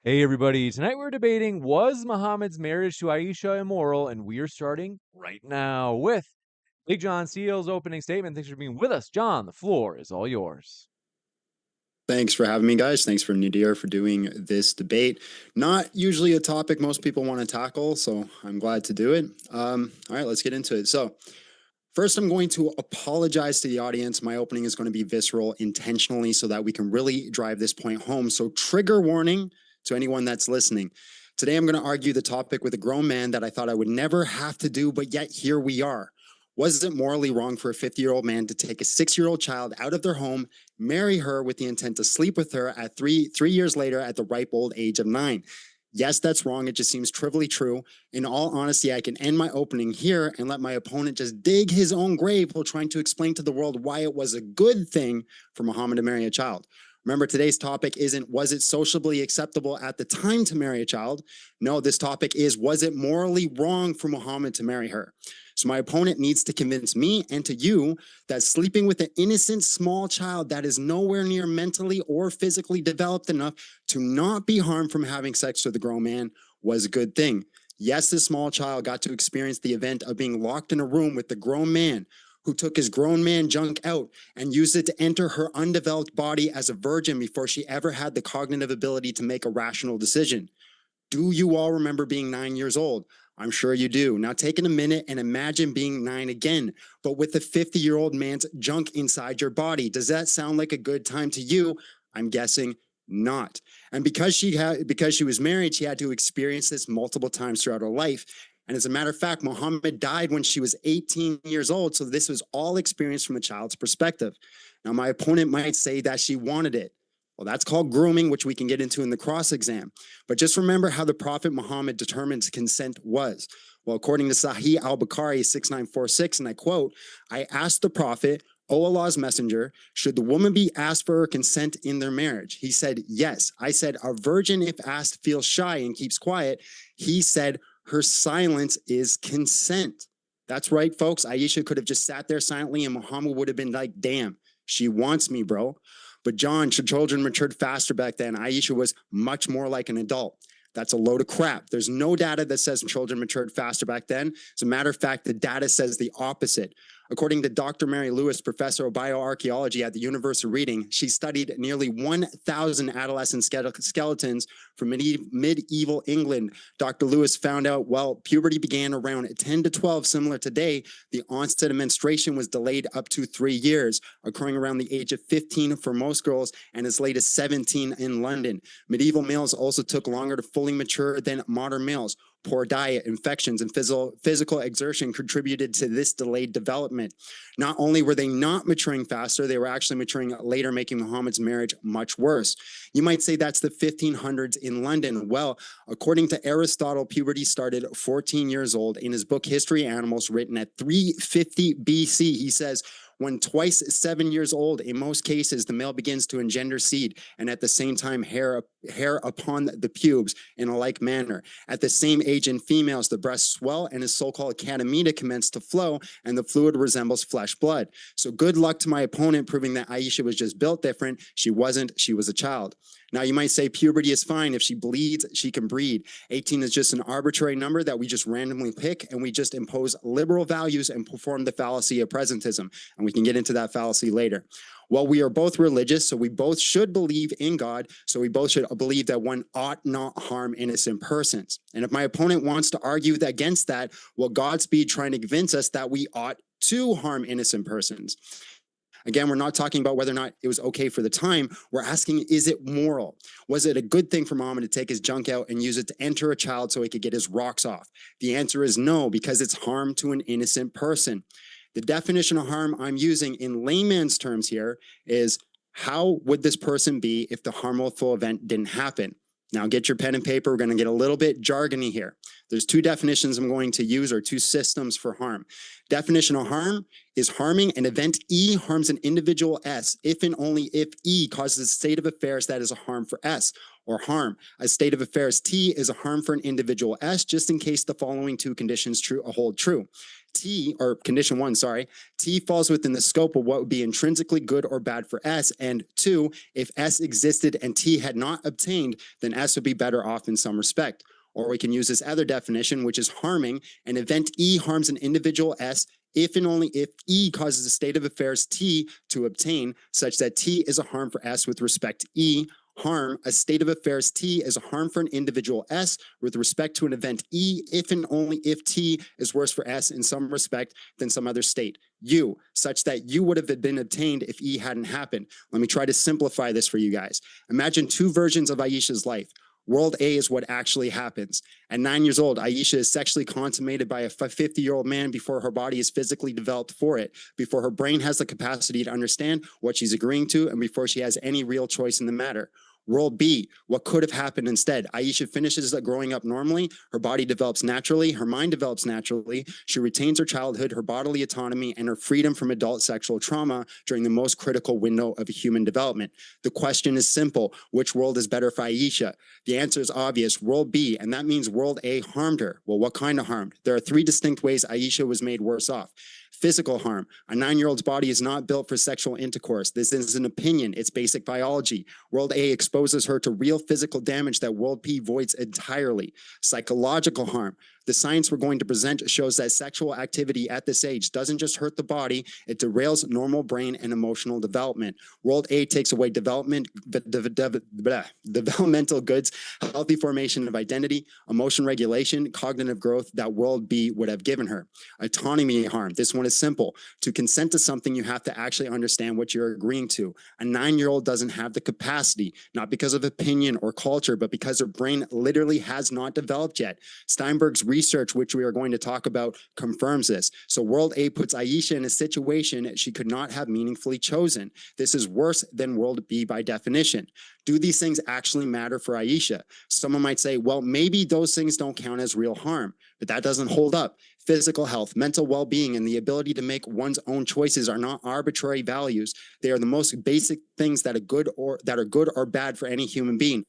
Hey everybody, tonight we're debating, was Muhammad's marriage to Aisha immoral? And we are starting right now with Big John Steele's opening statement. Thanks for being with us. John, the floor is all yours. Thanks for having me, guys. Thanks for Nadir for doing this debate. Not usually a topic most people want to tackle, so I'm glad to do it. All right, let's get into it. So, first, I'm going to apologize to the audience. My opening is going to be visceral intentionally so that we can really drive this point home. So, trigger warning to anyone that's listening. Today, I'm going to argue the topic with a grown man that I thought I would never have to do, but yet here we are. Was it morally wrong for a 50-year-old man to take a 6-year-old child out of their home, marry her with the intent to sleep with her at three years later at the ripe old age of 9? Yes, that's wrong. It just seems trivially true. In all honesty, I can end my opening here and let my opponent just dig his own grave while trying to explain to the world why it was a good thing for Muhammad to marry a child. Remember, today's topic isn't was it socially acceptable at the time to marry a child? No, this topic is was it morally wrong for Muhammad to marry her? So my opponent needs to convince me and to you that sleeping with an innocent small child that is nowhere near mentally or physically developed enough to not be harmed from having sex with a grown man was a good thing. Yes, this small child got to experience the event of being locked in a room with the grown man who took his grown man junk out and used it to enter her undeveloped body as a virgin before she ever had the cognitive ability to make a rational decision. Do you all remember being 9 years old? I'm sure you do. Now take a minute and imagine being 9 again, but with a 50-year-old man's junk inside your body. Does that sound like a good time to you? I'm guessing not. And because she was married, she had to experience this multiple times throughout her life. And as a matter of fact, Muhammad died when she was 18 years old. So this was all experienced from a child's perspective. Now, my opponent might say that she wanted it. Well, that's called grooming, which we can get into in the cross exam. But just remember how the Prophet Muhammad determined consent was. Well, according to Sahih al-Bukhari 6946, and I quote, I asked the Prophet, O Allah's messenger, should the woman be asked for her consent in their marriage? He said, yes. I said, a virgin, if asked, feels shy and keeps quiet. He said, her silence is consent. That's right, folks. Aisha could have just sat there silently and Muhammad would have been like, damn, she wants me, bro. But John, children matured faster back then. Aisha was much more like an adult. That's a load of crap. There's no data that says children matured faster back then. As a matter of fact, the data says the opposite. According to Dr. Mary Lewis, professor of bioarchaeology at the University of Reading, she studied nearly 1,000 adolescent skeletons from medieval England. Dr. Lewis found out, well, puberty began around 10 to 12, similar today. The onset of menstruation was delayed up to 3 years, occurring around the age of 15 for most girls and as late as 17 in London. Medieval males also took longer to fully mature than modern males. Poor diet, infections, and physical exertion contributed to this delayed development. Not only were they not maturing faster, they were actually maturing later, making Muhammad's marriage much worse. You might say that's the 1500s in London. Well, according to Aristotle, puberty started 14 years old. In his book, History of Animals, written at 350 BC, he says, when twice 7 years old, in most cases, the male begins to engender seed, and at the same time, hair upon the pubes in a like manner. At the same age in females, the breasts swell and a so-called catamina commence to flow, and the fluid resembles flesh blood. So good luck to my opponent proving that Aisha was just built different. She wasn't. She was a child. Now, you might say puberty is fine. If she bleeds, she can breed. 18 is just an arbitrary number that we just randomly pick, and we just impose liberal values and perform the fallacy of presentism. And we can get into that fallacy later. Well, we are both religious, so we both should believe in God, so we both should believe that one ought not harm innocent persons. And if my opponent wants to argue against that, well, Godspeed trying to convince us that we ought to harm innocent persons. Again, we're not talking about whether or not it was okay for the time. We're asking, is it moral? Was it a good thing for Muhammad to take his junk out and use it to enter a child so he could get his rocks off? The answer is no, because it's harm to an innocent person. The definition of harm I'm using in layman's terms here is how would this person be if the harmful event didn't happen? Now get your pen and paper. We're going to get a little bit jargony here. There's two definitions I'm going to use, or two systems for harm. Definition of harm is harming an event E harms an individual S if and only if E causes a state of affairs that is a harm for S. Or harm, a state of affairs T is a harm for an individual S, just in case the following two conditions hold true. T, or condition one, sorry, T falls within the scope of what would be intrinsically good or bad for S. And two, if S existed and T had not obtained, then S would be better off in some respect. Or we can use this other definition, which is harming an event E harms an individual S if and only if E causes a state of affairs T to obtain, such that T is a harm for S with respect to E. Harm, a state of affairs T is a harm for an individual S with respect to an event E if and only if T is worse for S in some respect than some other state. U, such that U would have been obtained if E hadn't happened. Let me try to simplify this for you guys. Imagine two versions of Aisha's life. World A is what actually happens. At 9 years old, Aisha is sexually consummated by a 50-year-old man before her body is physically developed for it, before her brain has the capacity to understand what she's agreeing to, and before she has any real choice in the matter. World B, what could have happened instead? Aisha finishes growing up normally, her body develops naturally, her mind develops naturally, she retains her childhood, her bodily autonomy, and her freedom from adult sexual trauma during the most critical window of human development. The question is simple: which world is better for Aisha? The answer is obvious: World B, and that means World A harmed her. Well, what kind of harm? There are three distinct ways Aisha was made worse off. Physical harm. A 9-year-old's body is not built for sexual intercourse. This is an opinion. It's basic biology. World A exposes her to real physical damage that World P voids entirely. Psychological harm. The science we're going to present shows that sexual activity at this age doesn't just hurt the body, it derails normal brain and emotional development. World A takes away developmental goods, healthy formation of identity, emotion regulation, cognitive growth that World B would have given her. Autonomy harm. This one is simple. To consent to something, you have to actually understand what you're agreeing to. A 9-year-old doesn't have the capacity, not because of opinion or culture, but because her brain literally has not developed yet. Steinberg's research, which we are going to talk about, confirms this. So World A puts Aisha in a situation she could not have meaningfully chosen. This is worse than World B by definition. Do these things actually matter for Aisha? Someone might say, well, maybe those things don't count as real harm, but that doesn't hold up. Physical health, mental well-being, and the ability to make one's own choices are not arbitrary values. They are the most basic things that are good or bad for any human being.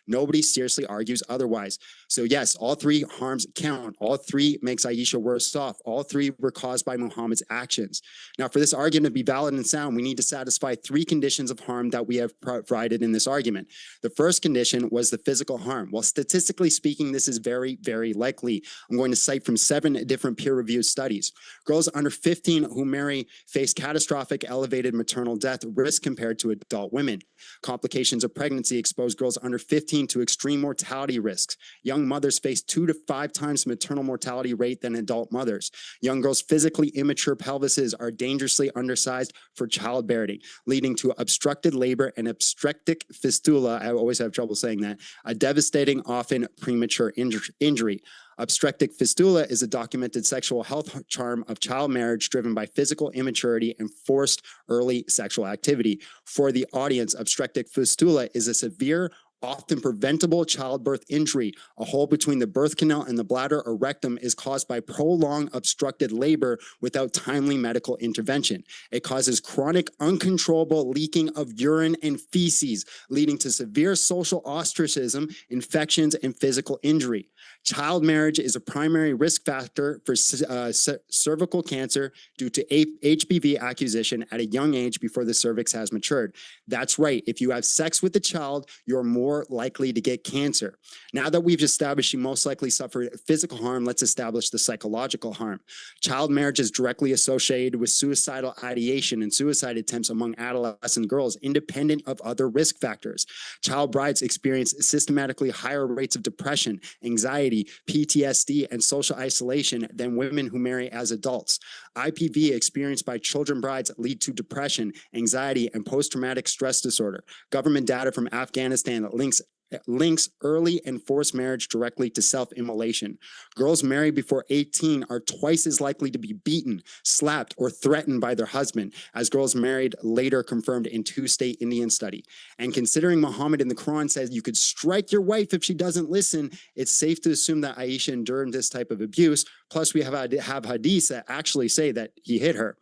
Nobody seriously argues otherwise. So yes, all three harms count. All three makes Aisha worse off. All three were caused by Muhammad's actions. Now, for this argument to be valid and sound, we need to satisfy three conditions of harm that we have provided in this argument. The first condition was the physical harm. Well, statistically speaking, this is very, very likely. I'm going to cite from 7 different peer-reviewed studies. Girls under 15 who marry face catastrophic elevated maternal death risk compared to adult women. Complications of pregnancy expose girls under 15 to extreme mortality risks. Young mothers face 2 to 5 times maternal mortality rate than adult mothers. Young girls' physically immature pelvises are dangerously undersized for childbearing, leading to obstructed labor and obstetric fistula. I always have trouble saying that. A devastating, often premature injury. Obstetric fistula is a documented sexual health harm of child marriage driven by physical immaturity and forced early sexual activity. For the audience, obstetric fistula is a severe, often preventable childbirth injury. A hole between the birth canal and the bladder or rectum is caused by prolonged obstructed labor without timely medical intervention. It causes chronic, uncontrollable leaking of urine and feces, leading to severe social ostracism, infections, and physical injury. Child marriage is a primary risk factor for cervical cancer due to HPV acquisition at a young age before the cervix has matured. That's right. If you have sex with a child, you're more likely to get cancer. Now that we've established you most likely suffer physical harm, let's establish the psychological harm. Child marriage is directly associated with suicidal ideation and suicide attempts among adolescent girls, independent of other risk factors. Child brides experience systematically higher rates of depression, anxiety, PTSD, and social isolation than women who marry as adults. IPV experienced by children brides lead to depression, anxiety, and post-traumatic stress disorder. Government data from Afghanistan links links early and forced marriage directly to self-immolation. Girls married before 18 are twice as likely to be beaten, slapped, or threatened by their husband, as girls married later confirmed in two-state Indian study. And considering Muhammad in the Quran says you could strike your wife if she doesn't listen, it's safe to assume that Aisha endured this type of abuse. Plus, we have hadiths that actually say that he hit her.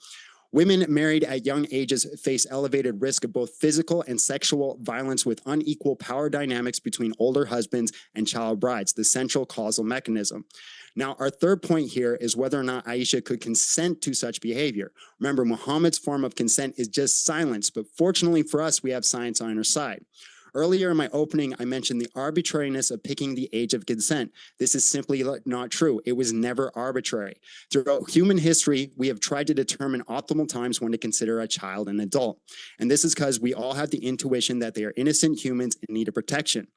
Women married at young ages face elevated risk of both physical and sexual violence with unequal power dynamics between older husbands and child brides, the central causal mechanism. Now, our third point here is whether or not Aisha could consent to such behavior. Remember, Muhammad's form of consent is just silence, but fortunately for us, we have science on our side. Earlier in my opening, I mentioned the arbitrariness of picking the age of consent. This is simply not true. It was never arbitrary. Throughout human history, we have tried to determine optimal times when to consider a child an adult. And this is because we all have the intuition that they are innocent humans in need of protection.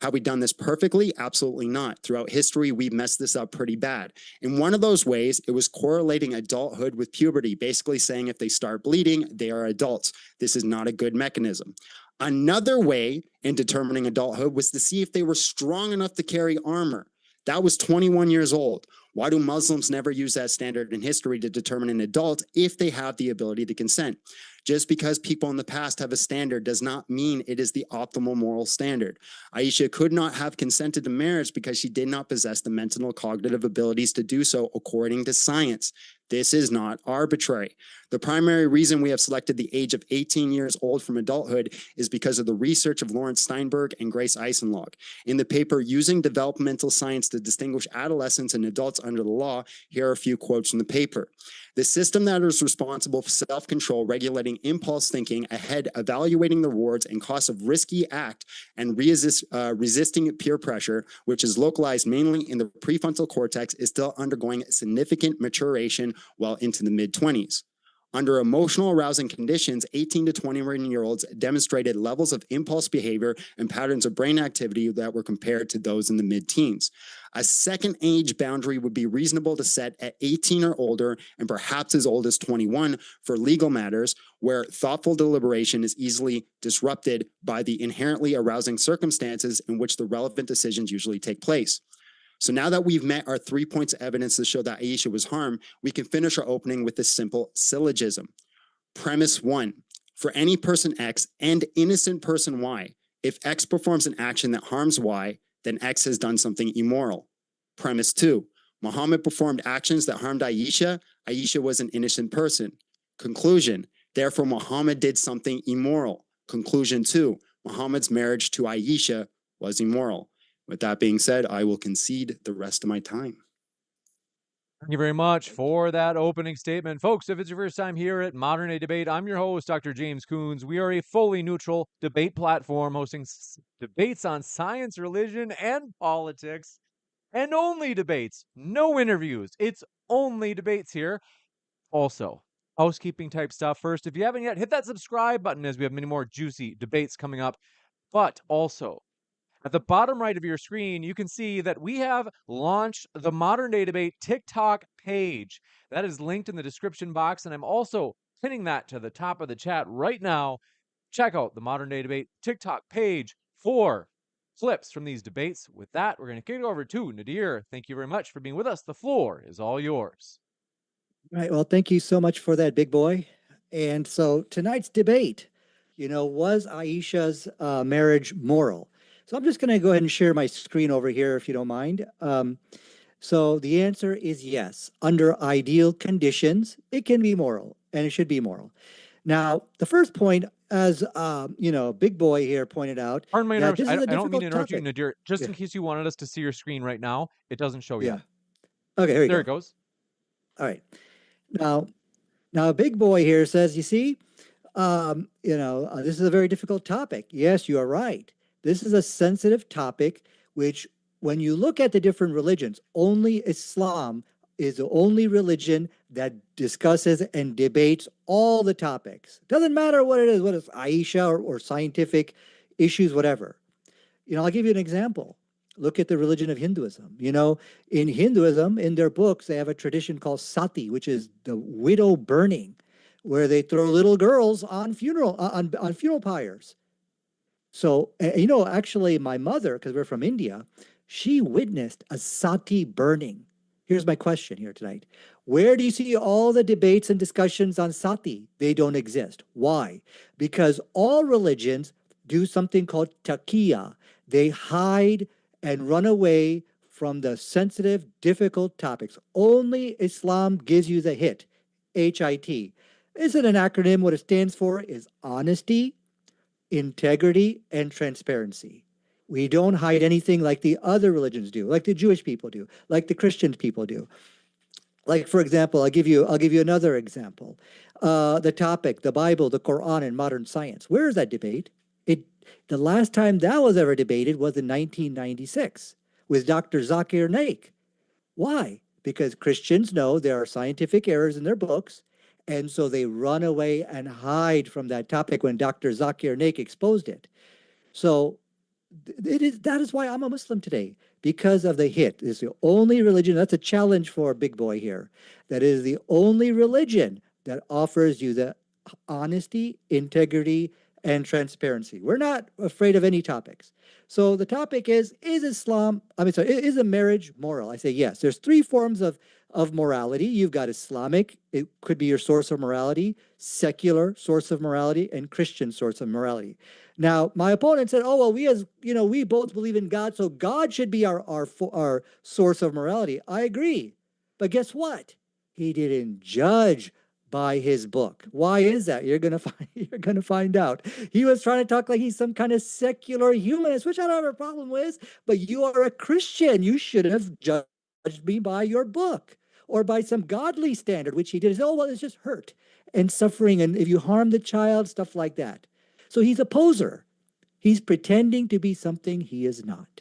Have we done this perfectly? Absolutely not. Throughout history, we've messed this up pretty bad. In one of those ways, it was correlating adulthood with puberty, basically saying if they start bleeding, they are adults. This is not a good mechanism. Another way in determining adulthood was to see if they were strong enough to carry armor. That was 21 years old. Why do Muslims never use that standard in history to determine an adult if they have the ability to consent? Just because people in the past have a standard does not mean it is the optimal moral standard. Aisha could not have consented to marriage because she did not possess the mental or cognitive abilities to do so according to science. This is not arbitrary. The primary reason we have selected the age of 18 years old from adulthood is because of the research of Lawrence Steinberg and Grace Eisenlog. In the paper, Using Developmental Science to Distinguish Adolescents and Adults Under the Law, here are a few quotes from the paper. The system that is responsible for self-control, regulating impulse thinking, ahead evaluating the rewards and costs of risky act, and resisting peer pressure, which is localized mainly in the prefrontal cortex, is still undergoing significant maturation well into the mid-20s. Under emotional arousing conditions, 18 to 21-year-olds demonstrated levels of impulse behavior and patterns of brain activity that were compared to those in the mid-teens. A second age boundary would be reasonable to set at 18 or older, and perhaps as old as 21 for legal matters, where thoughtful deliberation is easily disrupted by the inherently arousing circumstances in which the relevant decisions usually take place. So now that we've met our 3 points of evidence to show that Aisha was harmed, we can finish our opening with this simple syllogism. Premise 1, for any person X and innocent person Y, if X performs an action that harms Y, then X has done something immoral. Premise 2, Muhammad performed actions that harmed Aisha. Aisha was an innocent person. Conclusion, therefore Muhammad did something immoral. Conclusion 2, Muhammad's marriage to Aisha was immoral. With that being said, I will concede the rest of my time. Thank you very much for that opening statement. Folks, if it's your first time here at Modern Day Debate, I'm your host, Dr. James Coons. We are a fully neutral debate platform hosting debates on science, religion, and politics, and only debates, no interviews. It's only debates here. Also, housekeeping type stuff first. If you haven't yet, hit that subscribe button as we have many more juicy debates coming up. But also, at the bottom right of your screen, you can see that we have launched the Modern Day Debate TikTok page. That is linked in the description box, and I'm also pinning that to the top of the chat right now. Check out the Modern Day Debate TikTok page for clips from these debates. With that, we're going to kick it over to Nadir. Thank you very much for being with us. The floor is all yours. Right. Well, thank you so much for that, big boy. And so tonight's debate, was Aisha's marriage moral? So I'm just going to go ahead and share my screen over here, if you don't mind. So the answer is yes. Under ideal conditions, it can be moral, and it should be moral. Now, the first point, as Big Boy here pointed out, Pardon my that interruption. this is a I don't mean difficult to interrupt you, topic. Nadir. Just Yeah. in case you wanted us to see your screen right now, it doesn't show Yeah. yet. Okay, here we There go. it goes. All right. Now, Big Boy here says, you see, this is a very difficult topic. Yes, you are right. This is a sensitive topic, which when you look at the different religions, only Islam is the only religion that discusses and debates all the topics. Doesn't matter what it is, whether it's Aisha or scientific issues, whatever. I'll give you an example. Look at the religion of Hinduism. In Hinduism, in their books, they have a tradition called sati, which is the widow burning, where they throw little girls on funeral pyres. So, you know, actually, my mother, because we're from India, she witnessed a sati burning. Here's my question here tonight. Where do you see all the debates and discussions on sati? They don't exist. Why? Because all religions do something called taqiyya. They hide and run away from the sensitive, difficult topics. Only Islam gives you the hit, HIT. Isn't an acronym. What it stands for is honesty, integrity, and transparency. We don't hide anything like the other religions do, like the Jewish people do, like the Christian people do. Like, for example, I'll give you another example. The topic, the Bible, the Quran, and modern science. Where is that debate? It the last time that was ever debated was in 1996 with Dr. Zakir Naik. Why? Because Christians know there are scientific errors in their books, and so they run away and hide from that topic when Dr. Zakir Naik exposed it. So that is why I'm a Muslim today, because of the hit. It's the only religion, that's a challenge for a big boy here. That is the only religion that offers you the honesty, integrity, and transparency. We're not afraid of any topics. So the topic is Islam, I mean, sorry, is a marriage moral? I say yes. There's three forms of morality. You've got Islamic, it could be your source of morality, secular source of morality, and Christian source of morality. Now, my opponent said, "Oh well, we as you know, we both believe in God, so God should be our source of morality." I agree, but guess what? He didn't judge by his book. Why is that? You're gonna find out. He was trying to talk like he's some kind of secular humanist, which I don't have a problem with. But you are a Christian. You should have judged me by your book or by some godly standard, which he did. He said, "Oh well, it's just hurt and suffering, and if you harm the child, stuff like that." So he's a poser. He's pretending to be something he is not.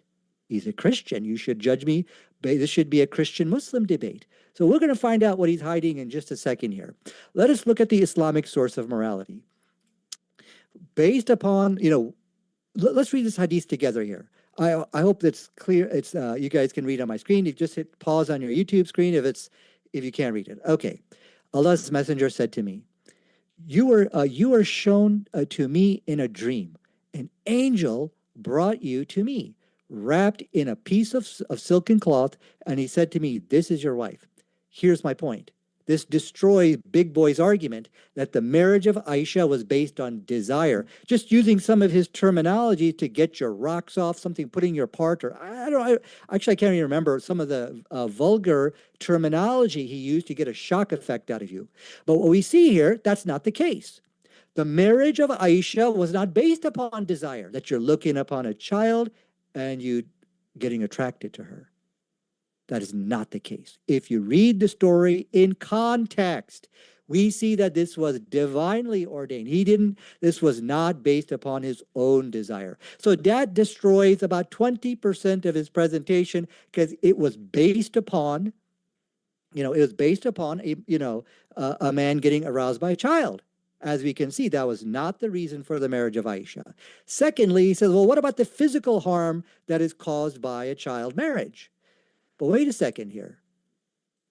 He's a Christian. You should judge me. This should be a Christian Muslim debate. So we're going to find out what he's hiding in just a second here. Let us look at the Islamic source of morality. Based upon, let's read this hadith together here. I hope that's clear. It's you guys can read on my screen. You just hit pause on your YouTube screen if you can't read it. Okay. Allah's messenger said to me, you were shown to me in a dream. An angel brought you to me, wrapped in a piece of silken cloth, and he said to me, "This is your wife." Here's my point. This destroys Big Boy's argument that the marriage of Aisha was based on desire, just using some of his terminology to get your rocks off, something putting your part, or actually I can't even remember some of the vulgar terminology he used to get a shock effect out of you. But what we see here, that's not the case. The marriage of Aisha was not based upon desire, that you're looking upon a child and you getting attracted to her. That is not the case. If you read the story in context, we see that this was divinely ordained. This was not based upon his own desire. So that destroys about 20% of his presentation because it was based upon, a man getting aroused by a child. As we can see, that was not the reason for the marriage of Aisha. Secondly, he says, well, what about the physical harm that is caused by a child marriage? But wait a second here.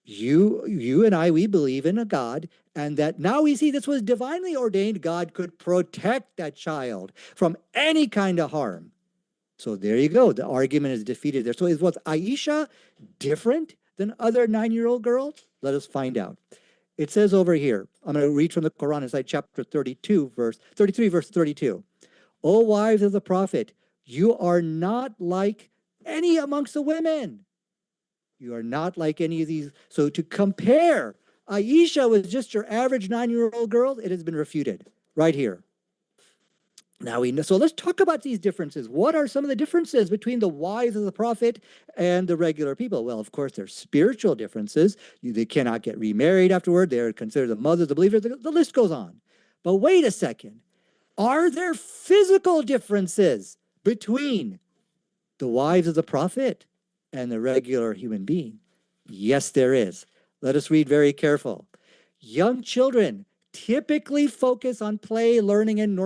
You and I, we believe in a God, and that now we see this was divinely ordained. God could protect that child from any kind of harm. So there you go. The argument is defeated there. So was Aisha different than other 9-year-old girls? Let us find out. It says over here, I'm going to read from the Quran inside chapter 33, verse 32. O wives of the Prophet, you are not like any amongst the women. You are not like any of these. So to compare Aisha with just your average 9-year-old girl, it has been refuted right here. Now we know. So let's talk about these differences. What are some of the differences between the wives of the Prophet and the regular people? Well, of course, there's spiritual differences. They cannot get remarried afterward. They're considered the mothers, the believers. The list goes on. But wait a second. Are there physical differences between the wives of the Prophet and the regular human being? Yes, there is. Let us read very careful. Young children typically focus on play, learning, and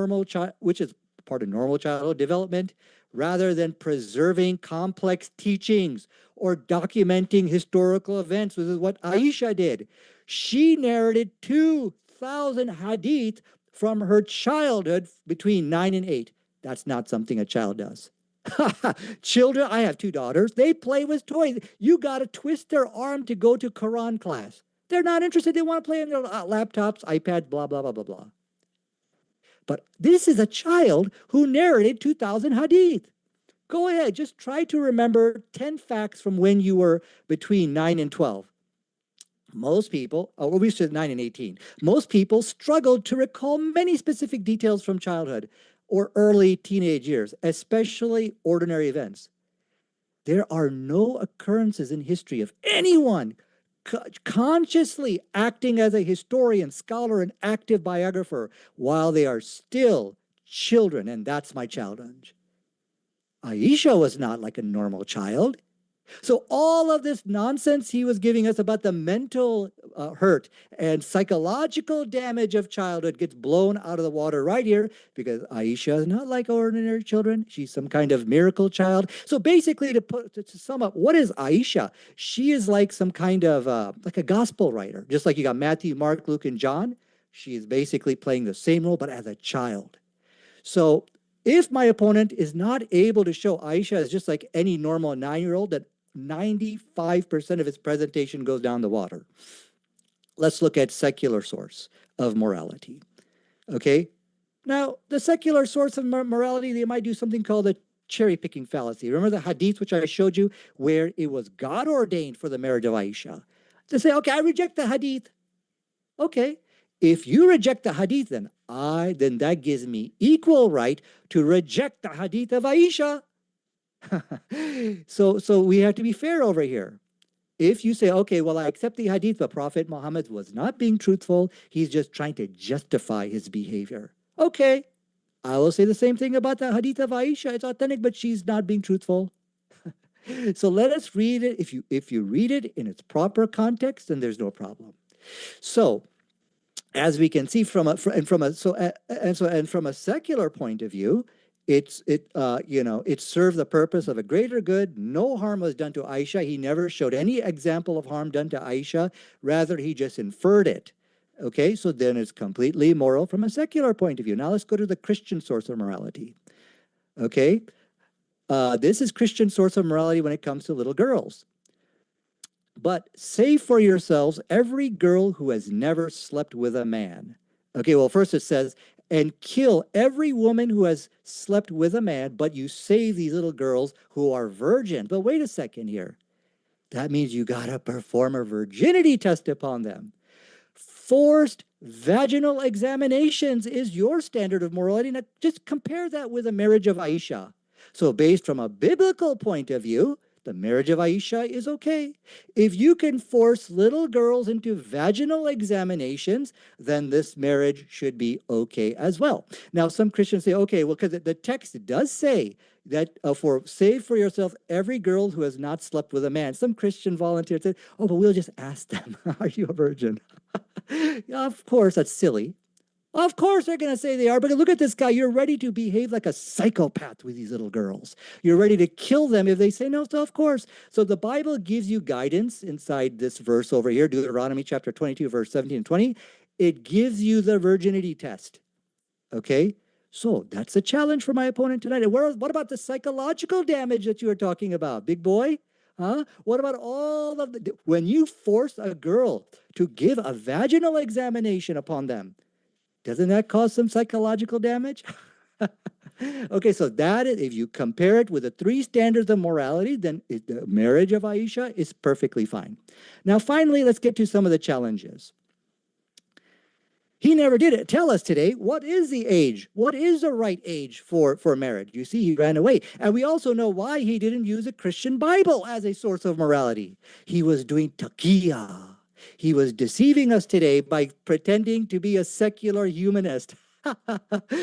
which is part of normal childhood development, rather than preserving complex teachings or documenting historical events, which is what Aisha did. She narrated 2,000 hadith from her childhood between 9 and 8. That's not something a child does. Children, I have two daughters. They play with toys. You got to twist their arm to go to Quran class. They're not interested. They want to play on their laptops, iPads, blah, blah, blah, blah, blah. But this is a child who narrated 2,000 hadith. Go ahead, just try to remember 10 facts from when you were between 9 and 12. Most people, we said 9 and 18, most people struggled to recall many specific details from childhood or early teenage years, especially ordinary events. There are no occurrences in history of anyone consciously acting as a historian, scholar, and active biographer while they are still children, and that's my challenge. Aisha was not like a normal child. So all of this nonsense he was giving us about the mental hurt and psychological damage of childhood gets blown out of the water right here, because Aisha is not like ordinary children. She's some kind of miracle child. So basically, to sum up, what is Aisha? She is like some kind of like a gospel writer, just like you got Matthew, Mark, Luke, and John. She is basically playing the same role, but as a child. So if my opponent is not able to show Aisha as just like any normal 9-year-old, that 95% of its presentation goes down the water. Let's look at secular source of morality. Okay? Now, the secular source of morality, they might do something called a cherry-picking fallacy. Remember the hadith which I showed you where it was God ordained for the marriage of Aisha? To say, okay, I reject the hadith. Okay. If you reject the hadith, then that gives me equal right to reject the hadith of Aisha. So we have to be fair over here. If you say, okay, well, I accept the hadith, but Prophet Muhammad was not being truthful, he's just trying to justify his behavior. Okay, I will say the same thing about the hadith of Aisha. It's authentic, but she's not being truthful. So let us read it. If you read it in its proper context, then there's no problem. So, as we can see from a secular point of view, it served the purpose of a greater good. No harm was done to Aisha. He never showed any example of harm done to Aisha. Rather, he just inferred it. Okay, so then it's completely moral from a secular point of view. Now let's go to the Christian source of morality. Okay, this is Christian source of morality when it comes to little girls. But save for yourselves every girl who has never slept with a man. Okay, well, first it says, and kill every woman who has slept with a man, but you save these little girls who are virgin. But wait a second here. That means you got to perform a virginity test upon them. Forced vaginal examinations is your standard of morality. Now, just compare that with the marriage of Aisha. So based from a biblical point of view, the marriage of Aisha is okay. If you can force little girls into vaginal examinations, then this marriage should be okay as well. Now, some Christians say, okay, well, because the text does say that save for yourself every girl who has not slept with a man. Some Christian volunteers said, oh, but we'll just ask them, are you a virgin? Of course, that's silly. Of course they're going to say they are, but look at this guy. You're ready to behave like a psychopath with these little girls. You're ready to kill them if they say no, so of course. So the Bible gives you guidance inside this verse over here, Deuteronomy chapter 22, verse 17 and 20. It gives you the virginity test, okay? So that's a challenge for my opponent tonight. And what about the psychological damage that you were talking about, big boy? Huh? What about all of when you force a girl to give a vaginal examination upon them, doesn't that cause some psychological damage? Okay, so that is, if you compare it with the 3 standards of morality, then the marriage of Aisha is perfectly fine. Now, finally, let's get to some of the challenges. He never did tell us today, what is the age? What is the right age for marriage? You see, he ran away. And we also know why he didn't use a Christian Bible as a source of morality. He was doing taqiyya. He was deceiving us today by pretending to be a secular humanist.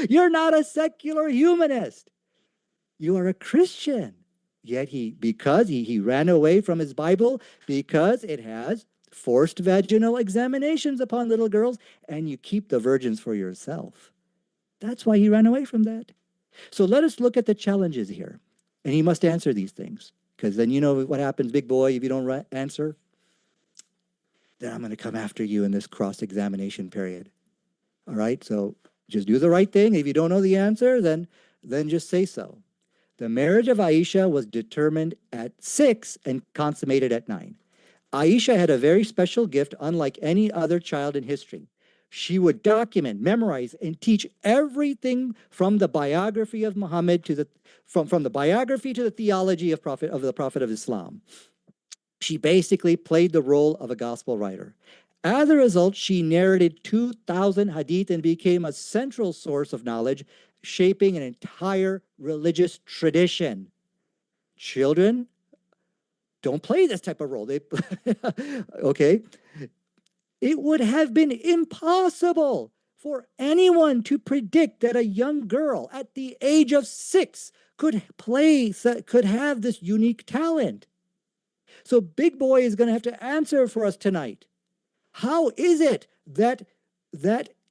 You're not a secular humanist. You are a Christian. Yet because he ran away from his Bible because it has forced vaginal examinations upon little girls, and you keep the virgins for yourself. That's why he ran away from that. So let us look at the challenges here. And he must answer these things, because then you know what happens, big boy, if you don't answer. Then I'm going to come after you in this cross-examination period. All right, so just do the right thing. If you don't know the answer, then then just say so. The marriage of Aisha was determined at 6 and consummated at 9. Aisha had a very special gift, unlike any other child in history. She would document, memorize, and teach everything from the biography of Muhammad to from the biography to the theology of the Prophet of Islam. She basically played the role of a gospel writer. As a result, she narrated 2,000 hadith and became a central source of knowledge, shaping an entire religious tradition. Children don't play this type of role. Okay? It would have been impossible for anyone to predict that a young girl at the age of 6 could have this unique talent. So Big Boy is going to have to answer for us tonight. How is it that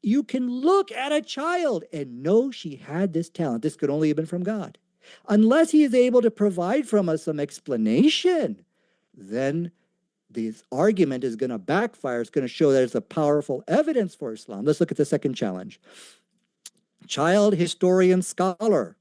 you can look at a child and know she had this talent? This could only have been from God. Unless he is able to provide from us some explanation, then this argument is going to backfire. It's going to show that it's a powerful evidence for Islam. Let's look at the second challenge. Child historian scholar,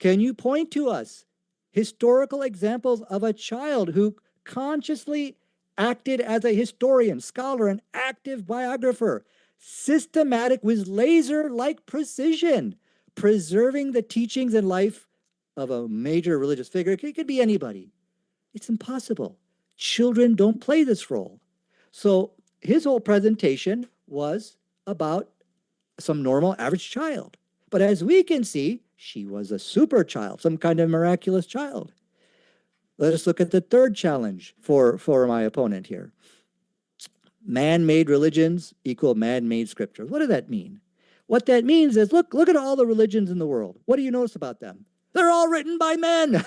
can you point to us historical examples of a child who consciously acted as a historian, scholar, and active biographer, systematic with laser-like precision, preserving the teachings and life of a major religious figure? It could be anybody. It's impossible. Children don't play this role. So his whole presentation was about some normal average child. But as we can see, she was a super child, some kind of miraculous child. Let us look at the third challenge for my opponent here. Man-made religions equal man-made scriptures. What does that mean? What that means is, look at all the religions in the world. What do you notice about them? They're all written by men.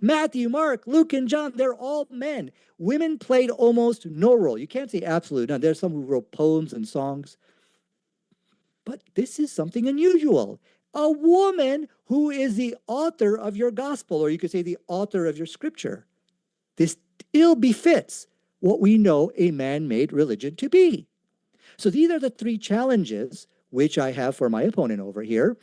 Matthew, Mark, Luke, and John, they're all men. Women played almost no role. You can't say absolute. Now, there's some who wrote poems and songs. But this is something unusual. A woman who is the author of your gospel, or you could say the author of your scripture. This ill befits what we know a man-made religion to be. So these are the three challenges which I have for my opponent over here,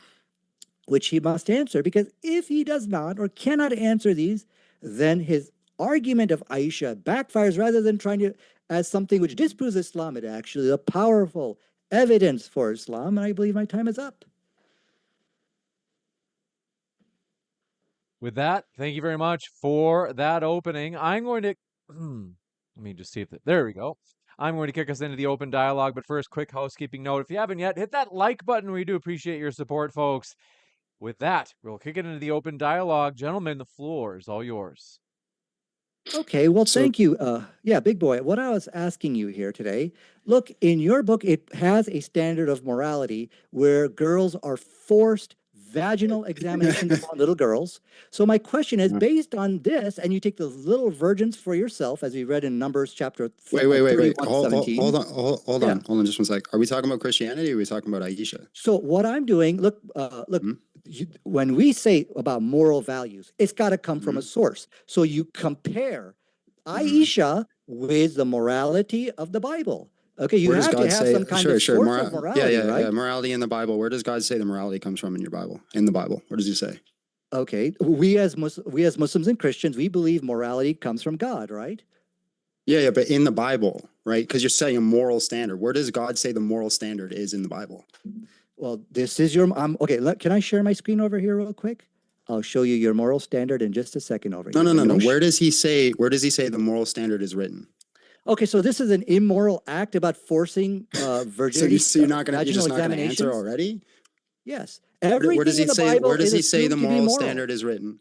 which he must answer, because if he does not or cannot answer these, then his argument of Aisha backfires. Rather than trying to as something which disproves Islam, it actually is a powerful evidence for Islam, and I believe my time is up. With that, thank you very much for that opening. I'm going to let me just see if there we go. I'm going to kick us into the open dialogue, but first, quick housekeeping note. If you haven't yet, hit that like button. We do appreciate your support, folks. With that, we'll kick it into the open dialogue. Gentlemen, the floor is all yours. Okay, well, thank you. Yeah, Big Boy, what I was asking you here today, look, in your book, it has a standard of morality where girls are forced vaginal examinations upon little girls. So my question is, based on this, and you take the little virgins for yourself, as we read in Numbers chapter Wait. 17. Hold on just one sec. Are we talking about Christianity or are we talking about Aisha? So what I'm doing, look, when we say about moral values, it's got to come from a source. So you compare Aisha with the morality of the Bible. Okay, you have to have some kind of source of morality, right? Yeah, morality in the Bible. Where does God say the morality comes from in your Bible? In the Bible, where does he say? Okay, we as Muslims and Christians, we believe morality comes from God, right? Yeah, but in the Bible, right? Because you're saying a moral standard. Where does God say the moral standard is in the Bible? Well, this is your okay. Can I share my screen over here real quick? I'll show you your moral standard in just a second over here. No. Where does he say the moral standard is written? Okay, so this is an immoral act about forcing virginity. So you're just not going to answer already? Yes. Where does he say? Where does he say the moral standard is written?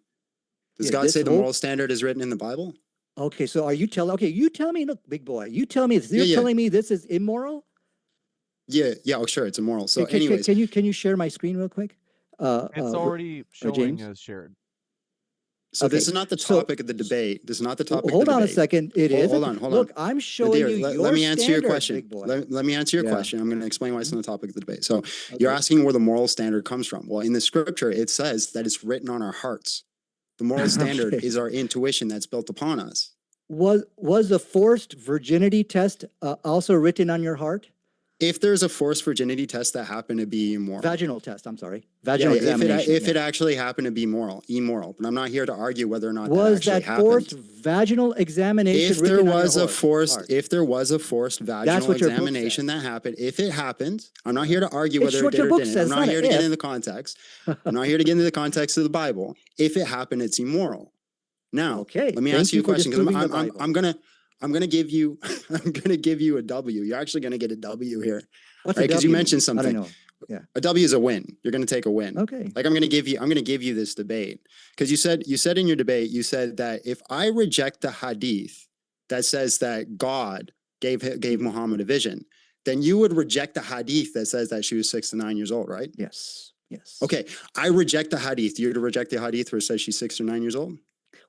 Does God say the moral standard is written in the Bible? Okay, so are you telling? Okay, you tell me. Look, Big Boy, you tell me. You're telling me this is immoral? Yeah. Oh, sure, it's immoral. So, anyways, can you share my screen real quick? It's already showing as shared. So this is not the topic of the debate. This is not the topic. Hold on a second. It is. Hold on. Look, I'm showing you your let me answer your question. Big Boy. Let me answer your question. I'm going to explain why it's not the topic of the debate. So you're asking where the moral standard comes from. Well, in the scripture, it says that it's written on our hearts. The moral standard is our intuition that's built upon us. Was the forced virginity test also written on your heart? if there's a forced virginity test that happened to be immoral. Vaginal test, I'm sorry. Vaginal Yeah, examination. if it actually happened to be immoral. But I'm not here to argue whether or not that Was actually that forced happened. vaginal examination If there written on your was a heart? forced, if there was a forced vaginal what your book examination says. that happened, if it happened, I'm not here to argue It's whether it what did your or book didn't. says, I'm it's not not here an to get if. into the context. I'm not here to get into the context of the Bible. If it happened, it's immoral. Now, Okay, let me thank ask you you a for question because disproving the Bible. I'm gonna give you I'm gonna give you a W. You're actually gonna get a W here, What's right? a Because you W mentioned mean? I don't something. know. Yeah. A W is a win. You're gonna take a win. Okay. Like I'm gonna give you this debate because you said in your debate you said that if I reject the hadith that says that God gave Muhammad a vision, then you would reject the hadith that says that she was 6 to 9 years old, right? Yes. Yes. Okay, I reject the hadith. You're to reject the hadith where it says she's 6 or 9 years old.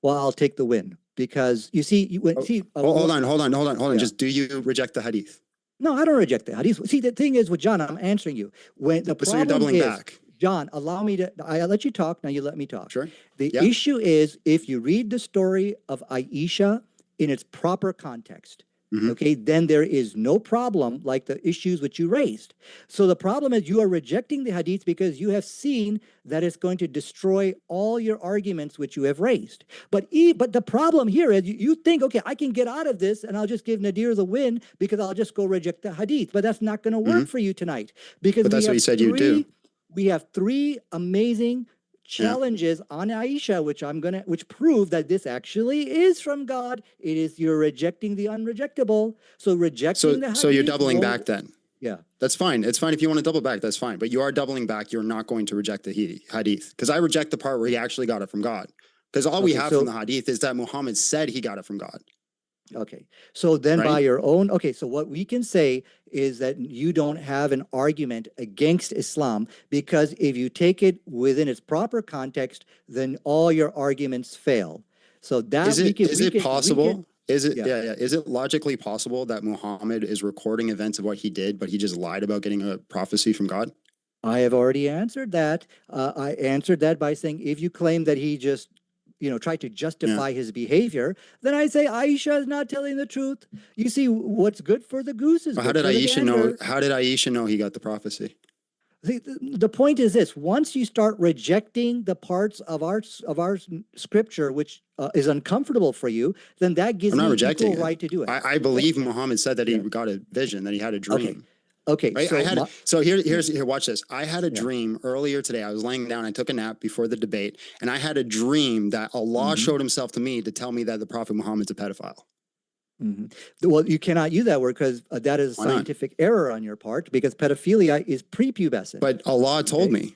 Well, I'll take the win because you see, Hold on. Yeah. Just do you reject the hadith? No, I don't reject the hadith. See, the thing is with John, I'm answering you. When the So you're problem doubling is, back. John, allow me to, I let you talk. Now you let me talk. Sure. The Yeah. issue is if you read the story of Aisha in its proper context, Mhm. okay, then there is no problem like the issues which you raised. So the problem is you are rejecting the hadith because you have seen that it's going to destroy all your arguments which you have raised. But the problem here is you think, okay, I can get out of this and I'll just give Nadir the win because I'll just go reject the hadith. But that's not going to work for you tonight because But that's what you said you'd do. we have three amazing challenges on Aisha, which prove that this actually is from God. It is you're rejecting the unrejectable. So rejecting the hadith. So you're doubling back then. Yeah. That's fine. It's fine if you want to double back. That's fine. But you are doubling back. You're not going to reject the hadith because I reject the part where he actually got it from God. Because all we have from the hadith is that Muhammad said he got it from God. Okay. So then Right? by your own, okay, so what we can say is that you don't have an argument against Islam because if you take it within its proper context, then all your arguments fail. So that Is it possible? Is it logically possible that Muhammad is recording events of what he did, but he just lied about getting a prophecy from God? I have already answered that. I answered that by saying if you claim that he just try to justify his behavior, then I say Aisha is not telling the truth. You see, what's good for the goose is good for the gander. How did Aisha know he got the prophecy? See, the point is this: once you start rejecting the parts of our scripture which is uncomfortable for you, then that gives me equal right to do it. I believe Muhammad said that he got a vision, that he had a dream. Okay. Right? Here, watch this. I had a dream earlier today. I was laying down. I took a nap before the debate, and I had a dream that Allah showed himself to me to tell me that the Prophet Muhammad's a pedophile. Well, you cannot use that word because that is a scientific error on your part because pedophilia is prepubescent. But Allah told me.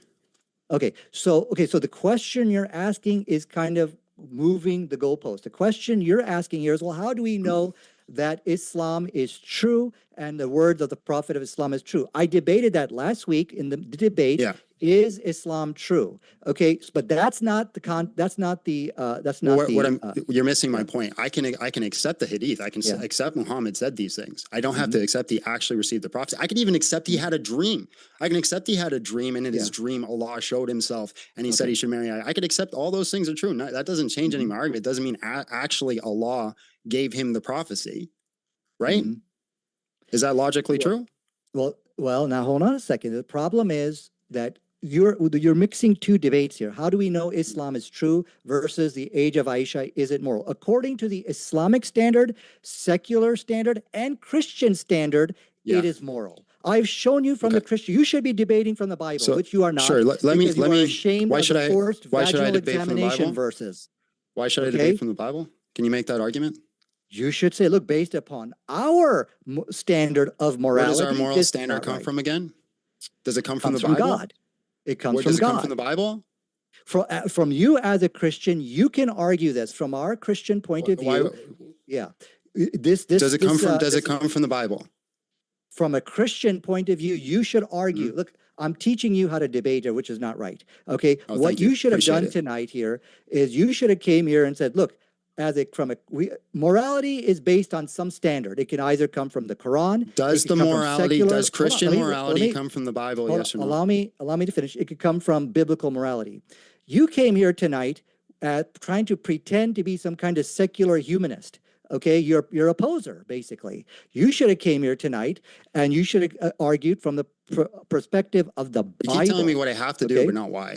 Okay. So the question you're asking is kind of moving the goalpost. The question you're asking here is, well, how do we know that Islam is true and the words of the Prophet of Islam is true? I debated that last week in the debate. Yeah. Is Islam true? Okay, but that's not you're missing my point. I can accept the hadith. I can accept Muhammad said these things. I don't have to accept he actually received the prophecy. I can even accept he had a dream. I can accept he had a dream, and in his dream Allah showed himself and he said he should marry. I could accept all those things are true. No, that doesn't change any of my argument. It doesn't mean actually Allah gave him the prophecy, right? Is that logically true? Well, now hold on a second. The problem is that you're mixing two debates here. How do we know Islam is true versus the age of Aisha? Is it moral? According to the Islamic standard, secular standard, and Christian standard, it is moral. I've shown you from the Christian. You should be debating from the Bible, which you are not. Sure. Let me. Ashamed why of should the forced why should I vaginal debate from the examination Bible? verses. Why should I debate from the Bible? Can you make that argument? You should say, look, based upon our standard of morality. Where does our moral standard come from again? Does it come from the Bible? From God. It comes from God. Does it come from the Bible? From you as a Christian, you can argue this from our Christian point of view. Does it come from the Bible? From a Christian point of view, you should argue. Look, I'm teaching you how to debate here, which is not right. Okay, what you should have done tonight here is you should have came here and said, look, morality is based on some standard. It can either come from the Quran. Does Christian morality come from the Bible? Yes or no? Allow me to finish. It could come from biblical morality. You came here tonight trying to pretend to be some kind of secular humanist. okay, your opposer, basically. You should have came here tonight and you should have argued from the perspective of the You Bible. keep telling me what I have to do, but not why.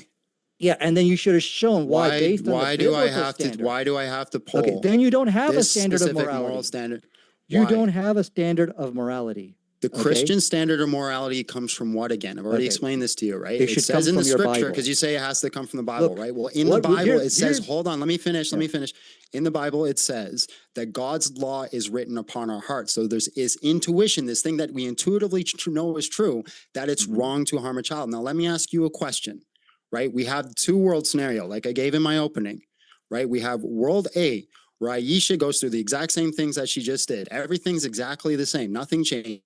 Yeah, and then you should have shown why, based on the biblical standard. Why do I have to pull? Okay, then you don't have a this standard of specific morality. moral standard. You Why? don't have a standard of morality. The Christian standard of morality comes from what again? I've already explained this to you, right? It It should says come in the from your scripture, Bible. because you say it has to come from the Bible, Look, right? Well, in the Bible, it says, here's- hold on, let me finish. In the Bible, it says that God's law is written upon our hearts. So there's intuition, this thing that we intuitively know is true, that it's wrong to harm a child. Now, let me ask you a question, right? We have the two world scenario, like I gave in my opening, right? We have world A, where Aisha goes through the exact same things that she just did. Everything's exactly the same. Nothing changes.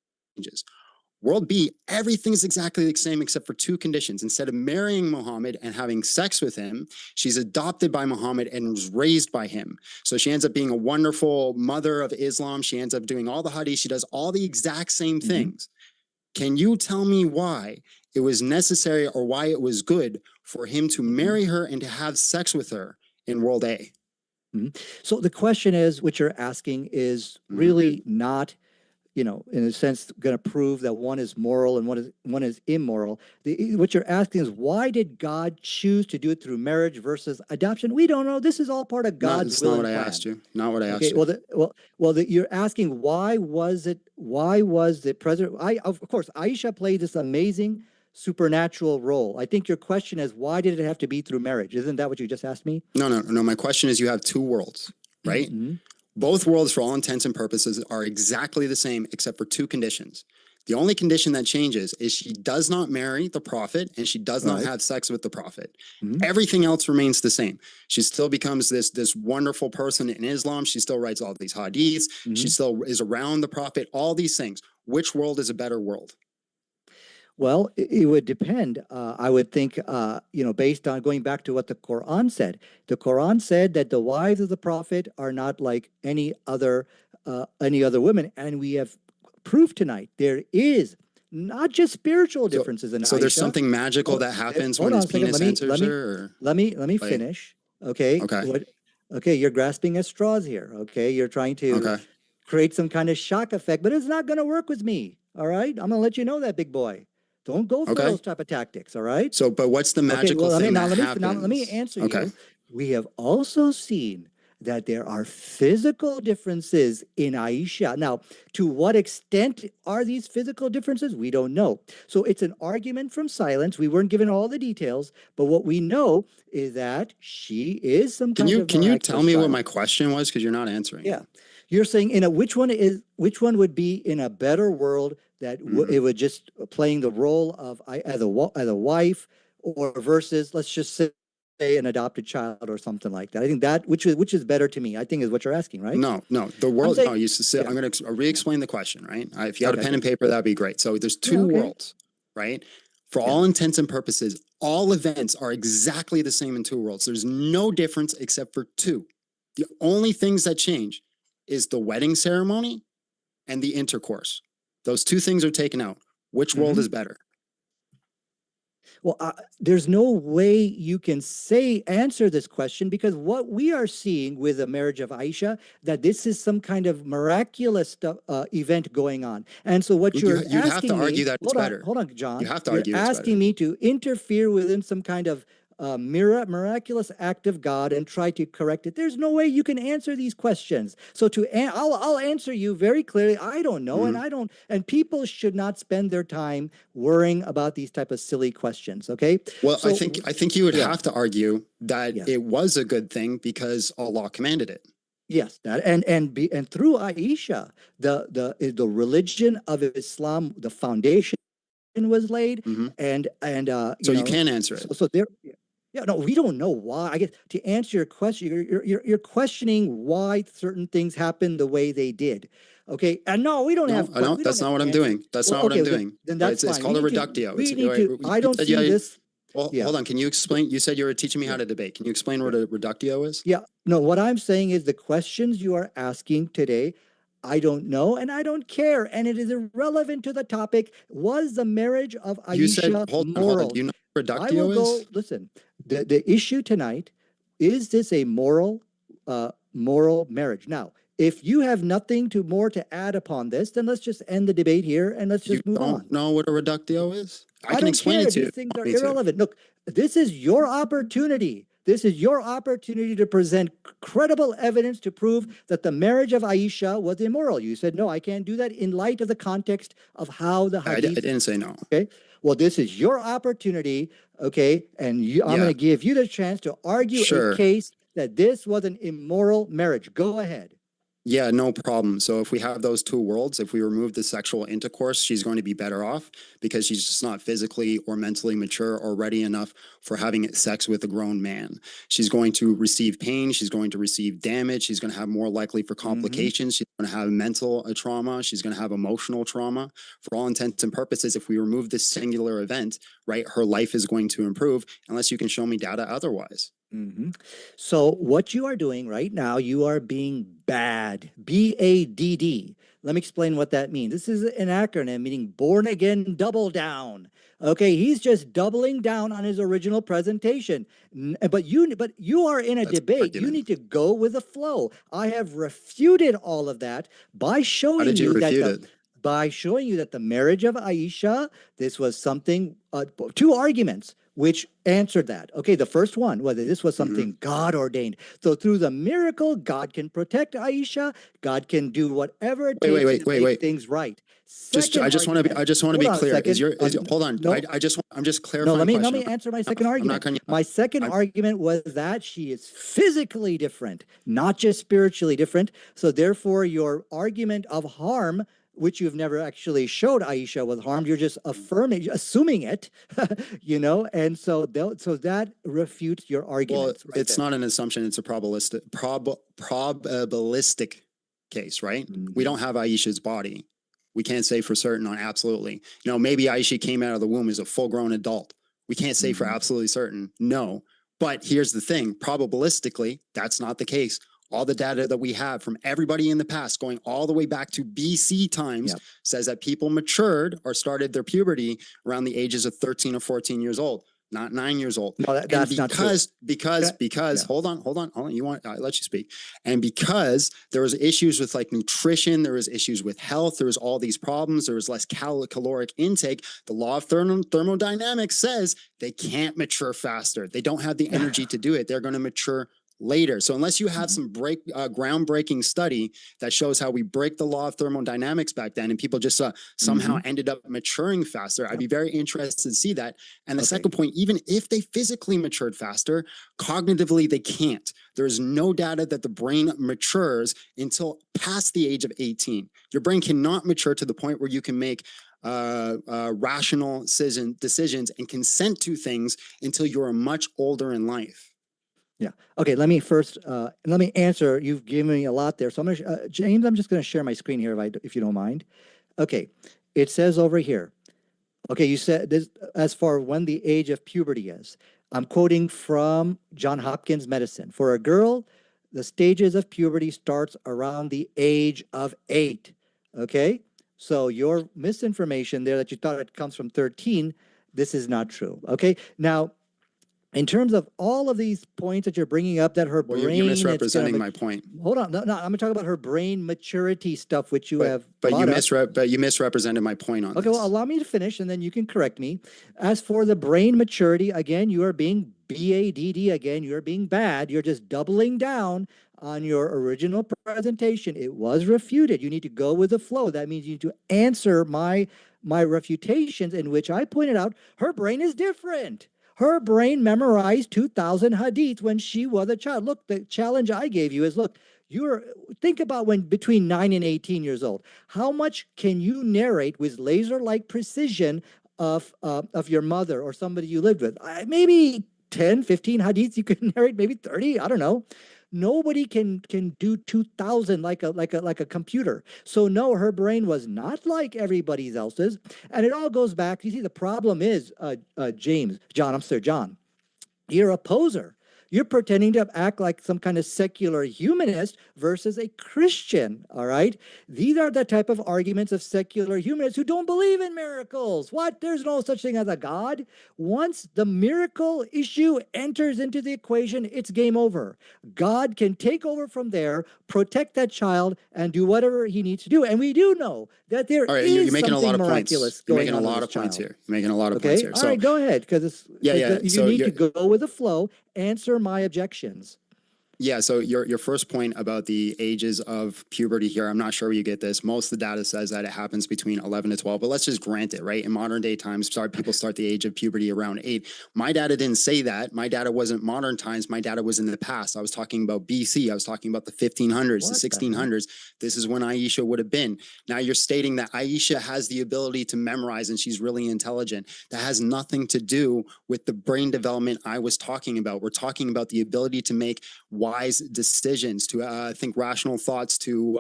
World B, everything's exactly the same except for two conditions. Instead of marrying Muhammad and having sex with him, she's adopted by Muhammad and was raised by him. So she ends up being a wonderful mother of Islam. She ends up doing all the hadith. She does all the exact same things. Can you tell me why it was necessary or why it was good for him to marry her and to have sex with her in world A? So the question is, what you're asking is really not, in a sense, going to prove that one is moral and one is immoral. What you're asking is, why did God choose to do it through marriage versus adoption? We don't know. This is all part of God's will and plan. That's not what I asked you. Not what I asked you. You're asking, why was the president? Of course, Aisha played this amazing supernatural role. I think your question is, why did it have to be through marriage? Isn't that what you just asked me? No. My question is, you have two worlds, right? Both worlds, for all intents and purposes, are exactly the same except for two conditions. The only condition that changes is she does not marry the prophet and she does not have sex with the prophet. Everything else remains the same. She still becomes this wonderful person in Islam. She still writes all these hadiths. She still is around the prophet, all these things. Which world is a better world? Well, it would depend. I would think, based on going back to what the Quran said. The Quran said that the wives of the prophet are not like any other women, and we have proof tonight there is not just spiritual differences in Aisha. So there's something magical that happens when his penis enters her? Let me finish. Okay. Okay. You're grasping at straws here. Okay. You're trying to create some kind of shock effect, but it's not going to work with me. All right. I'm going to let you know that, big boy. Don't go for those type of tactics, all right? So, but what's the magical thing that happens? Now, let me answer you. We have also seen that there are physical differences in Aisha. Now, to what extent are these physical differences? We don't know. So it's an argument from silence. We weren't given all the details, but what we know is that she is some kind of Can you tell me what my question was? Because you're not answering. Yeah. You're saying which one would be in a better world that it would just playing the role of as a wife, or versus, let's just say, an adopted child or something like that. I think that which is better to me, I think, is what you're asking, right? No, the world. I'm going to re-explain the question, right? If you had a pen and paper, that'd be great. So there's two worlds, right? For all intents and purposes, all events are exactly the same in two worlds. There's no difference except for two. The only things that change is the wedding ceremony and the intercourse. Those two things are taken out. Which world is better? Well, there's no way you can answer this question, because what we are seeing with the marriage of Aisha, that this is some kind of miraculous event going on. And so what you'd have to argue that it's better. Hold on, John. You have to argue you're asking me to interfere within some kind of miraculous act of God and try to correct it. There's no way you can answer these questions. So I'll answer you very clearly. I don't know, and people should not spend their time worrying about these type of silly questions. Okay. Well, so, I think you would have to argue that it was a good thing because Allah commanded it. Yes, that and through Aisha, the religion of Islam, the foundation was laid, and so you can answer it. So there. Yeah, no, we don't know why. I guess to answer your question, you're questioning why certain things happened the way they did. Okay, and no, we don't have. No, that's not what I'm doing. That's not what I'm doing. Then that's fine. It's called a reductio. I don't see this. Well, hold on. Can you explain? You said you were teaching me how to debate. Can you explain what a reductio is? Yeah. No, what I'm saying is the questions you are asking today, I don't know, and I don't care, and it is irrelevant to the topic. Was the marriage of Aisha moral? You know what reductio is? Listen, the issue tonight, is this a moral marriage? Now, if you have nothing more to add upon this, then let's just end the debate here and let's You just move on. don't know what a reductio is? I can don't explain care. it to you. These things are Me too. irrelevant. Look, this is your opportunity. This is your opportunity to present credible evidence to prove that the marriage of Aisha was immoral. You said, no, I can't do that in light of the context of how the I hadith. didn't say no. Okay. Well, this is your opportunity. Okay. And I'm Yeah. going to give you the chance to argue Sure. a case that this was an immoral marriage. Go ahead. Yeah, no problem. So if we have those two worlds, if we remove the sexual intercourse, she's going to be better off because she's just not physically or mentally mature or ready enough for having sex with a grown man. She's going to receive pain. She's going to receive damage. She's going to have more likely for complications. She's going to have mental trauma. She's going to have emotional trauma. For all intents and purposes, if we remove this singular event, right, her life is going to improve unless you can show me data otherwise. So what you are doing right now, you are being bad, BADD. Let me explain what that means. This is an acronym meaning born again, double down. Okay, he's just doubling down on his original presentation. But you are in a debate. You need to go with the flow. I have refuted all of that by showing you that by showing you that the marriage of Aisha, this was something, two arguments which answered that. Okay, the first one, whether this was something God ordained. So through the miracle, God can protect Aisha. God can do whatever it takes to make things right. I just want to be clear. Hold on. No, I'm just clarifying. No, let me answer my second argument. My second argument was that she is physically different, not just spiritually different. So therefore, your argument of harm, which you've never actually showed Aisha was harmed, you're just assuming it, you know, and so that refutes your argument. Well, it's not an assumption; it's a probabilistic case, right? We don't have Aisha's body. We can't say for certain on absolutely. You know, maybe Aisha came out of the womb as a full-grown adult. We can't say for absolutely certain. No, but here's the thing: probabilistically, that's not the case. All the data that we have from everybody in the past, going all the way back to BC times, says that people matured or started their puberty around the ages of 13 or 14 years old, not 9 years old. No, that's not true. Because hold on. You want, I let you speak. And because there was issues with like nutrition, there was issues with health, there was all these problems, there was less caloric intake. The law of thermodynamics says they can't mature faster. They don't have the energy to do it. They're going to mature later. So unless you have some groundbreaking study that shows how we break the law of thermodynamics back then and people just somehow ended up maturing faster, I'd be very interested to see that. And the second point, even if they physically matured faster, cognitively they can't. There's no data that the brain matures until past the age of 18. Your brain cannot mature to the point where you can make rational decisions and consent to things until you're much older in life. Yeah. Okay. Let me first let me answer. You've given me a lot there, so I'm gonna James. I'm just going to share my screen here, if you don't mind. Okay. It says over here. Okay, you said this as far when the age of puberty is. I'm quoting from Johns Hopkins Medicine. For a girl, the stages of puberty starts around the age of 8. Okay. So your misinformation there that you thought it comes from 13, this is not true. Okay. Now, in terms of all of these points that you're bringing up, that her brain... You're misrepresenting my point. Hold on. No, I'm going to talk about her brain maturity stuff, which you have... But you misrepresented my point on this. Okay, well, allow me to finish, and then you can correct me. As for the brain maturity, again, you are being BADD. Again, you're being bad. You're just doubling down on your original presentation. It was refuted. You need to go with the flow. That means you need to answer my refutations, in which I pointed out her brain is different. Her brain memorized 2,000 hadiths when she was a child. Look, the challenge I gave you is, look, think about when between 9 and 18 years old. How much can you narrate with laser-like precision of your mother or somebody you lived with? Maybe 10, 15 hadiths you can narrate, maybe 30, I don't know. Nobody can do 2,000 like a computer. So no, her brain was not like everybody else's, and it all goes back. You see, the problem is, John, your opposer You're pretending to act like some kind of secular humanist versus a Christian, all right? These are the type of arguments of secular humanists who don't believe in miracles. What? There's no such thing as a God. Once the miracle issue enters into the equation, it's game over. God can take over from there, protect that child, and do whatever he needs to do. And we do know that there All right, is you're making a lot something of miraculous points. You're going making a on with lot this of points child. here. You're making a lot of points Okay, here. all right, go ahead, because Yeah. you So need to go with the flow, answer my objections. Yeah, so your first point about the ages of puberty here, I'm not sure where you get this. Most of the data says that it happens between 11 to 12, but let's just grant it, right? In modern day times, people start the age of puberty around 8. My data didn't say that. My data wasn't modern times. My data was in the past. I was talking about BC. I was talking about the 1500s, the 1600s. This is when Aisha would have been. Now you're stating that Aisha has the ability to memorize and she's really intelligent. That has nothing to do with the brain development I was talking about. We're talking about the ability to make wise decisions, to think rational thoughts, to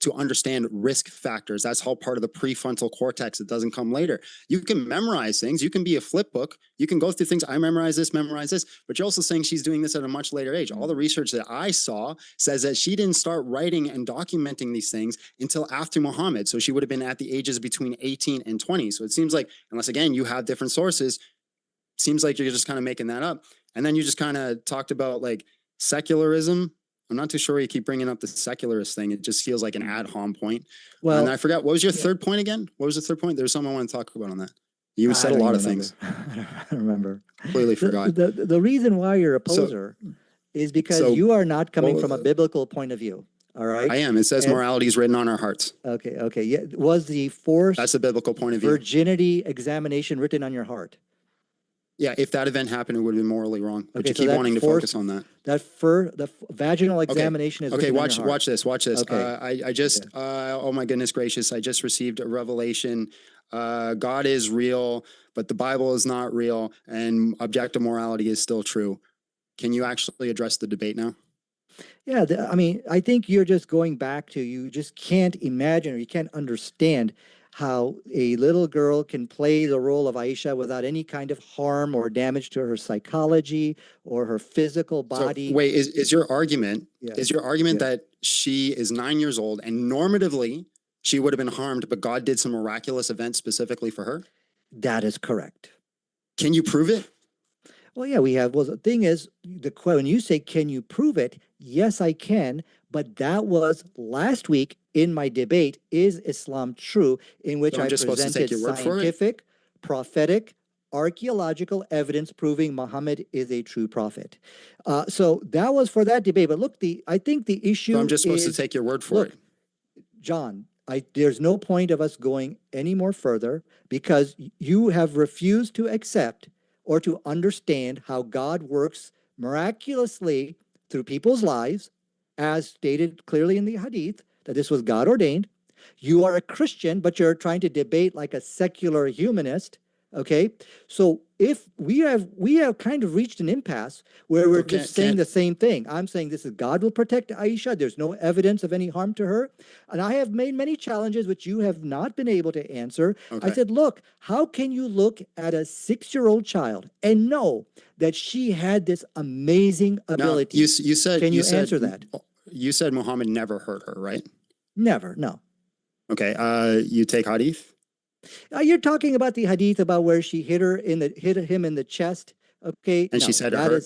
to understand risk factors. That's all part of the prefrontal cortex. It doesn't come later. You can memorize things. You can be a flip book. You can go through things. I memorize this, but you're also saying she's doing this at a much later age. All the research that I saw says that she didn't start writing and documenting these things until after Muhammad. So she would have been at the ages between 18 and 20. So it seems like, unless again, you have different sources, seems like you're just kind of making that up. And then you just kind of talked about like secularism. I'm not too sure you keep bringing up the secularist thing. It just feels like an ad hom point. Well, and I forgot, what was your third point again? What was the third point? There's something I want to talk about on that. You said a lot of things. I don't remember. Completely forgot. The reason why you're a poser is because you are not coming from a biblical point of view. All right. I am. It says morality is written on our hearts. Okay. Yeah. Was the forced That's the biblical point of view. virginity examination written on your heart? Yeah, if that event happened, it would have been morally wrong. But Okay, you so keep that wanting to focus on that. The vaginal examination is Okay, written on your heart. watch this. Okay. I just, oh my goodness gracious, I just received a revelation. God is real, but the Bible is not real, and objective morality is still true. Can you actually address the debate now? Yeah, I mean, I think you're just going back to, you just can't imagine, or you can't understand how a little girl can play the role of Aisha without any kind of harm or damage to her psychology or her physical body. So, wait, is your argument that she is 9 years old and normatively she would have been harmed, but God did some miraculous event specifically for her? That is correct. Can you prove it? Well, yeah, we have. Well, the thing is, when you say, can you prove it? Yes, I can. But that was last week in my debate, Is Islam True? In which I presented scientific, prophetic, archaeological evidence proving Muhammad is a true prophet. So that was for that debate. But look, I think the issue So I'm just supposed to take your word for it. John, there's no point of us going any more further because you have refused to accept or to understand how God works miraculously through people's lives, as stated clearly in the hadith, that this was God ordained. You are a Christian, but you're trying to debate like a secular humanist. Okay, so if we have kind of reached an impasse where we're just saying the same thing. I'm saying this is God will protect Aisha. There's no evidence of any harm to her. And I have made many challenges which you have not been able to answer. I said, look, how can you look at a 6-year-old child and know that she had this amazing ability? Now, you said, can you answer that? You said Muhammad never hurt her, right? Never, no. Okay, you take hadith? You're talking about the hadith about where she hit him in the chest. Okay, and she said it hurt.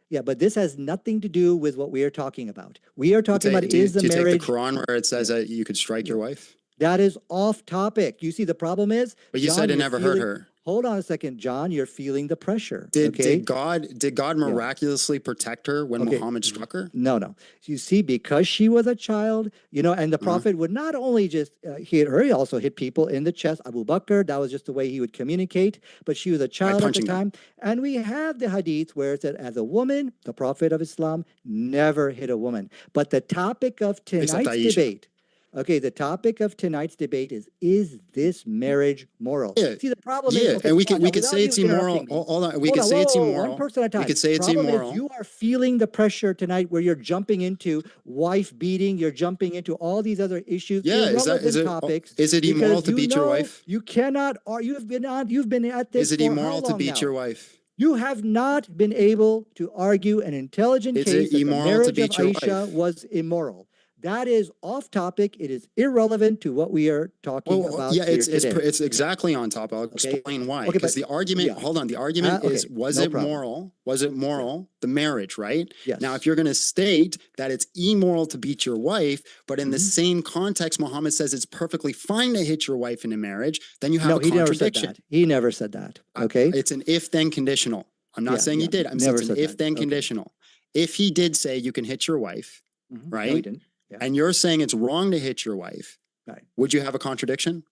Yeah, but this has nothing to do with what we are talking about. We are talking about is the marriage. Do you take the Quran where it says that you could strike your wife? That is off topic. You see, the problem is. But you said it never hurt her. Hold on a second, John. You're feeling the pressure. Did God miraculously protect her when Muhammad struck her? No. You see, because she was a child, and the Prophet would not only just hit her, he also hit people in the chest. Abu Bakr, that was just the way he would communicate. But she was a child at the time. And we have the hadith where it said, as a woman, the Prophet of Islam never hit a woman. But the topic of tonight's debate. Okay, the topic of tonight's debate is this marriage moral? Yeah. See, the problem is... and we could say it's immoral. Hold on, we could say it's immoral. One person at a time. We could say it's immoral. You are feeling the pressure tonight where you're jumping into wife beating, you're jumping into all these other issues. Yeah, is it immoral to beat your wife? You cannot, you've been at this. Is it immoral to beat your wife? You have not been able to argue an intelligent Is case it that the immoral to marriage of beat your Aisha wife? was immoral. That is off topic. It is irrelevant to what we are talking Well, about yeah, here today. it's exactly on top. I'll Okay. explain why. Okay, Because but the argument, yeah. hold on, the argument is, Okay, was no it problem. moral? Was it moral? The marriage, right? Yes. Now, if you're going to state that it's immoral to beat your wife, but in the Mhm. same context, Muhammad says it's perfectly fine to hit your wife in a marriage, then you have No, a he never said contradiction. that. He never said that. Okay. It's an if-then conditional. I'm not Yeah, saying he yeah, did. I'm saying never it's an said that. if-then Okay. conditional. If he did say you can hit your wife, No, he right? didn't. Yeah. And you're saying it's wrong to hit your wife, Right. would you have a contradiction?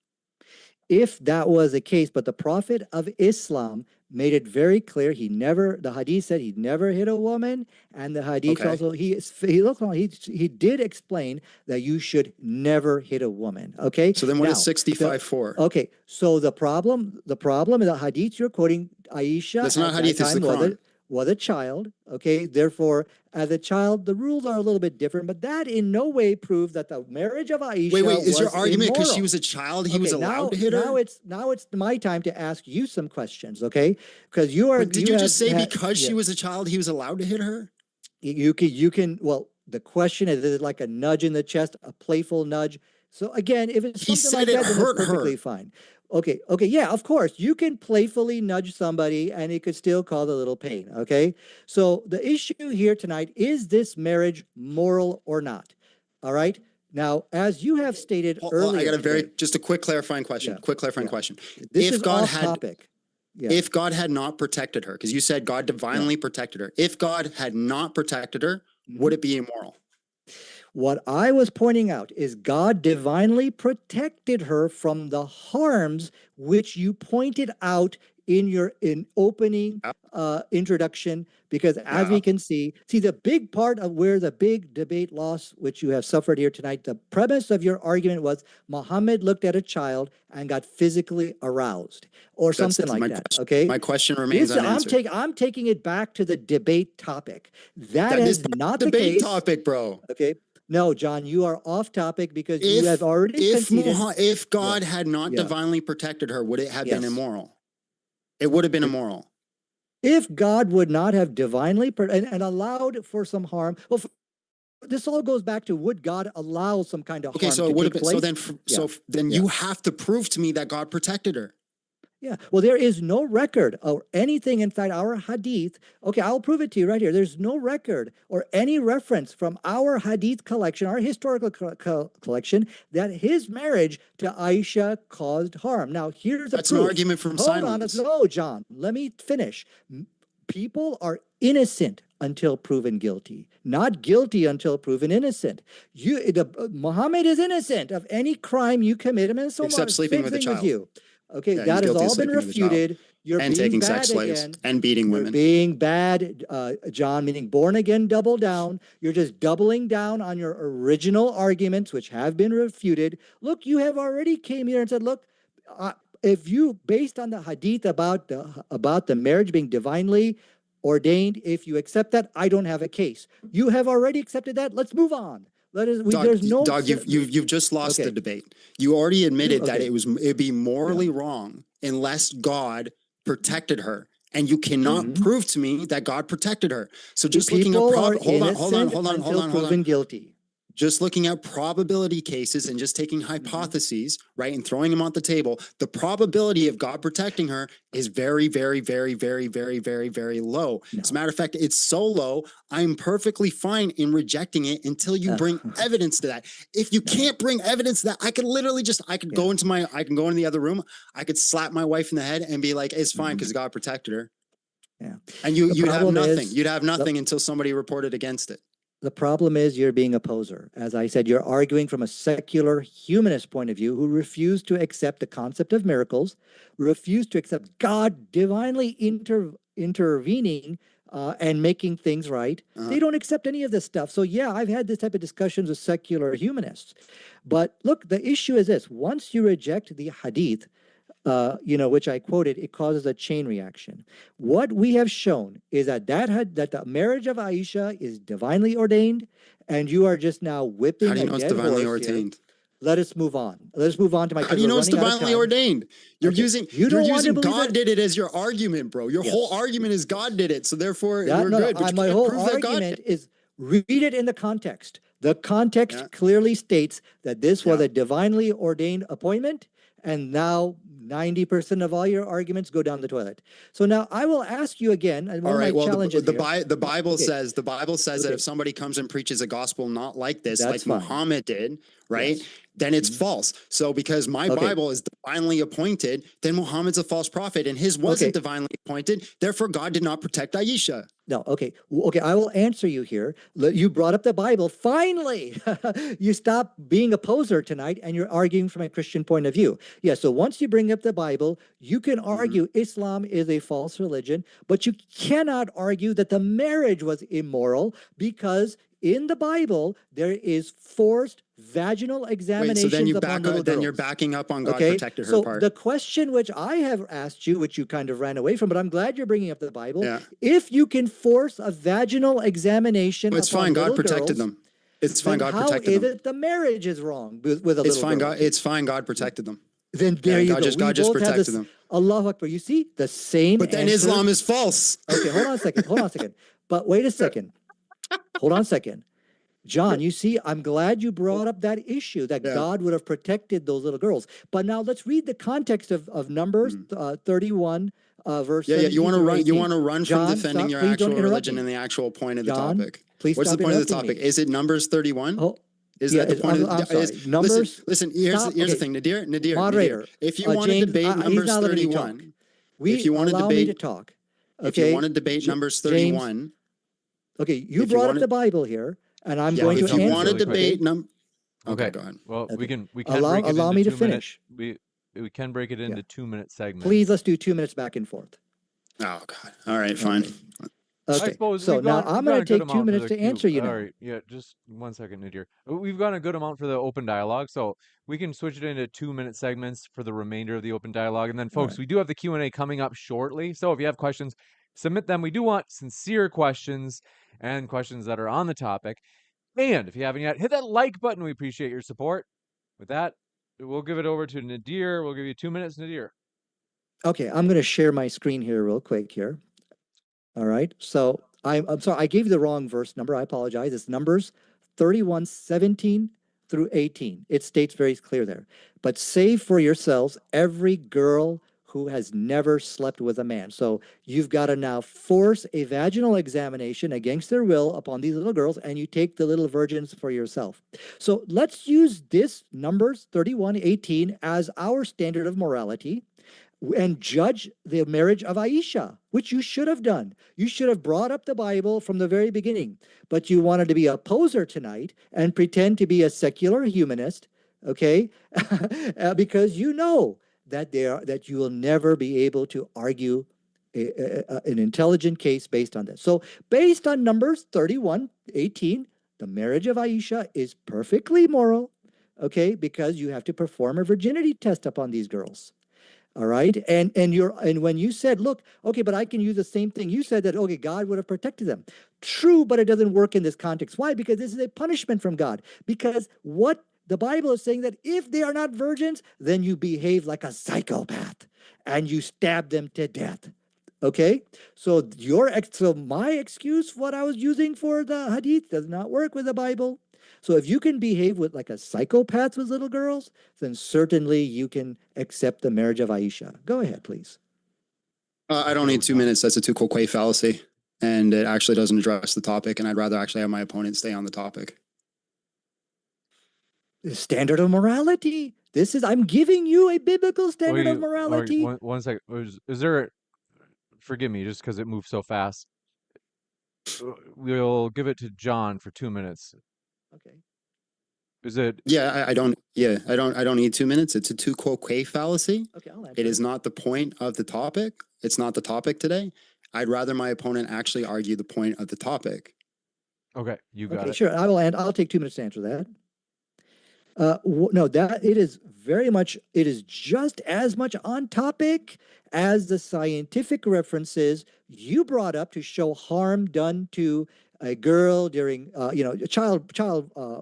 If that was the case, but the Prophet of Islam made it very clear the hadith said he never hit a woman, and the hadith Okay. also he did explain that you should never hit a woman. Okay. So then what is Now, 65 for? okay, so the problem in the hadith you're quoting, Aisha That's at not that hadith, it's the time Quran. was a child. Okay, therefore, as a child, the rules are a little bit different, but that in no way proved that the marriage of Aisha Wait, is your was argument because she immoral. was a child, he was Okay, allowed to hit her? now it's my time to ask you some questions, okay? Because you are But did you just say had- because she yeah, was a child, he was allowed to hit her? you can well, the question is it like a nudge in the chest, a playful nudge? So again, if it's He something said like it that, then it's hurt her. perfectly fine. Okay, yeah, of course, you can playfully nudge somebody and it could still cause a little pain, okay? So the issue here tonight is this marriage moral or not? All right? Now, as you have stated earlier, I got a today, just a quick clarifying question. Yeah, Quick clarifying yeah. question. this If is God off had topic. Yeah. if God had not protected her, because you said God divinely protected her. If God had not protected her, would it be immoral? What I was pointing out is God divinely protected her from the harms which you pointed out in your opening introduction, because as Yeah. we can see the big part of where the big debate loss which you have suffered here tonight, the premise of your argument was Muhammad looked at a child and got physically aroused or something like that. Okay, My question remains unanswered. I'm taking it back to the debate topic. That is is not the debate case. topic, bro. Okay. No, John, you are off topic because you have already conceded. If God had not divinely protected her, would it have been immoral? It would have been immoral. If God would not have divinely and allowed for some harm, well, this all goes back to would God allow some kind of harm so to it would have take been place? then you have to prove to me that God protected her. Yeah. Well, there is no record or anything inside our hadith. Okay, I'll prove it to you right here. There's no record or any reference from our hadith collection, our historical collection, that his marriage to Aisha caused harm. Now, here's That's a proof. an argument from silence. No, John, let me finish. People are innocent until proven guilty, not guilty until proven innocent. Muhammad is innocent of any crime you commit. I mean, so Except sleeping with a child. You. Okay, Yeah, that has all been refuted. You're and being taking bad sex slaves again. and beating women. You're being bad, John, meaning born again, double down. You're just doubling down on your original arguments, which have been refuted. Look, you have already came here and said, look, if you, based on the hadith about the marriage being divinely ordained, if you accept that, I don't have a case. You have already accepted that. Let's move on. There's no. Doug, you've just lost the debate. You already admitted that it'd be morally wrong unless God protected her, and you cannot prove to me that God protected her. So just looking at hold on. Guilty. Just looking at probability cases and just taking hypotheses, right, and throwing them on the table, the probability of God protecting her is very, very, very, very, very, very, very low. No. As a matter of fact, it's so low, I'm perfectly fine in rejecting it until you bring evidence to that. If you can't bring evidence to that, I could literally go into the other room, I could slap my wife in the head and be like, it's fine because God protected her. Yeah. And you'd have nothing. You'd have nothing until somebody reported against it. The problem is you're being a poser. As I said, you're arguing from a secular humanist point of view who refuse to accept the concept of miracles, refuse to accept God divinely intervening and making things right. They don't accept any of this stuff. So yeah, I've had this type of discussions with secular humanists. But look, the issue is this. Once you reject the hadith, which I quoted, it causes a chain reaction. What we have shown is that the marriage of Aisha is divinely ordained, and you are just now whipping. How do you know it's divinely ordained? let us move on. Let us move on to my. How do you know it's divinely ordained? You're Okay, using you don't want to believe God it? did it as your argument, bro. Your whole argument is God did it, so therefore we're good. But you my can't whole prove that God argument did. is read it in the context. The context clearly states that this was a divinely ordained appointment, and now 90% of all your arguments go down the toilet. So now I will ask you again, and one All right. of my Well, challenges the here. Bible Okay, says that okay, if somebody comes and preaches a gospel not like this, that's like fine. Muhammad did, right, Yes. then it's false. So because my Okay. Bible is divinely appointed, then Muhammad's a false prophet, and his wasn't divinely appointed. Therefore, God did not protect Aisha. No, okay. Okay, I will answer you here. You brought up the Bible. Finally, you stop being a poser tonight and you're arguing from a Christian point of view. Yeah, so once you bring up the Bible, you can argue Islam is a false religion, but you cannot argue that the marriage was immoral because in the Bible, there is forced vaginal examinations Wait, so then you upon little girls. you're backing up on God Okay, protected her so part. the question which I have asked you, which you kind of ran away from, but I'm glad you're bringing up the Bible. Yeah. If you can force a vaginal examination It's upon fine. God little protected girls, them. It's fine. then God how protected is them. it the marriage is wrong with a It's little fine. girl? It's fine. God protected them. Then there you go. God just both have protected this. them. Allahu Akbar. You see the same But then answer. Islam is false. Okay, hold on a second. Hold on a second. But wait a second. Hold on a second. John, you see, I'm glad you brought up that issue that God would have protected those little girls. But now let's read the context of Numbers 31, verse 17 you want to through run. 18. You want to run John, from defending your please don't actual interrupt religion me. and the actual point of John, the topic. please What's the stop point of the interrupting topic? me. Is it Numbers 31? Oh, Is yeah, that the point? I'm sorry. Numbers. Listen. Here's Stop. the Okay. thing, Nadir. Moderator, If you want to James, debate he's Numbers not letting me talk. 31, We if you want to allow me to debate, talk. if you Okay, want to debate Numbers James, 31, okay, you if you brought want up the Bible here, and I'm yeah, going to if you answer. want to really quick. debate Okay, go ahead. well, Okay. we can break it Allow into me to 2 minutes. finish. We can break it into 2-minute segments. Please, let's do 2 minutes back and forth. Oh God. All right, fine. Okay. I suppose so we've now gone, I'm we've going gone to a good take 2 amount for minutes the to answer you now. All right, yeah, just 1 second, Nadir. We've gone a good amount for the open dialogue, so we can switch it into 2-minute segments for the remainder of the open dialogue. And then, folks, we do have the Q&A coming up shortly, so if you have questions, submit them. We do want sincere questions and questions that are on the topic. And if you haven't yet, hit that like button. We appreciate your support. With that, we'll give it over to Nadir. We'll give you 2 minutes, Nadir. Okay, I'm going to share my screen here real quick here. All right. So I'm sorry, I gave you the wrong verse number. I apologize. It's Numbers 31, 17 through 18. It states very clear there. But save for yourselves every girl who has never slept with a man. So you've got to now force a vaginal examination against their will upon these little girls, and you take the little virgins for yourself. So let's use this Numbers 31, 18 as our standard of morality and judge the marriage of Aisha, which you should have done. You should have brought up the Bible from the very beginning, but you wanted to be a poser tonight and pretend to be a secular humanist, okay? Because you know that that you will never be able to argue an intelligent case based on this. So based on Numbers 31, 18, the marriage of Aisha is perfectly moral, okay? Because you have to perform a virginity test upon these girls. All right. And when you said, look, okay, but I can use the same thing. You said that, okay, God would have protected them. True, but it doesn't work in this context. Why? Because this is a punishment from God. Because what the Bible is saying that if they are not virgins, then you behave like a psychopath and you stab them to death. Okay, so my excuse, what I was using for the hadith, does not work with the Bible. So if you can behave with like a psychopath with little girls, then certainly you can accept the marriage of Aisha. Go ahead, please. I don't need 2 minutes. That's a too quoque fallacy, and it actually doesn't address the topic. And I'd rather actually have my opponent stay on the topic. The standard of morality. I'm giving you a biblical standard of morality. One second. Is there? Forgive me, just because it moved so fast. We'll give it to John for 2 minutes. Okay. Is it? Yeah, I don't. Yeah, I don't need 2 minutes. It's a too quoque fallacy. Okay, I'll answer. It is not the point of the topic. It's not the topic today. I'd rather my opponent actually argue the point of the topic. Okay, you got it. Sure. I'll take 2 minutes to answer that. No, that it is very much. It is just as much on topic as the scientific references you brought up to show harm done to a girl during, a child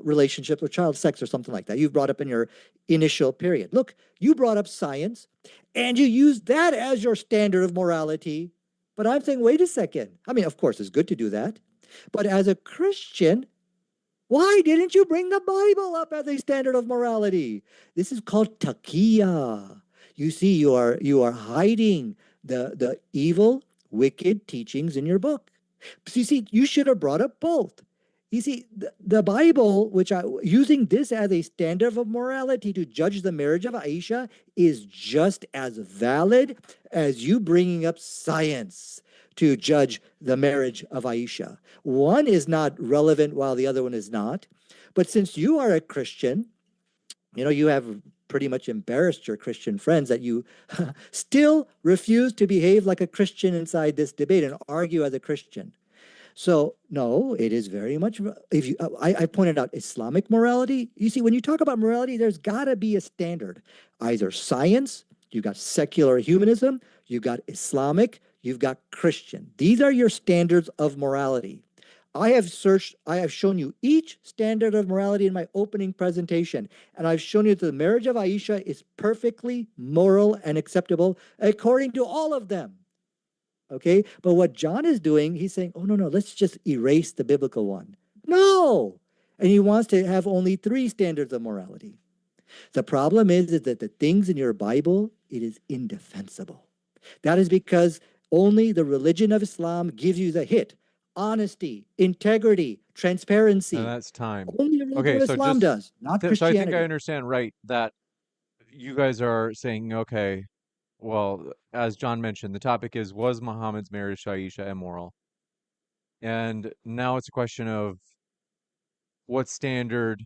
relationship or child sex or something like that. You've brought up in your initial period. Look, you brought up science and you used that as your standard of morality. But I'm saying, wait a second. I mean, of course, it's good to do that. But as a Christian, why didn't you bring the Bible up as a standard of morality? This is called taqiyya. You see, you are hiding the evil, wicked teachings in your book. So you see, you should have brought up both. You see, the Bible, using this as a standard of morality to judge the marriage of Aisha, is just as valid as you bringing up science to judge the marriage of Aisha. One is not relevant while the other one is not. But since you are a Christian, you have pretty much embarrassed your Christian friends that you still refuse to behave like a Christian inside this debate and argue as a Christian. So no, it is very much. If you, I pointed out Islamic morality. You see, when you talk about morality, there's got to be a standard. Either science, you've got secular humanism, you've got Islamic, you've got Christian. These are your standards of morality. I have shown you each standard of morality in my opening presentation, and I've shown you that the marriage of Aisha is perfectly moral and acceptable according to all of them. Okay, but what John is doing, he's saying, oh, no, let's just erase the biblical one. No! And he wants to have only 3 standards of morality. The problem is that the things in your Bible, it is indefensible. That is because only the religion of Islam gives you the hit. Honesty, integrity, transparency. And that's time. Only the religion Okay, of so Islam does, not so I think I Christianity. understand right that you guys are saying, okay, well, as John mentioned, the topic is, was Muhammad's marriage to Aisha immoral? And now it's a question of what standard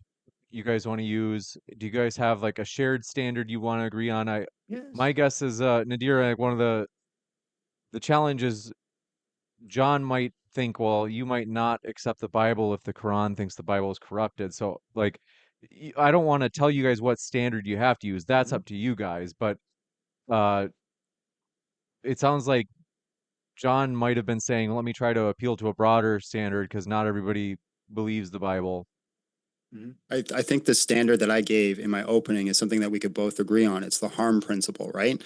you guys want to use. Do you guys have like a shared standard you want to agree on? Yes. My guess is Nadir, one of the challenges John might think, well, you might not accept the Bible if the Quran thinks the Bible is corrupted. So, like, I don't want to tell you guys what standard you have to use. That's Mhm. up to you guys. But uh, it sounds like John might have been saying, let me try to appeal to a broader standard because not everybody believes the Bible. I think the standard that I gave in my opening is something that we could both agree on. It's the harm principle, right?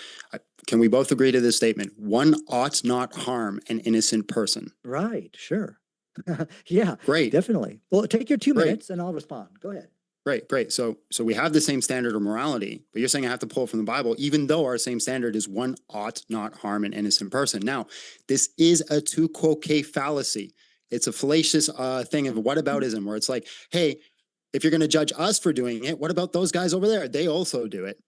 Can we both agree to this statement? One ought not harm an innocent person. Right, sure. Yeah, Great, definitely. Well, take your 2 great, minutes and I'll respond. Go ahead. great. So we have the same standard of morality, but you're saying I have to pull from the Bible, even though our same standard is one ought not harm an innocent person. Now, this is a tu quoque fallacy. It's a fallacious thing of whataboutism, where it's like, hey, if you're going to judge us for doing it, what about those guys over there? They also do it.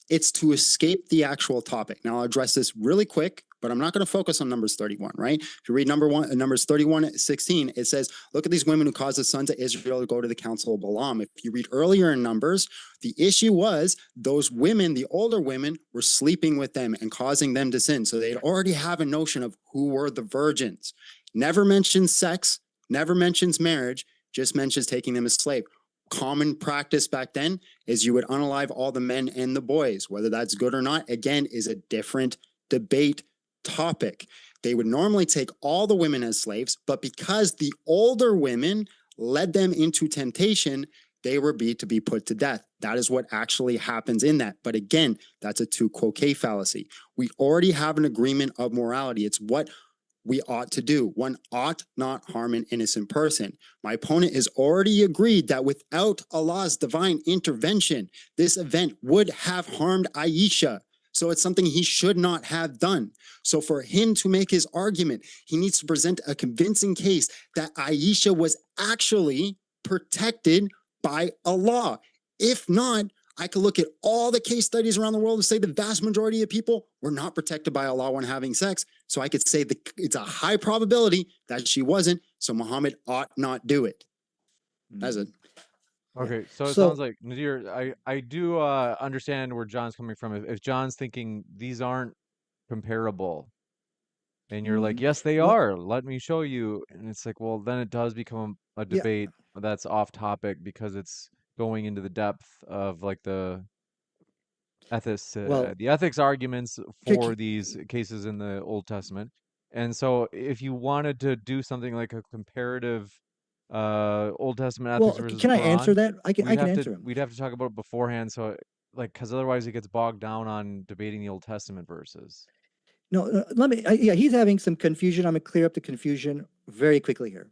It's to escape the actual topic. Now, I'll address this really quick, but I'm not going to focus on Numbers 31, right? If you read Numbers 31:16, it says, look at these women who caused the sons of Israel to go to the council of Balaam. If you read earlier in Numbers, the issue was those women, the older women, were sleeping with them and causing them to sin. So they'd already have a notion of who were the virgins. Never mentions sex, never mentions marriage, just mentions taking them as slave. Common practice back then is you would unalive all the men and the boys. Whether that's good or not, again, is a different debate topic. They would normally take all the women as slaves, but because the older women led them into temptation, they were to be put to death. That is what actually happens in that. But again, that's a tu quoque fallacy. We already have an agreement of morality. It's what we ought to do. One ought not harm an innocent person. My opponent has already agreed that without Allah's divine intervention, this event would have harmed Aisha. So it's something he should not have done. So for him to make his argument, he needs to present a convincing case that Aisha was actually protected by Allah. If not, I could look at all the case studies around the world and say the vast majority of people were not protected by Allah when having sex. So I could say it's a high probability that she wasn't. So Muhammad ought not do it. That's it. Yeah. Okay, so it sounds So, like Nadir, I do understand where John's coming from. If John's thinking these aren't comparable, and you're like, mm, yes, they well, are. Let me show you. And it's like, well, then it does become a yeah, debate that's off topic because it's going into the depth of like well, the ethics arguments c- for c- these cases in the Old Testament. And so if you wanted to do something like a comparative Old Testament ethics Well, versus can I answer Quran, that? I can answer him. we'd have to talk about it beforehand, so like, because otherwise it gets bogged down on debating the Old Testament verses. No, let me. Yeah, he's having some confusion. I'm gonna clear up the confusion very quickly here.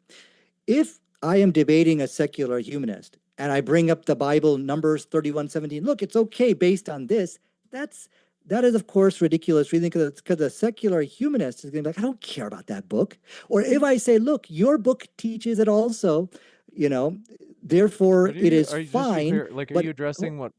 If I am debating a secular humanist and I bring up the Bible, Numbers 31:17, look, it's okay based on this. That's that is of course ridiculous reason because a secular humanist is going to be like, I don't care about that book. Or if I say, look, your book teaches it also, you know, therefore But it is are you just to be fine. clear, like, are But you addressing what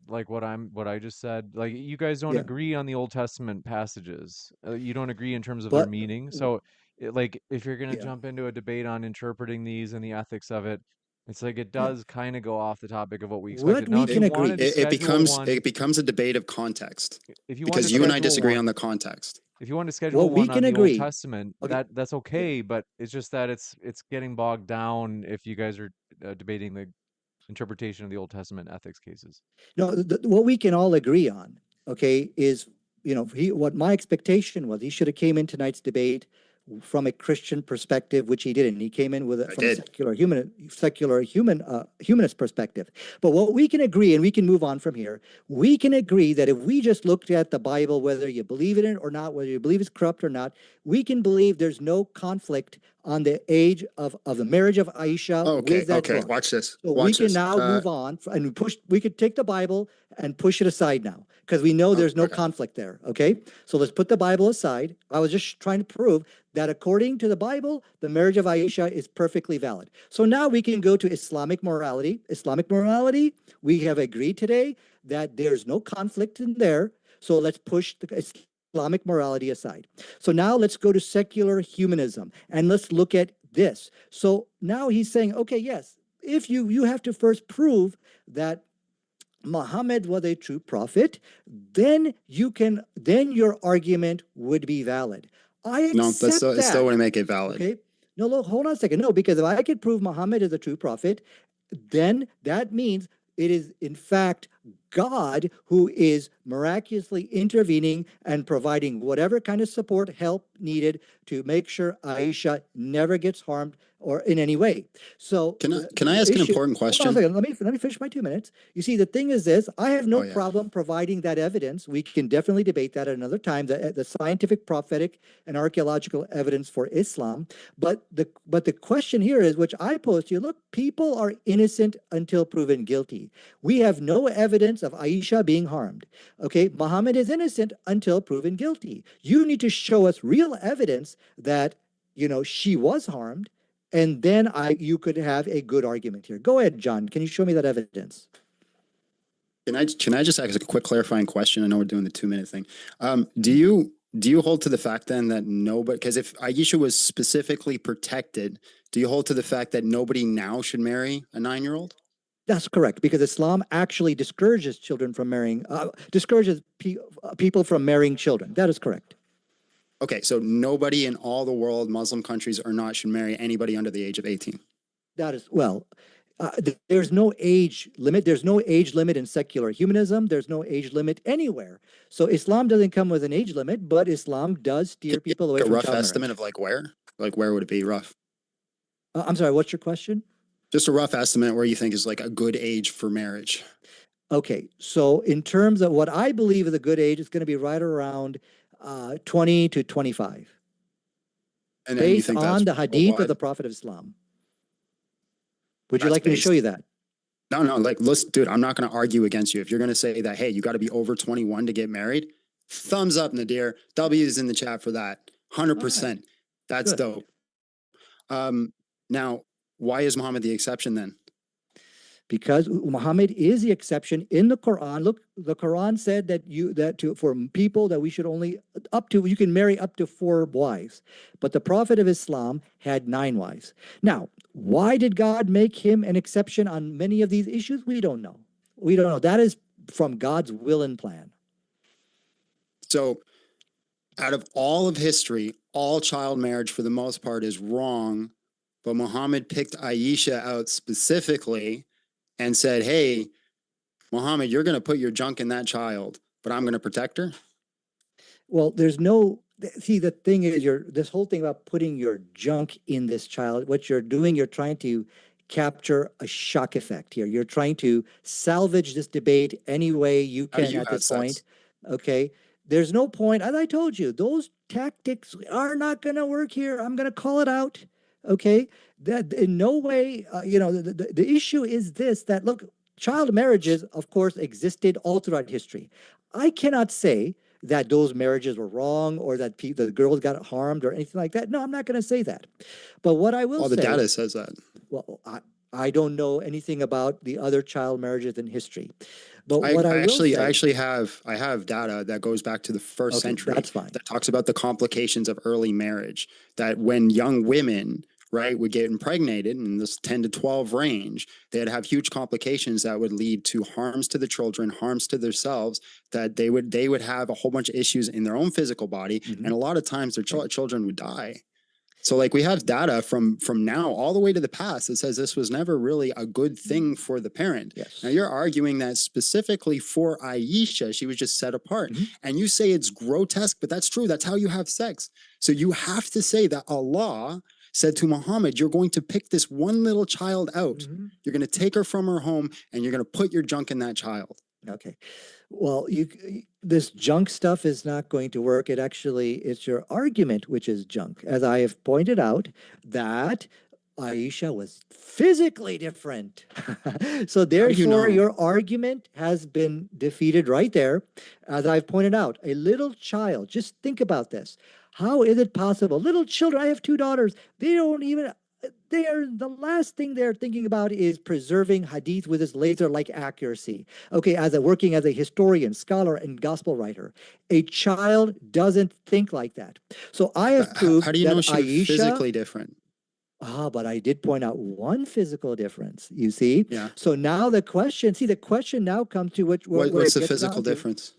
I just said? Like, you guys don't yeah, agree on the Old Testament passages. You don't agree in terms of their but meaning. So, like, if you're gonna yeah, jump into a debate on interpreting these and the ethics of it, it's like it yeah. does kind of go off the topic of what we What expected. Now, we if It, can you agree. wanted to schedule one, it becomes a debate of context if you wanted because to you and I schedule disagree on one, the context. if you want to schedule What we one on can the Old agree. Testament, Okay. that's Yeah. okay. But it's just that it's getting bogged down if you guys are debating the interpretation of the Old Testament ethics cases. No, what we can all agree on, okay, is what my expectation was. He should have came in tonight's debate from a Christian perspective, which he didn't. He came in with I from a did. humanist perspective. But what we can agree, and we can move on from here. We can agree that if we just looked at the Bible, whether you believe in it or not, whether you believe it's corrupt or not, we can believe there's no conflict on the age of the marriage of Aisha Oh, okay. with that Okay. book. Watch this. So we Watch can this. now move on and we could take the Bible and push it aside now because we know there's no Okay. conflict there. Okay. So let's put the Bible aside. I was just trying to prove that according to the Bible, the marriage of Aisha is perfectly valid. So now we can go to Islamic morality. Islamic morality, we have agreed today that there's no conflict in there. So let's push the Islamic morality aside. So now let's go to secular humanism and let's look at this. So now he's saying, okay, yes, if you have to first prove that Muhammad was a true prophet, then your argument would be valid. I No, accept it still that. wouldn't make it valid. Okay. No, look, hold on a second. No, because if I could prove Muhammad is a true prophet, then that means it is in fact God who is miraculously intervening and providing whatever kind of support, help needed to make sure Aisha never gets harmed or in any way. So Can I ask an issue. important Hold on a question? second. Let me finish my 2 minutes. You see, the thing is this: I have no Oh yeah. problem providing that evidence. We can definitely debate that at another time. The scientific, prophetic, and archaeological evidence for Islam. But the question here is, which I pose to you: look, people are innocent until proven guilty. We have no evidence of Aisha being harmed. Okay, Muhammad is innocent until proven guilty. You need to show us real evidence that she was harmed, and then you could have a good argument here. Go ahead, John. Can you show me that evidence? Can I just ask a quick clarifying question? I know we're doing the 2 minute thing. Do you hold to the fact then that nobody, because if Aisha was specifically protected, do you hold to the fact that nobody now should marry a 9-year-old? That's correct, because Islam actually discourages people from marrying children. That is correct. Okay, so nobody in all the world, Muslim countries or not, should marry anybody under the age of 18. That is, well, there's no age limit. There's no age limit in secular humanism. There's no age limit anywhere. So Islam doesn't come with an age limit, but Islam does steer people away A from rough child estimate marriage. of like where would it be rough? I'm sorry, what's your question? Just a rough estimate where you think is like a good age for marriage. Okay, so in terms of what I believe is a good age, it's going to be right around 20 to 25, And you based think that's on the hadith of worldwide? the Prophet of Islam. Would you That's like me to show you based. that? No, like, listen, dude, I'm not going to argue against you. If you're going to say that, hey, you got to be over 21 to get married, thumbs up, Nadir. W is in the chat for that. All right, 100%. That's good. dope. Now, why is Muhammad the exception then? Because Muhammad is the exception in the Quran. Look, the Quran said for people that we should only you can marry up to 4 wives, but the Prophet of Islam had 9 wives. Now, why did God make him an exception on many of these issues? We don't know. We don't know. That is from God's will and plan. So, out of all of history, all child marriage for the most part is wrong, but Muhammad picked Aisha out specifically and said, hey, Muhammad, you're going to put your junk in that child, but I'm going to protect her. Well, there's no see, the thing is, this whole thing about putting your junk in this child, what you're doing, you're trying to capture a shock effect here. You're trying to salvage this debate any way you How do can you at have this point. sex? Okay. There's no point. As I told you, those tactics are not going to work here. I'm going to call it out. Okay. That in no way, the issue is this, that look, child marriages, of course, existed all throughout history. I cannot say that those marriages were wrong or that the girls got harmed or anything like that. No, I'm not going to say that. But what I will All the say, data says that. well, I don't know anything about the other child marriages in history. But I, what I I will actually I say, actually have I have data that goes back to the first okay, century that's fine. that talks about the complications of early marriage. That when young women, right, would get impregnated in this 10 to 12 range, they'd have huge complications that would lead to harms to the children, harms to themselves, that they would have a whole bunch of issues in their own physical body, Mhm. and a lot of times their Right. children would die. So like we have data from now all the way to the past that says this was never really a good thing for the parent. Yes. Now you're arguing that specifically for Aisha, she was just set apart. Mhm. And you say it's grotesque, but that's true. That's how you have sex. So you have to say that Allah said to Muhammad, you're going to pick this one little child out. Mhm. You're going to take her from her home and you're going to put your junk in that child. Okay. Well, this junk stuff is not going to work. It's your argument which is junk. As I have pointed out, that Aisha was physically different. So How do you therefore, know? your argument has been defeated right there. As I've pointed out, a little child, just think about this. How is it possible? Little children, I have two daughters, the last thing they're thinking about is preserving hadith with this laser-like accuracy. Okay, working as a historian, scholar, and gospel writer, a child doesn't think like that. So I have How proved do you know that she was Aisha. physically different? But I did point out one physical difference, you see? Yeah. So now the question now comes to where What's it the gets physical down to. difference?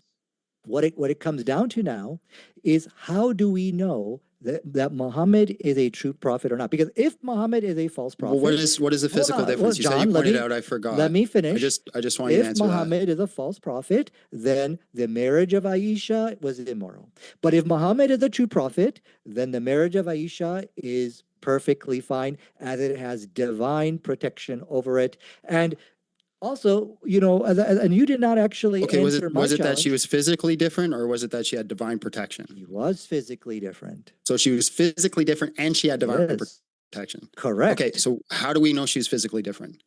What it comes down to now is, how do we know that Muhammad is a true prophet or not? Because if Muhammad is a false Well, prophet, what is the hold physical on, well, difference? You said you John, pointed out. I let forgot. me finish. I just want you to If answer that. Muhammad is a false prophet, then the marriage of Aisha was immoral. But if Muhammad is a true prophet, then the marriage of Aisha is perfectly fine, as it has divine protection over it. And also, and you did not actually Okay, answer my was it that she challenge. was physically different, or was it that she had divine protection? She was physically different. So she was physically different, and she had divine Yes, protection. correct. Okay, so how do we know she's physically different?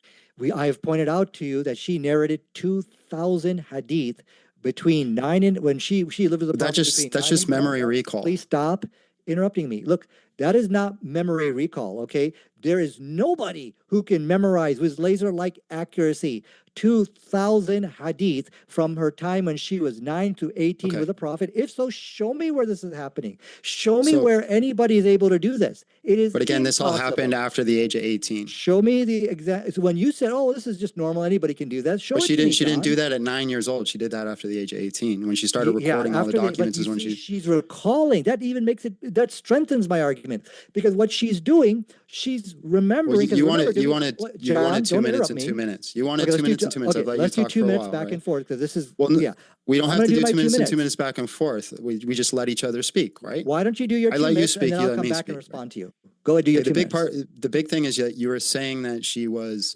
I have pointed out to you that she narrated 2,000 hadith between when she lived with the Prophet between That's 9 just and 12. memory recall. Please stop interrupting me. Look, that is not memory recall, okay? There is nobody who can memorize with laser-like accuracy 2,000 hadith from her time when she was 9 to 18 Okay. with the Prophet. If so, show me where this is happening. Show me So- where anybody is able to do this. It is But again, this all impossible. happened after the age of 18. Show me the exact. So when you said, "Oh, this is just normal, anybody can do that," show But it she to me, didn't. She didn't John. do that at 9 years old. She did that after the age of 18. When she started Yeah, recording all the documents, but is when she's recalling. That even makes that strengthens my argument, because what she's doing, she's remembering. Well, you wanted John, 2 don't minutes interrupt and me. 2 minutes. You wanted Okay, 2 minutes and 2 minutes. Okay, I've let you let's do talk 2 for a minutes while, back right? and forth, because this is Well, yeah. We don't I'm have to gonna do my 2 minutes and 2 minutes. minutes back and forth. We just let each other speak, right? Why don't you do your I 2 let you minutes, speak, and then you I'll let come me back and speak, respond to you. Go ahead, do your Okay, 2 minutes. the big thing is that you were saying that she was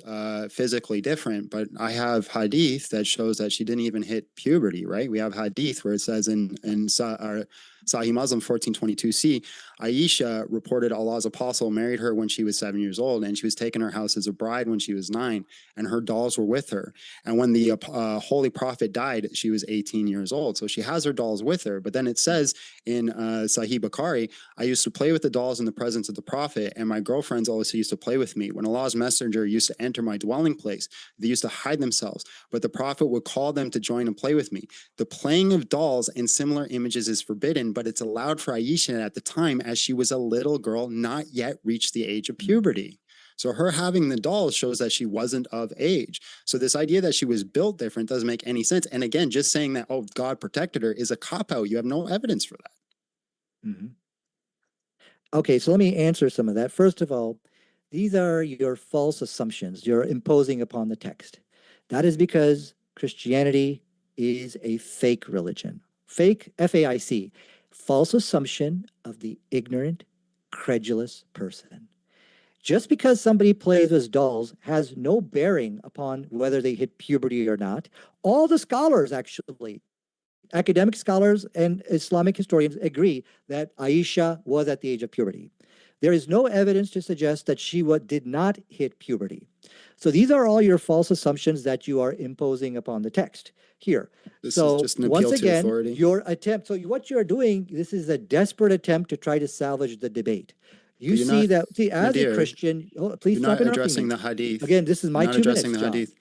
physically different, but I have hadith that shows that she didn't even hit puberty, right? We have hadith where it says in Sahih Muslim 1422c, Aisha reported Allah's apostle married her when she was 7 years old, and she was taken to her house as a bride when she was 9, and her dolls were with her. And when the Holy Prophet died, she was 18 years old. So she has her dolls with her. But then it says in Sahih Bukhari, I used to play with the dolls in the presence of the Prophet, and my girlfriends also used to play with me. When Allah's messenger used to enter my dwelling place, they used to hide themselves, but the Prophet would call them to join and play with me. The playing of dolls and similar images is forbidden, but it's allowed for Aisha at the time, as she was a little girl, not yet reached the age of puberty. So her having the dolls shows that she wasn't of age. So this idea that she was built different doesn't make any sense. And again, just saying that, oh, God protected her is a cop-out. You have no evidence for that. Mm-hmm. Okay, so let me answer some of that. First of all, these are your false assumptions you're imposing upon the text. That is because Christianity is a fake religion. Fake, F-A-I-C. false assumption of the ignorant, credulous person. Just because somebody plays with dolls has no bearing upon whether they hit puberty or not. All the scholars, actually, academic scholars and Islamic historians agree that Aisha was at the age of puberty. There is no evidence to suggest that she did not hit puberty. So these are all your false assumptions that you are imposing upon the text here. This so is just an once appeal to again, authority. your attempt, so what you're doing, this is a desperate attempt to try to salvage the debate. You You're see not, that, see, as a Nadir, Christian, please you're stop not interrupting me. addressing the hadith. Again, this is my You're not 2 addressing minutes, the John. hadith.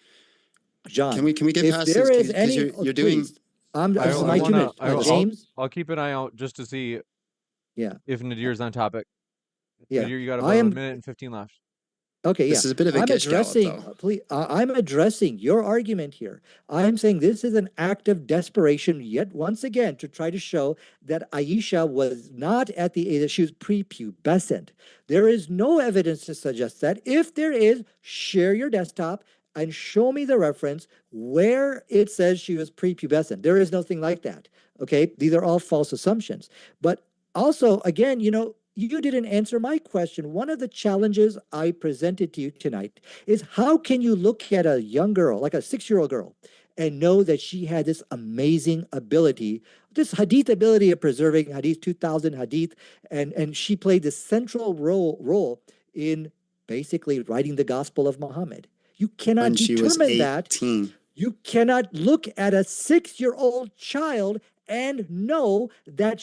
John, Can we get if past there this? is any, You're doing. please, this is I my 2 wanna, minutes. James, I'll keep an eye out just to see yeah, if Nadir's on topic. yeah. Nadir, you got I about a am minute and 15 left. okay. Yeah, This is a bit of a I'm gish gallop, addressing. though. Please, I'm addressing your argument here. I'm saying this is an act of desperation, yet once again, to try to show that Aisha was not at the age; she was prepubescent. There is no evidence to suggest that. If there is, share your desktop and show me the reference where it says she was prepubescent. There is nothing like that. Okay, these are all false assumptions. But also, again, you didn't answer my question. One of the challenges I presented to you tonight is how can you look at a young girl, like a 6-year-old girl, and know that she had this amazing ability, this hadith ability of preserving hadith, 2000 hadith, and she played this central role in basically writing the gospel of Muhammad. You cannot When she was determine that. 18. You cannot look at a 6-year-old child and know that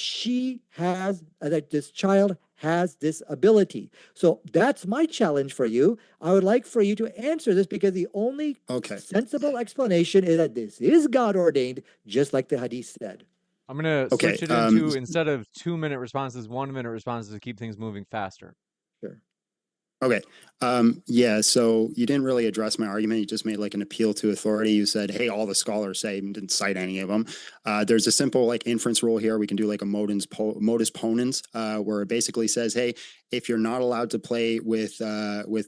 that this child has this ability. So that's my challenge for you. I would like for you to answer this because the only sensible explanation is that this is God ordained, just like the hadith said. I'm going to switch it into, instead of 2-minute responses, 1-minute responses to keep things moving faster. Sure. Okay. Yeah. So you didn't really address my argument. You just made like an appeal to authority. You said, hey, all the scholars say, and didn't cite any of them. There's a simple like inference rule here. We can do like a modus ponens, where it basically says, hey, if you're not allowed to play with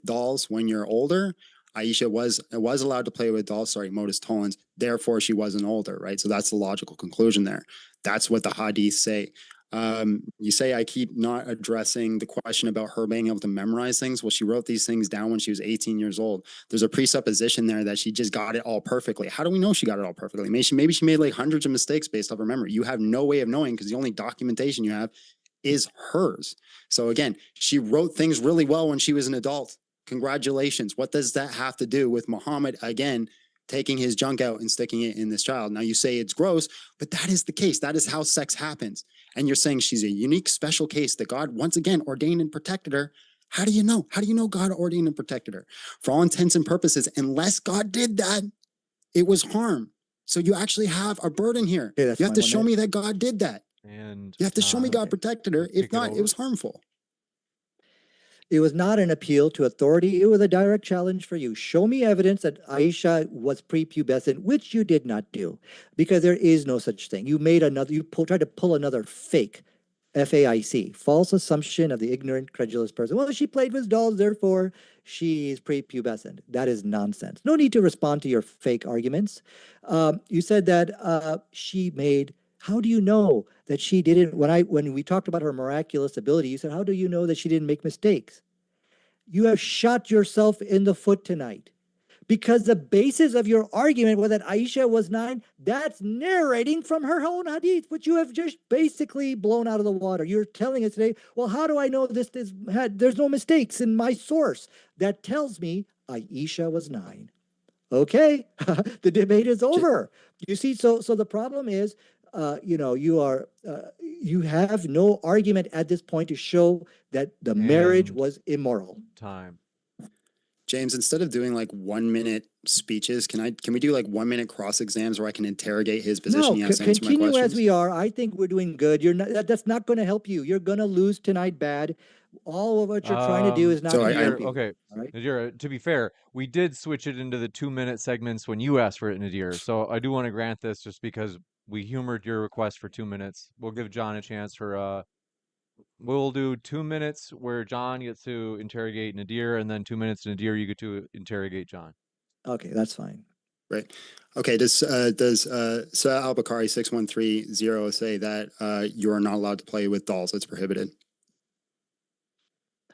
dolls when you're older, Aisha was allowed to play with dolls. Sorry, modus tollens. Therefore, she wasn't older, right? So that's the logical conclusion there. That's what the hadith say. You say I keep not addressing the question about her being able to memorize things. Well, she wrote these things down when she was 18 years old. There's a presupposition there that she just got it all perfectly. How do we know she got it all perfectly? Maybe she made like hundreds of mistakes based off her memory. You have no way of knowing because the only documentation you have is hers. So again, she wrote things really well when she was an adult. Congratulations. What does that have to do with Muhammad, again, taking his junk out and sticking it in this child? Now you say it's gross, but that is the case. That is how sex happens. And you're saying she's a unique, special case that God, once again, ordained and protected her. How do you know? How do you know God ordained and protected her? For all intents and purposes, unless God did that, it was harm. So you actually have a burden here. You have to show me that God did that. And you have to show me God protected her. If not, it was harmful. It was not an appeal to authority. It was a direct challenge for you. Show me evidence that Aisha was prepubescent, which you did not do, because there is no such thing. You tried to pull another fake, FAIC, false assumption of the ignorant, credulous person. Well, she played with dolls, therefore she's prepubescent. That is nonsense. No need to respond to your fake arguments. You said that she made. How do you know that she didn't? When we talked about her miraculous ability, you said, "How do you know that she didn't make mistakes?" You have shot yourself in the foot tonight, because the basis of your argument was that Aisha was 9. That's narrating from her own hadith, which you have just basically blown out of the water. You're telling us today, well, how do I know there's no mistakes in my source? That tells me Aisha was 9. Okay, the debate is over. You see, so the problem is, you have no argument at this point to show that the marriage was immoral. Time. James, instead of doing like 1-minute speeches, can we do like 1-minute cross exams where I can interrogate his position? No, continue as we are. I think we're doing good. That's not going to help you. You're going to lose tonight bad. All of what you're trying to do is not going to help you. Okay, right? Nadir, to be fair, we did switch it into the 2-minute segments when you asked for it, Nadir. So I do want to grant this just because we humored your request for 2 minutes. We'll give John a chance for we'll do 2 minutes where John gets to interrogate Nadir, and then 2 minutes Nadir, you get to interrogate John. Okay, that's fine. Right. Okay. Does Sa Al-Bakari 6130 say that you are not allowed to play with dolls? It's prohibited.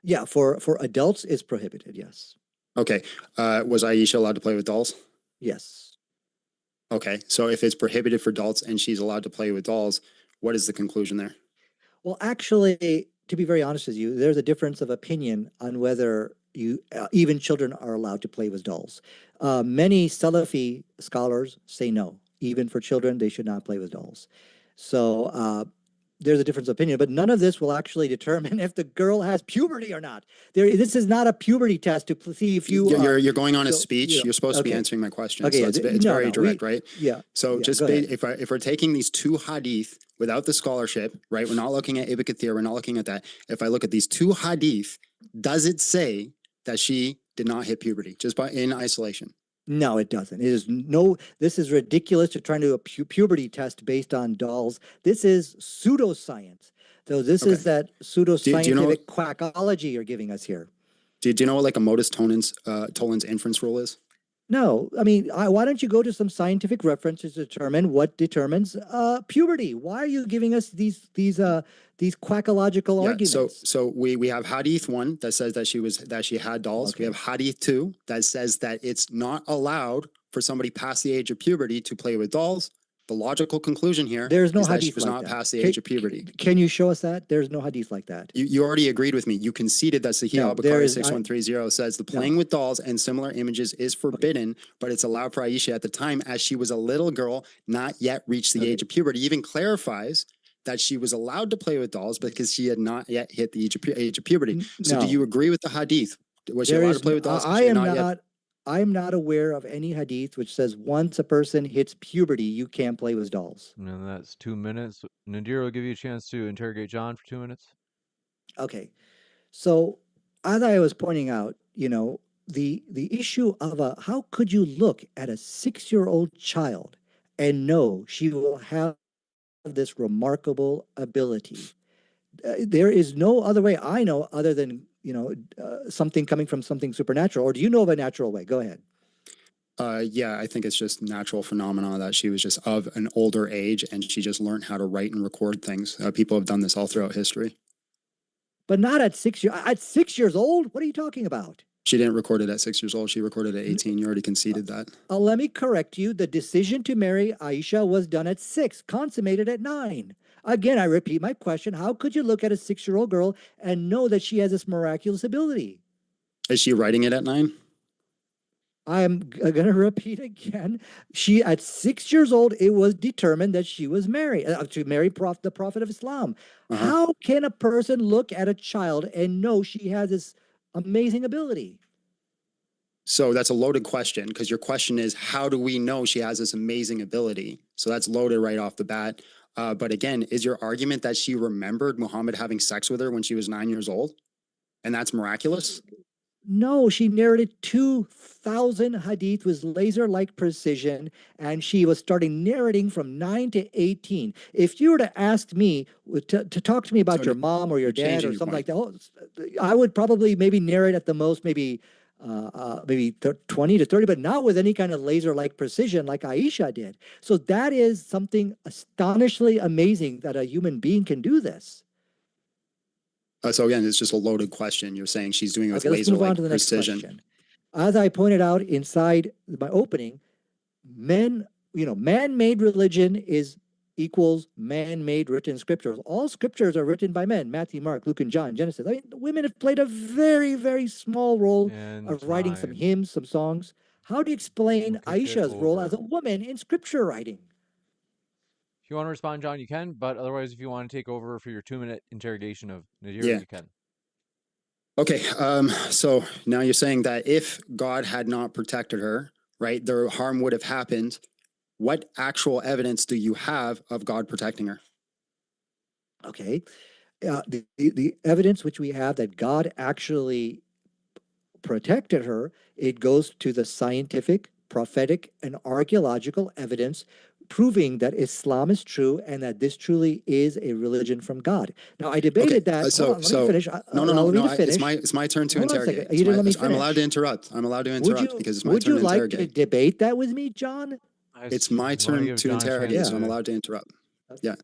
Yeah, for adults, it's prohibited. Yes. Okay. Was Aisha allowed to play with dolls? Yes. Okay. So if it's prohibited for adults and she's allowed to play with dolls, what is the conclusion there? Well, actually, to be very honest with you, there's a difference of opinion on whether even children are allowed to play with dolls. Many Salafi scholars say no. Even for children, they should not play with dolls. So there's a difference of opinion, but none of this will actually determine if the girl has puberty or not. This is not a puberty test to see if you. You're going on a so, speech. You're supposed to be okay. answering my question. Okay. So Yeah. it's No. very No. direct, right? Yeah. So Yeah. just Go ahead. if we're taking these two hadith without the scholarship, right? We're not looking at Ibn Kathir. We're not looking at that. If I look at these two hadith, does it say that she did not hit puberty just by in isolation? No, it doesn't. It is no. This is ridiculous to try to do a puberty test based on dolls. This is pseudoscience. So this is that pseudoscientific quackology you're giving us here. Do you know what like a modus tollens inference rule is? No, I mean, why don't you go to some scientific references to determine what determines puberty? Why are you giving us these quackological arguments? So we have Hadith 1 that says that she had dolls. Okay. We have Hadith 2 that says that it's not allowed for somebody past the age of puberty to play with dolls. The logical conclusion here There's no is that she hadith was like not that. past the age of puberty. Can you show us that? There's no hadith like that. You already agreed with me. You conceded that Sahih No, al-Bukhari 6130 says the playing No. with dolls and similar images is forbidden, but it's allowed for Aisha at the time as she was a little girl, not yet reached the age of puberty. He even clarifies that she was allowed to play with dolls because she had not yet hit the age of puberty. So do you agree with the hadith? Was she allowed to play with dolls? I am not aware of any hadith which says once a person hits puberty, you can't play with dolls. And that's 2 minutes. Nadir will give you a chance to interrogate John for 2 minutes. Okay. So as I was pointing out, the issue of how could you look at a 6-year-old child and know she will have this remarkable ability? There is no other way I know other than something coming from something supernatural. Or do you know of a natural way? Go ahead. Yeah, I think it's just natural phenomena that she was just of an older age and she just learned how to write and record things. People have done this all throughout history. But not at 6 years. At 6 years old? What are you talking about? She didn't record it at 6 years old. She recorded at 18. You already conceded that. Let me correct you. The decision to marry Aisha was done at 6, consummated at 9. Again, I repeat my question. How could you look at a 6-year-old girl and know that she has this miraculous ability? Is she writing it at 9? I'm going to repeat again. At 6 years old, it was determined that she was married to marry the Prophet of Islam. How can a person look at a child and know she has this amazing ability? So that's a loaded question because your question is, how do we know she has this amazing ability? So that's loaded right off the bat. But again, is your argument that she remembered Muhammad having sex with her when she was 9 years old? And that's miraculous? No, she narrated 2,000 hadith with laser-like precision, and she was starting narrating from 9 to 18. If you were to ask me to talk to me about your mom or your dad or something like that, I would probably maybe narrate at the most maybe 20 to 30, but not with any kind of laser-like precision like Aisha did. So that is something astonishingly amazing that a human being can do this. So again, it's just a loaded question. You're saying she's doing it with Let's move on laser-like to the next precision. question. As I pointed out inside my opening, man-made religion equals man-made written scriptures. All scriptures are written by men: Matthew, Mark, Luke, and John, Genesis. I mean, women have played a very, very small role of writing some hymns, some songs. How do you explain Aisha's role as a woman in scripture writing? If you want to respond, John, you can. But otherwise, if you want to take over for your 2-minute interrogation of Nadir, you can. Okay. So now you're saying that if God had not protected her, right, the harm would have happened. What actual evidence do you have of God protecting her? Okay. The evidence which we have that God actually protected her, it goes to the scientific, prophetic, and archaeological evidence proving that Islam is true and that this truly is a religion from God. Now, I debated that. So, Hold on, let me finish. no, Allow me to finish. it's my turn to Hold on a second. interrogate. You didn't let me I'm allowed to finish. interrupt. I'm allowed to Would interrupt you because it's my would turn you to like to interrogate. debate that with me, John? It's my wanna turn give to John a chance interrogate, so I'm to- allowed to interrupt. Okay. Yeah.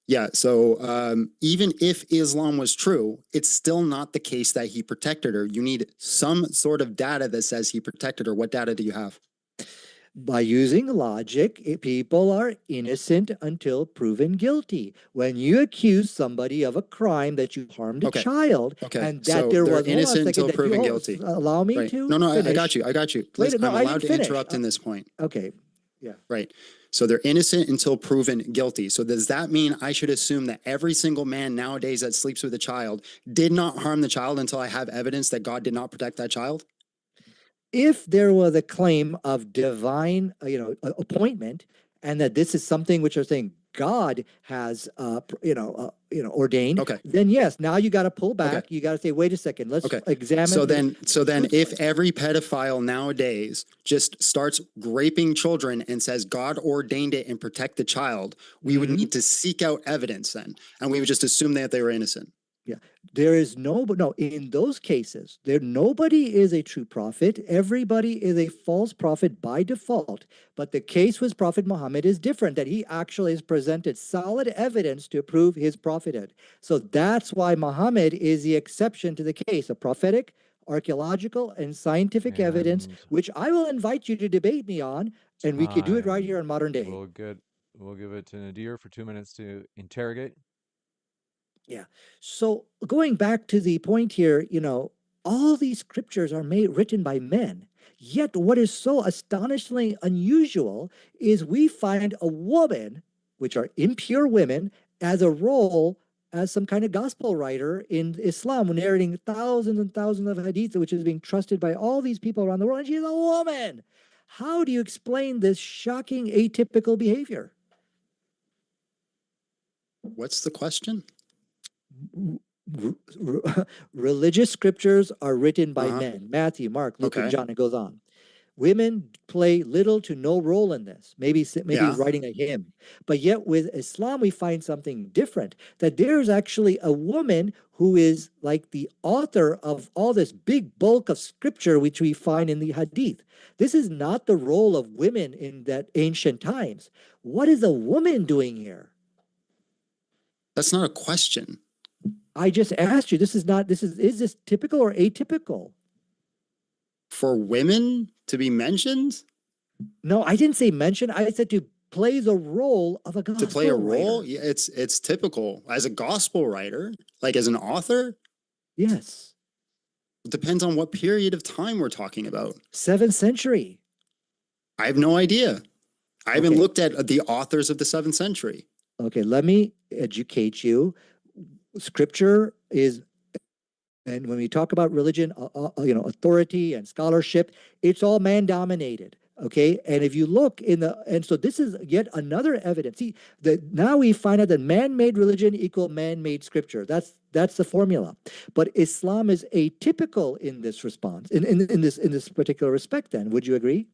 Yeah. So even if Islam was true, it's still not the case that he protected her. You need some sort of data that says he protected her. What data do you have? By using logic, people are innocent until proven guilty. When you accuse somebody of a crime that you harmed a Okay. child, Okay. and So that there they're was, hold on a innocent second, until that proven you guilty. allow me Right. to No, I finish. got you. I got you. Wait, Listen, no, I'm I allowed didn't to finish. interrupt in this point. Okay. Yeah. Right. So they're innocent until proven guilty. So does that mean I should assume that every single man nowadays that sleeps with a child did not harm the child until I have evidence that God did not protect that child? If there was a claim of divine, appointment, and that this is something which are saying God has, ordained, Okay. then yes, now you got to pull back. Okay. You got to say, wait a second, let's Okay. examine. So then if truthfully. every pedophile nowadays just starts raping children and says God ordained it and protect the child, we would need to seek out evidence then, and we would just assume that they were innocent. Yeah, there is no, in those cases, nobody is a true prophet. Everybody is a false prophet by default. But the case with Prophet Muhammad is different, that he actually has presented solid evidence to prove his prophethood. So that's why Muhammad is the exception to the case of prophetic, archaeological, and scientific evidence, And which I will invite you to debate me on, and we could do it right here in modern day. We'll give it to Nadir for 2 minutes to interrogate. Yeah. So going back to the point here, all these scriptures are written by men. Yet what is so astonishingly unusual is we find a woman, which are impure women, as a role as some kind of gospel writer in Islam, narrating thousands and thousands of hadiths, which is being trusted by all these people around the world. And she's a woman. How do you explain this shocking atypical behavior? What's the question? Religious scriptures are written by men. Matthew, Mark, Luke, and John. It goes on. Women play little to no role in this. Maybe writing a hymn. But yet with Islam, we find something different. That there's actually a woman who is like the author of all this big bulk of scripture, which we find in the Hadith. This is not the role of women in that ancient times. What is a woman doing here? That's not a question. I just asked you, is this typical or atypical? For women to be mentioned? No, I didn't say mention. I said to play the role of a gospel To play a role? writer. Yeah, it's typical. As a gospel writer, like as an author? Yes. It depends on what period of time we're talking about. 7th century. I have no idea. I haven't looked at the authors of the 7th century. Okay, let me educate you. Scripture is, and when we talk about religion, authority and scholarship, it's all man dominated. Okay, and if you look and so this is yet another evidence. See, now we find out that man-made religion equal man-made scripture. That's the formula. But Islam is atypical in this response, in this particular respect. Then, would you agree?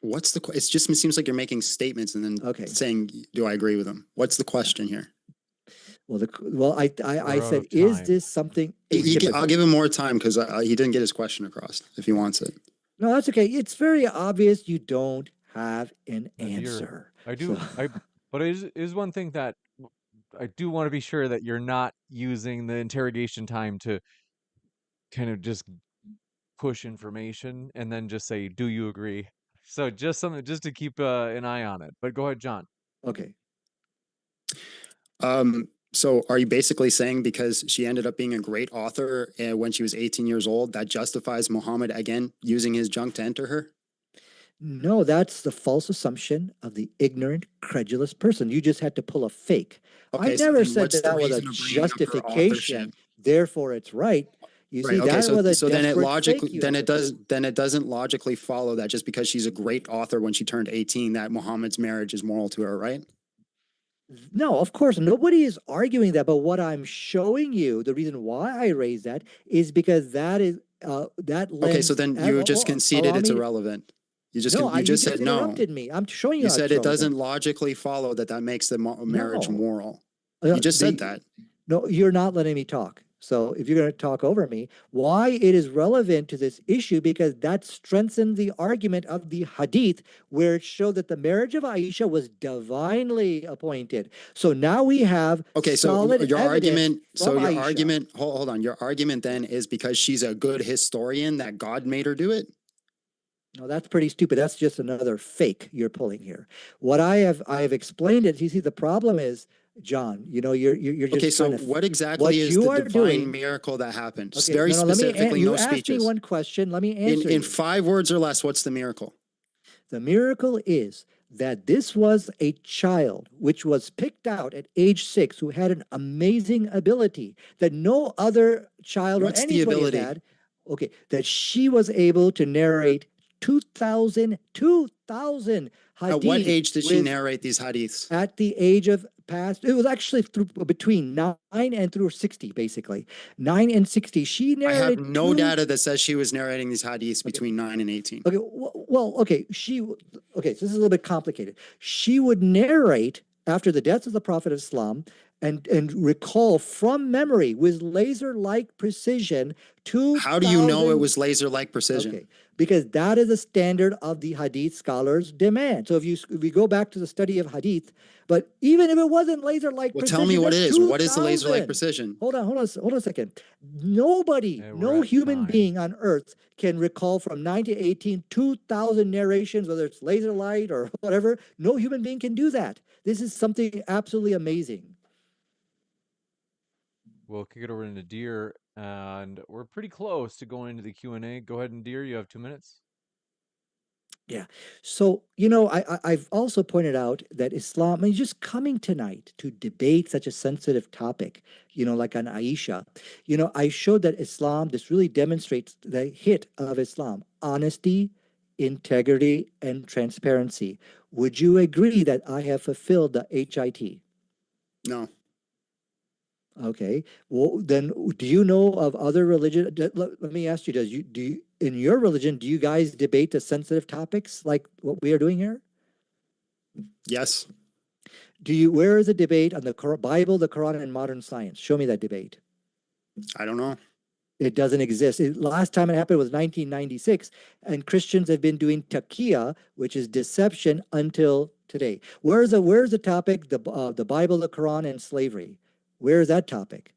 What's the question? It seems like you're making statements and then saying, do I agree with them? What's the question here? Well, I said, is this something atypical? I'll give him more time because he didn't get his question across if he wants it. No, that's okay. It's very obvious you don't have an answer. But it is one thing that I do want to be sure that you're not using the interrogation time to kind of just push information and then just say, do you agree? So just to keep an eye on it. But go ahead, John. Okay. So are you basically saying because she ended up being a great author when she was 18 years old, that justifies Muhammad again using his junk to enter her? No, that's the false assumption of the ignorant, credulous person. You just had to pull a fake. Okay, I never said that was a justification. Therefore, it's right. You see, that was a then it doesn't logically follow that just because she's a great author when she turned 18, that Muhammad's marriage is moral to her, right? No, of course, nobody is arguing that. But what I'm showing you, the reason why I raise that is because that is that lends. Okay, so then you just conceded it's irrelevant. You just No, you you just just said no. interrupted me. I'm showing you You how said it's it doesn't relevant. logically follow that makes the marriage No. moral. You just said that. No, you're not letting me talk. So if you're going to talk over me, why it is relevant to this issue, because that strengthens the argument of the hadith, where it showed that the marriage of Aisha was divinely appointed. So now we have Okay, so solid your evidence argument, from Aisha. hold on. Your argument then is because she's a good historian that God made her do it? No, that's pretty stupid. That's just another fake you're pulling here. What I have explained it. You see, the problem is, John, you're Okay, just so trying to what exactly what is you the are divine doing. miracle that happened? Okay, Very no, let me. specifically, You no asked me speeches. one question. Let me answer In you. 5 words or less, what's the miracle? The miracle is that this was a child which was picked out at age 6 who had an amazing ability that no other child or What's the anybody has ability? had. Okay, that she was able to narrate 2,000 At what hadith age did she with narrate these hadiths? at the age of past. It was actually between 9 and through 60, basically 9 and 60. She I have narrated no data that says she was narrating these hadiths Okay. between 9 and 18. Okay, okay. Okay, so this is a little bit complicated. She would narrate after the death of the Prophet of Islam and recall from memory with laser-like precision How do you know it 2,000. was laser-like precision? Okay, because that is a standard of the Hadith scholars' demand. So if we go back to the study of Hadith, but even if it wasn't laser-like Well, precision, tell me what that's it is. What is the laser-like 2,000. precision? Hold on a second. Nobody, Okay, we're no at human time. being on earth can recall from 9 to 18, 2,000 narrations, whether it's laser light or whatever. No human being can do that. This is something absolutely amazing. We'll kick it over to Nadir, and we're pretty close to going into the Q&A. Go ahead, Nadir. You have 2 minutes. Yeah. So, I've also pointed out that Islam, I mean, just coming tonight to debate such a sensitive topic, like on Aisha, I showed that Islam, this really demonstrates the hit of Islam: honesty, integrity, and transparency. Would you agree that I have fulfilled the HIT? No. Okay. Well, then, do you know of other religion? Let me ask you: do you in your religion, do you guys debate the sensitive topics like what we are doing here? Yes. Where is the debate on the Bible, the Quran, and modern science? Show me that debate. I don't know. It doesn't exist. Last time it happened was 1996, and Christians have been doing taqiyya, which is deception, until today. Where's the topic? The Bible, the Quran, and slavery. Where is that topic?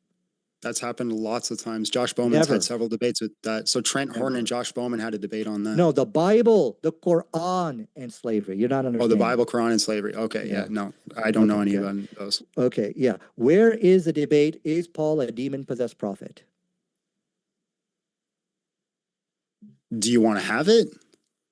That's happened lots of times. Josh Bowman's Never. had several debates with that. So Trent Horn Never. and Josh Bowman had a debate on that. No, the Bible, the Quran, and slavery. You're not Oh, understanding. the Bible, Quran, and slavery. Okay, yeah, no, I don't know any Okay. about those. Okay, yeah. Where is the debate? Is Paul a demon-possessed prophet? Do you want to have it?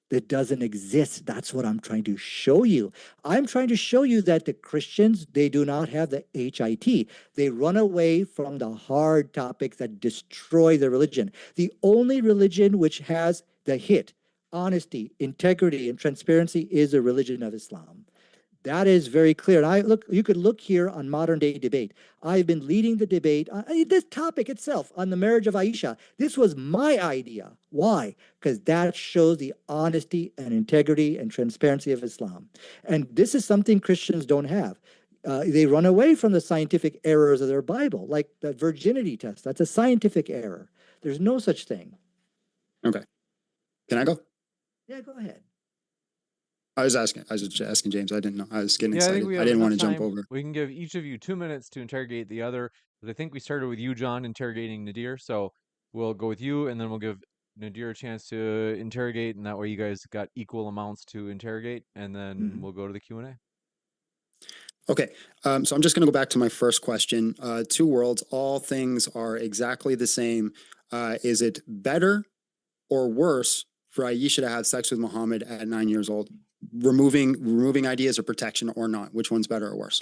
It doesn't exist. That's what I'm trying to show you. I'm trying to show you that the Christians, they do not have the HIT. They run away from the hard topics that destroy the religion. The only religion which has the hit, honesty, integrity, and transparency is the religion of Islam. That is very clear. And you could look here on modern day debate. I've been leading the debate on this topic itself on the marriage of Aisha. This was my idea. Why? Because that shows the honesty and integrity and transparency of Islam. And this is something Christians don't have. They run away from the scientific errors of their Bible, like the virginity test. That's a scientific error. There's no such thing. Okay. Can I go? Yeah, go ahead. I was just asking James. I didn't know. I was getting Yeah, I excited. think we I have didn't enough want to jump time. over. We can give each of you 2 minutes to interrogate the other. But I think we started with you, John, interrogating Nadir. So we'll go with you, and then we'll give Nadir a chance to interrogate, and that way you guys got equal amounts to interrogate, and then we'll go to the Q&A. Okay, so I'm just going to go back to my first question. 2 worlds, all things are exactly the same. Is it better or worse for Aisha to have sex with Muhammad at 9 years old? Removing ideas of protection or not? Which one's better or worse?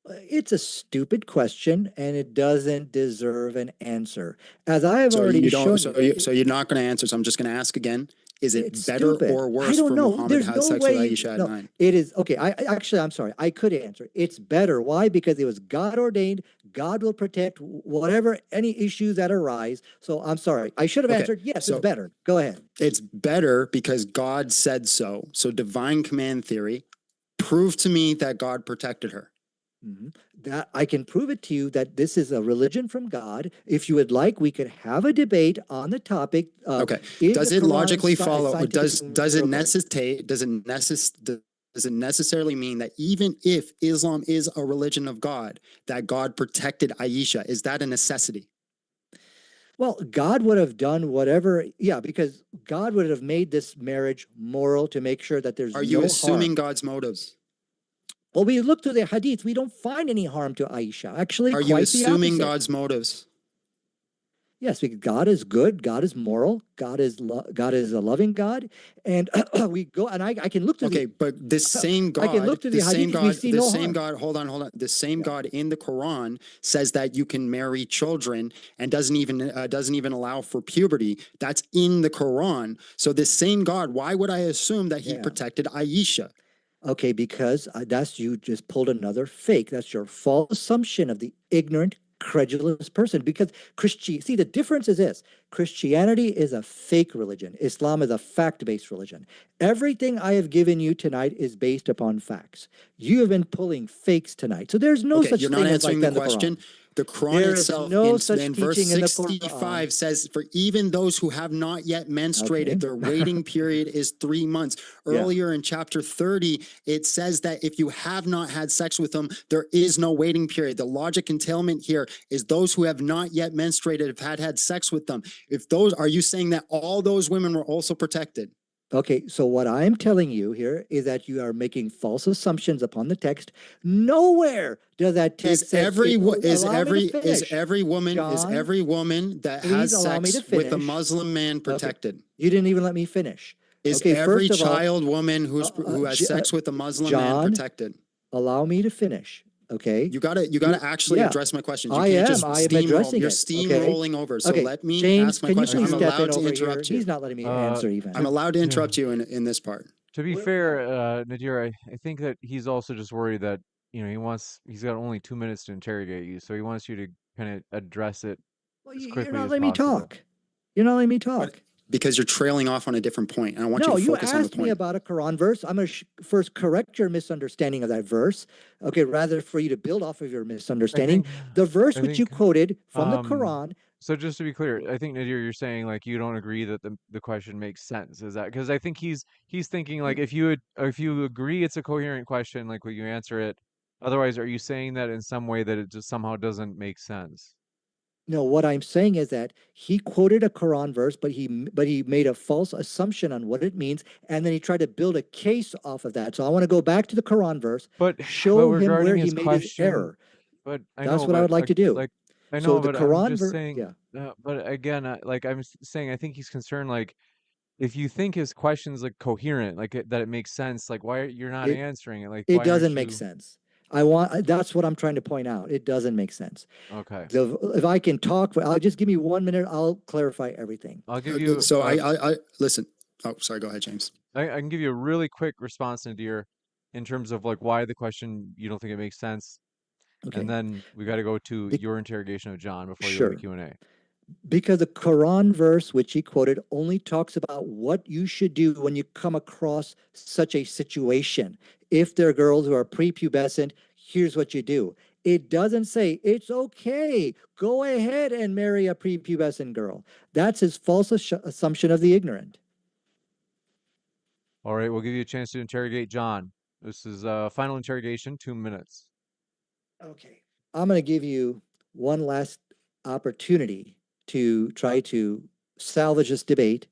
It's a stupid question, and it doesn't deserve an answer. As I have So already you don't. shown you, So you're not going to answer. So I'm just going to ask again. Is it it's better stupid. or I worse don't for know. Muhammad There's to have no sex way. with Aisha at No, 9? it is okay. I'm sorry. I could answer. It's better. Why? Because it was God ordained, God will protect whatever, any issues that arise. So I'm sorry. I should have Okay, answered, yes, so- it's better. Go ahead. It's better because God said so. So divine command theory, prove to me that God protected her. That I can prove it to you that this is a religion from God. If you would like, we could have a debate on the topic. Okay. Is Does the it Quran logically follow? scientific Does it correct? necessitate? Does it necessarily mean that even if Islam is a religion of God, that God protected Aisha? Is that a necessity? Well, God would have done whatever, yeah, because God would have made this marriage moral to make sure that there's Are you no assuming harm. God's motives? Well, we look through the hadith, we don't find any harm to Aisha. Actually, Are you quite the assuming opposite. God's motives? Yes, because God is good, God is moral, God is a loving God, and we go and I can look through Okay, the but this same I can look God, through the this same hadith, we God, see this no same harm. God, hold on. This same Yeah. God in the Quran says that you can marry children and doesn't even allow for puberty. That's in the Quran. So this same God, why would I assume that he Yeah. protected Aisha? Okay, because that's you just pulled another fake. That's your false assumption of the ignorant, credulous person. Because see, the difference is this: Christianity is a fake religion. Islam is a fact-based religion. Everything I have given you tonight is based upon facts. You have been pulling fakes tonight, so there's no Okay, such you're thing not as like answering that the in the Quran. question. The Quran There is itself no such in verse teaching in the Quran. 65 says, for even those who have not yet menstruated, Okay. their waiting period is 3 months. Yeah. Earlier in chapter 30, it says that if you have not had sex with them, there is no waiting period. The logic entailment here is those who have not yet menstruated have had sex with them. Are you saying that all those women were also protected? Okay, so what I'm telling you here is that you are making false assumptions upon the text. Nowhere does that text say, allow me to finish. Is every woman that Please has allow me to sex with a finish. Muslim man protected? Okay. You didn't even let me finish. Is Okay, every first of all, child woman who has sex with a Muslim man John, protected? allow me to finish. Okay. You gotta actually Yeah, address my questions. You I can't am. just I am steamroll. addressing You're it. Okay. steamrolling over. So Okay. let me James, ask my can you question. please I'm step in allowed to over here? interrupt you. He's not letting me answer even. I'm allowed to interrupt Yeah. you in this part. To be fair, Nadir, I think that he's also just worried that, he's got only 2 minutes to interrogate you, so he wants you to kind of address it Well, as you're quickly not as letting me possible. talk. You're not letting me But talk. because you're trailing off on a different point, and I want you No, to you focus on the asked me point. about a Quran verse. I'm going to first correct your misunderstanding of that verse. Okay, rather for you to build off of your misunderstanding. The verse I which you think, quoted from the Quran. So just to be clear, I think Nadir, you're saying like you don't agree that the question makes sense. Is that because I think he's thinking like if you agree it's a coherent question, like will you answer it? Otherwise, are you saying that in some way that it just somehow doesn't make sense? No, what I'm saying is that he quoted a Quran verse, but he made a false assumption on what it means, and then he tried to build a case off of that. So I want to go back to the Quran verse, But show him regarding where he his made his question, error. but I That's know, what I but would like to do. like I So know, the but I'm Quran just verse, saying. yeah. But again, like saying, I think he's concerned. Like if you think his question's like coherent, like that it makes sense. Like why you're not It answering it? Like it why doesn't aren't make you? sense. That's what I'm trying to point out. It doesn't make sense. Okay, If I can talk, I'll just give me 1 minute. I'll clarify everything. I'll give you. So I listen. Oh, sorry. Go ahead, James. I can give you a really quick response, Nadir, in terms of like why the question you don't think it makes sense, and Okay. then we got to go to Be- your interrogation of John before you go to sure. Q&A. Because the Quran verse, which he quoted, only talks about what you should do when you come across such a situation. If there are girls who are prepubescent, here's what you do. It doesn't say it's okay, go ahead and marry a prepubescent girl. That's his false assumption of the ignorant. All right, we'll give you a chance to interrogate John. This is final interrogation, 2 minutes. Okay. I'm going to give you one last opportunity to try to salvage this debate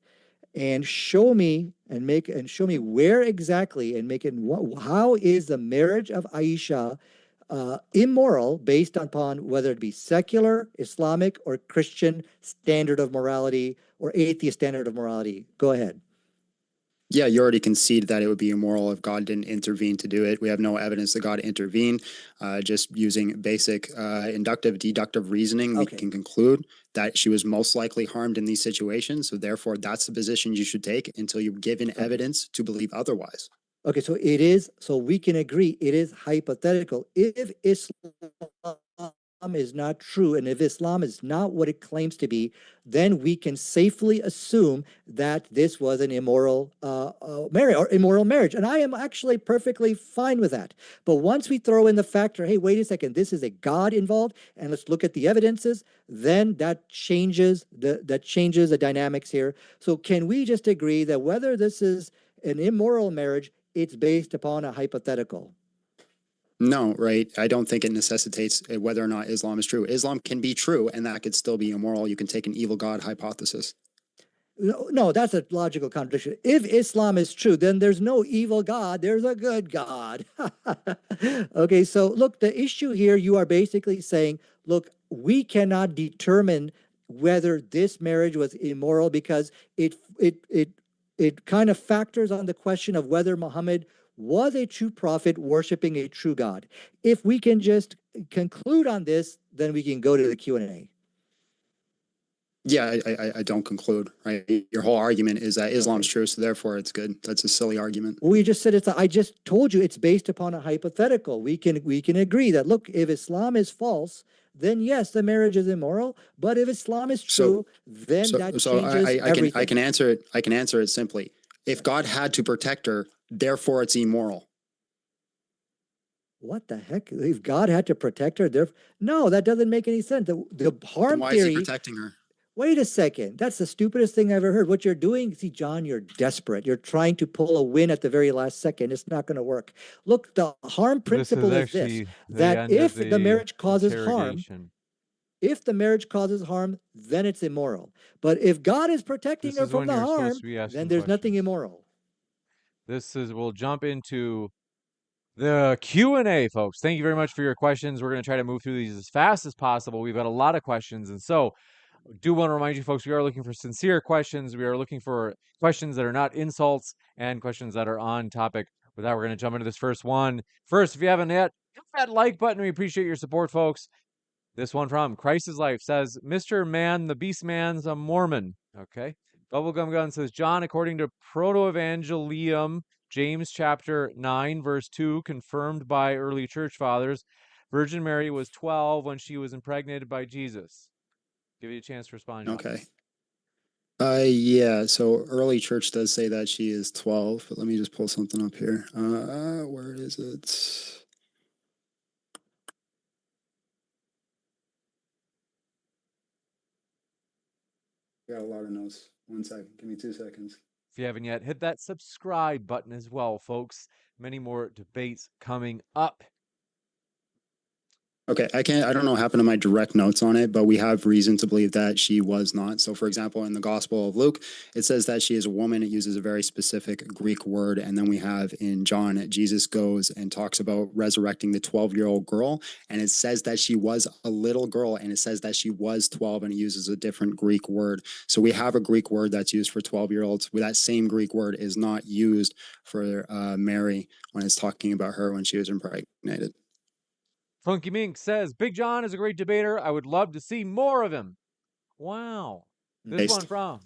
and show me where exactly and make it how is the marriage of Aisha immoral based upon whether it be secular, Islamic, or Christian standard of morality or atheist standard of morality. Go ahead. Yeah, you already conceded that it would be immoral if God didn't intervene to do it. We have no evidence that God intervened. Just using basic inductive, deductive reasoning, we can conclude that she was most likely harmed in these situations. So therefore, that's the position you should take until you're given evidence to believe otherwise. Okay, so we can agree it is hypothetical. If Islam is not true, and if Islam is not what it claims to be, then we can safely assume that this was an immoral marriage or immoral marriage. And I am actually perfectly fine with that. But once we throw in the factor, hey, wait a second, this is a God involved, and let's look at the evidences, then that changes the dynamics here. So can we just agree that whether this is an immoral marriage, it's based upon a hypothetical? No, right. I don't think it necessitates whether or not Islam is true. Islam can be true, and that could still be immoral. You can take an evil God hypothesis. No, that's a logical contradiction. If Islam is true, then there's no evil God, there's a good God. Okay, so look, the issue here, you are basically saying, look, we cannot determine whether this marriage was immoral because it kind of factors on the question of whether Muhammad was a true prophet worshiping a true God. If we can just conclude on this, then we can go to the Q&A. Yeah, I don't conclude, right? Your whole argument is that Islam's true, so therefore it's good. That's a silly argument. We just said I just told you it's based upon a hypothetical. We can agree that, look, if Islam is false, then yes, the marriage is immoral. But if Islam is true, then that changes everything. I can answer it. I can answer it simply. If God had to protect her, therefore it's immoral. What the heck? If God had to protect her, no, that doesn't make any sense. The harm Then why theory. is he protecting her? Wait a second. That's the stupidest thing I've ever heard. What you're doing, see, John, you're desperate. You're trying to pull a win at the very last second. It's not going to work. Look, the harm principle is this, that if the marriage causes harm, then it's immoral. But if God is protecting her from the harm, then there's nothing immoral. We'll jump into the Q&A, folks. Thank you very much for your questions. We're going to try to move through these as fast as possible. We've got a lot of questions, and so do want to remind you folks, we are looking for sincere questions. We are looking for questions that are not insults and questions that are on topic. With that, we're going to jump into this first one. First, if you haven't yet, hit that like button. We appreciate your support, folks. This one from Christ is Life says, Mr. Man, the Beast Man's a Mormon. Okay. Bubblegum Gun says, John, according to Proto-Evangelium, James chapter 9, verse 2, confirmed by early church fathers, Virgin Mary was 12 when she was impregnated by Jesus. Give you a chance to respond. Okay. Yeah, so early church does say that she is 12, but let me just pull something up here. Where is it? Got a lot of notes. 1 second. Give me 2 seconds. If you haven't yet, hit that subscribe button as well, folks. Many more debates coming up. Okay, I don't know what happened to my direct notes on it, but we have reason to believe that she was not. So, for example, in the Gospel of Luke, it says that she is a woman. It uses a very specific Greek word. And then we have in John, Jesus goes and talks about resurrecting the 12-year-old girl. And it says that she was a little girl, and it says that she was 12, and it uses a different Greek word. So we have a Greek word that's used for 12-year-olds. That same Greek word is not used for Mary when it's talking about her when she was impregnated. Funky Mink says, Big John is a great debater. I would love to see more of him. Wow. This one from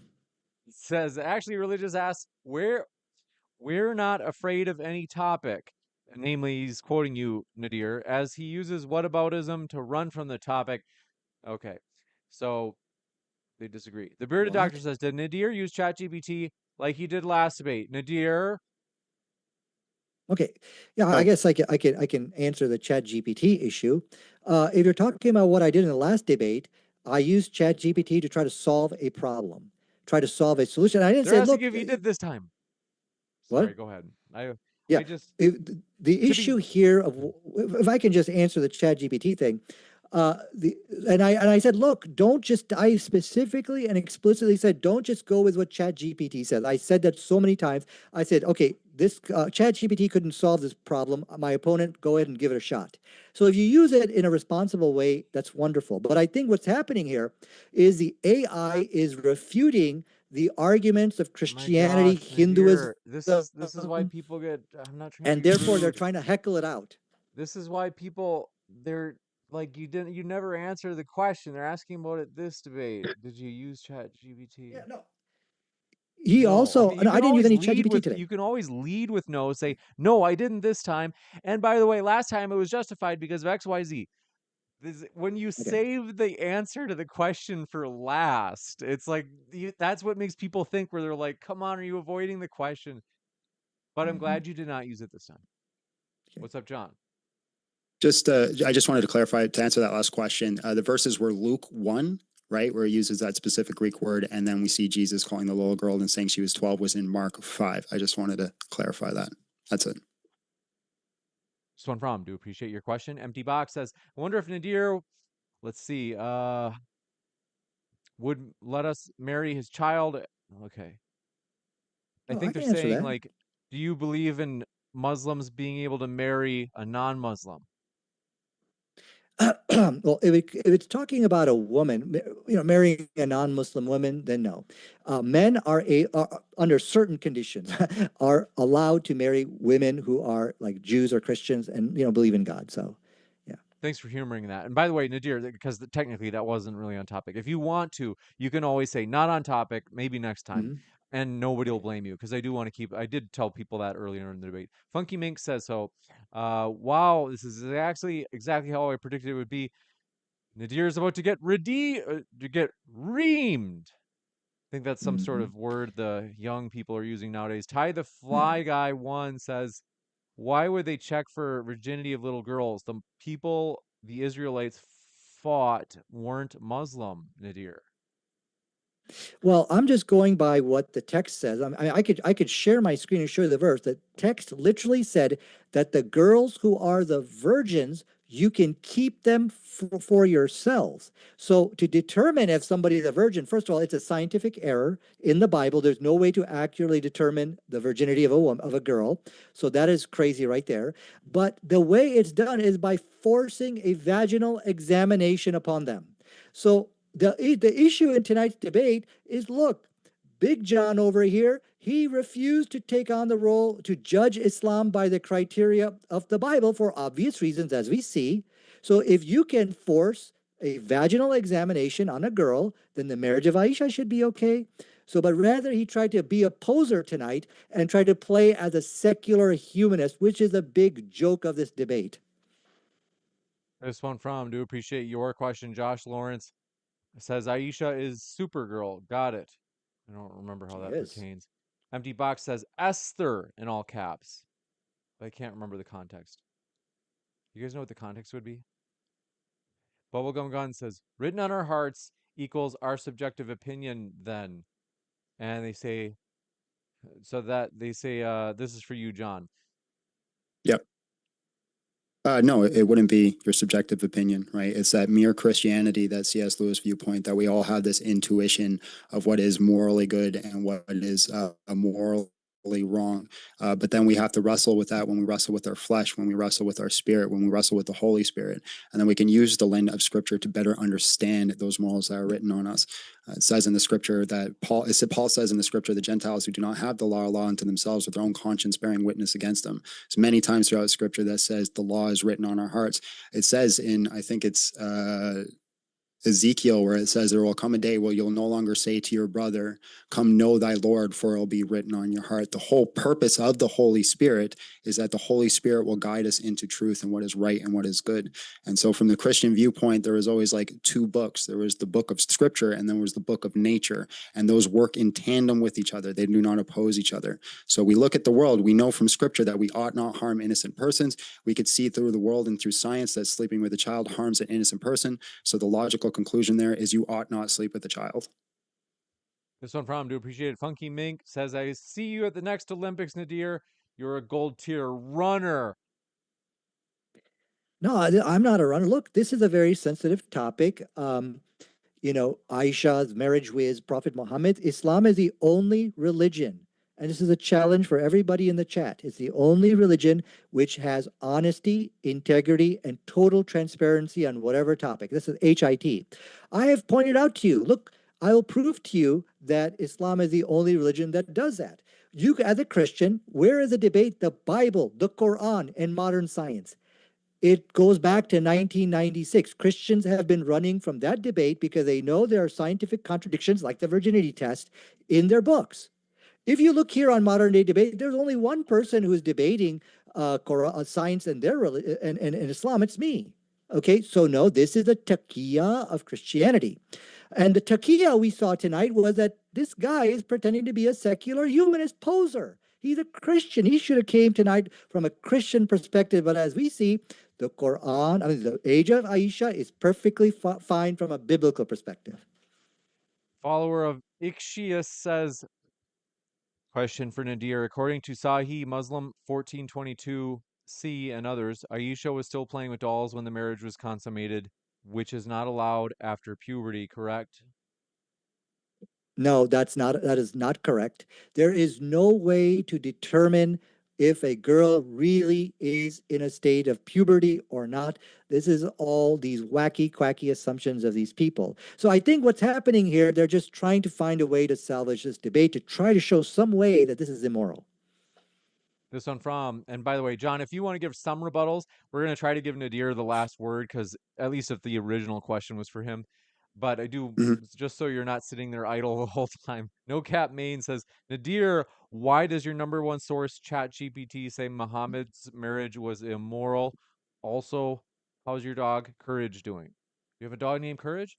says, actually, religious asks, we're not afraid of any topic. Namely, he's quoting you, Nadir, as he uses whataboutism to run from the topic. Okay, so they disagree. The Bearded Doctor says, did Nadir use ChatGPT like he did last debate? Nadir? Okay, yeah, I guess I can answer the ChatGPT issue. If you're talking about what I did in the last debate, I used ChatGPT to try to solve a problem, try to solve a solution. I didn't say, look, if you did this time. What? Sorry, go ahead. The issue here of, if I can just answer the ChatGPT thing, and I said, look, I specifically and explicitly said, don't just go with what ChatGPT says. I said that so many times. I said, okay, this ChatGPT couldn't solve this problem. My opponent, go ahead and give it a shot. So if you use it in a responsible way, that's wonderful. But I think what's happening here is the AI is refuting the arguments of Christianity, Hinduism. This is why people get. I'm not trying. And therefore, they're trying to heckle it out. This is why they're like, you never answer the question. They're asking about it this debate. Did you use ChatGPT? Yeah, no. I didn't use any ChatGPT today. You can always lead with no, say, no, I didn't this time. And by the way, last time it was justified because of XYZ. when you Okay. save the answer to the question for last, it's like that's what makes people think where they're like, "Come on, are you avoiding the question?" But I'm Mhm. glad you did not use it this time. Okay. What's up, John? I just wanted to clarify to answer that last question. The verses were Luke 1, right, where he uses that specific Greek word, and then we see Jesus calling the little girl and saying she was 12 was in Mark 5. I just wanted to clarify that. That's it. This one from, do appreciate your question. Empty Box says, I wonder if Nadir, let's see, would let us marry his child. Okay. I Oh, I think they're can answer saying that. like, do you believe in Muslims being able to marry a non-Muslim? Well, if it's talking about a woman, marrying a non-Muslim woman, then no. Men are under certain conditions are allowed to marry women who are like Jews or Christians and believe in God. So, yeah. Thanks for humoring that. And by the way, Nadir, because technically that wasn't really on topic. If you want to, you can always say not on topic, maybe next time, Mhm. and nobody will blame you because I do want to keep. I did tell people that earlier in the debate. Funky Mink says so. Wow, this is exactly how I predicted it would be. Nadir is about to get to get reamed. I think that's some sort Mhm. of word the young people are using nowadays. Ty the Yeah. Fly Guy one says, why would they check for virginity of little girls? The people the Israelites fought weren't Muslim, Nadir. Well, I'm just going by what the text says. I could share my screen and show you the verse. The text literally said that the girls who are the virgins, you can keep them for yourselves. So to determine if somebody is a virgin, first of all, it's a scientific error in the Bible. There's no way to accurately determine the virginity of a woman, of a girl. So that is crazy right there. But the way it's done is by forcing a vaginal examination upon them. So the issue in tonight's debate is, look, Big John over here, he refused to take on the role to judge Islam by the criteria of the Bible for obvious reasons, as we see. So if you can force a vaginal examination on a girl, then the marriage of Aisha should be okay. So, but rather he tried to be a poser tonight and try to play as a secular humanist, which is a big joke of this debate. This one from, do appreciate your question, Josh Lawrence. Says Aisha is Supergirl. Got it. I don't remember how that Yes. pertains. Empty Box says Esther in all caps. I can't remember the context. You guys know what the context would be? Bubblegum Gun says, written on our hearts equals our subjective opinion then. And they say, this is for you, John. Yep. No, it wouldn't be your subjective opinion, right? It's that mere Christianity, that C.S. Lewis viewpoint, that we all have this intuition of what is morally good and what is morally wrong. But then we have to wrestle with that when we wrestle with our flesh, when we wrestle with our spirit, when we wrestle with the Holy Spirit. And then we can use the lens of Scripture to better understand those morals that are written on us. It says in the Scripture that Paul says in the Scripture, the Gentiles who do not have the law unto themselves with their own conscience bearing witness against them. There's many times throughout Scripture that says the law is written on our hearts. It says in, I think it's Ezekiel, where it says, there will come a day where you'll no longer say to your brother, come know thy Lord, for it will be written on your heart. The whole purpose of the Holy Spirit is that the Holy Spirit will guide us into truth and what is right and what is good. And so from the Christian viewpoint, there was always like two books. There was the book of Scripture and then was the book of nature. And those work in tandem with each other. They do not oppose each other. So we look at the world, we know from Scripture that we ought not harm innocent persons. We could see through the world and through science that sleeping with a child harms an innocent person. So the logical conclusion there is you ought not sleep with a child. This one from, do appreciate it. Funky Mink says, I see you at the next Olympics, Nadir. You're a gold tier runner. No, I'm not a runner. Look, this is a very sensitive topic. Aisha's marriage with Prophet Muhammad. Islam is the only religion, and this is a challenge for everybody in the chat. It's the only religion which has honesty, integrity, and total transparency on whatever topic. This is HIT. I have pointed out to you, look, I will prove to you that Islam is the only religion that does that. You, as a Christian, where is the debate? The Bible, the Quran, and modern science. It goes back to 1996. Christians have been running from that debate because they know there are scientific contradictions, like the virginity test, in their books. If you look here on modern day debate, there's only one person who is debating science and their and Islam. It's me. Okay, so no, this is the taqiyya of Christianity. And the taqiyya we saw tonight was that this guy is pretending to be a secular humanist poser. He's a Christian. He should have came tonight from a Christian perspective. But as we see, the Quran, I mean, the age of Aisha is perfectly fine from a biblical perspective. Follower of Ikshias says, question for Nadir. According to Sahih Muslim 1422c and others, Aisha was still playing with dolls when the marriage was consummated, which is not allowed after puberty, correct? No, that is not correct. There is no way to determine if a girl really is in a state of puberty or not. This is all these wacky, quacky assumptions of these people. So I think what's happening here, they're just trying to find a way to salvage this debate to try to show some way that this is immoral. This one from, and by the way, John, if you want to give some rebuttals, we're going to try to give Nadir the last word because at least if the original question was for him. But I do, Mhm. just so you're not sitting there idle the whole time. No Cap Main says, Nadir, why does your number one source, ChatGPT, say Muhammad's marriage was immoral? Also, how's your dog Courage doing? You have a dog named Courage?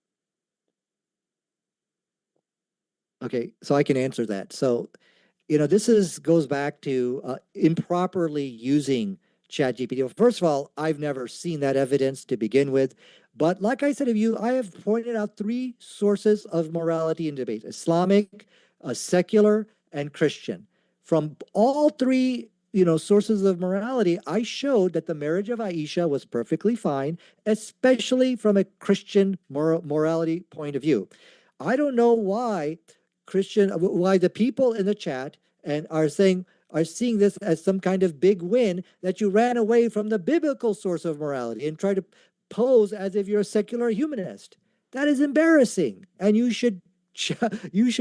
Okay, so I can answer that. So this is goes back to improperly using ChatGPT. Well, first of all, I've never seen that evidence to begin with. But like I said, I have pointed out three sources of morality in debate: Islamic, secular, and Christian. From all three, sources of morality, I showed that the marriage of Aisha was perfectly fine, especially from a Christian morality point of view. I don't know why the people in the chat and are seeing this as some kind of big win that you ran away from the biblical source of morality and try to pose as if you're a secular humanist. That is embarrassing, and you should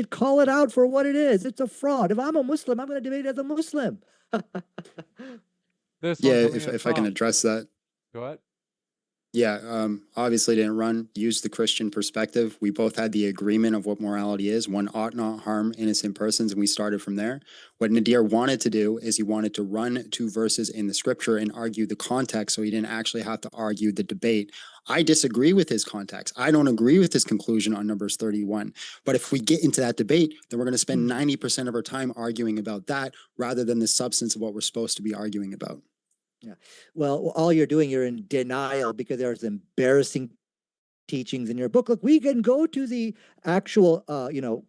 call it out for what it is. It's a fraud. If I'm a Muslim, I'm going to debate as a Muslim. This one Yeah, coming in if I can from, address that. go ahead. Yeah, obviously didn't run, use the Christian perspective. We both had the agreement of what morality is. One ought not harm innocent persons, and we started from there. What Nadir wanted to do is he wanted to run two verses in the scripture and argue the context so he didn't actually have to argue the debate. I disagree with his context. I don't agree with his conclusion on Numbers 31. But if we get into that debate, then we're going to spend 90% of our time arguing about that rather than the substance of what we're supposed to be arguing about. Yeah. Well, all you're in denial because there's embarrassing teachings in your book. Look, we can go to the actual,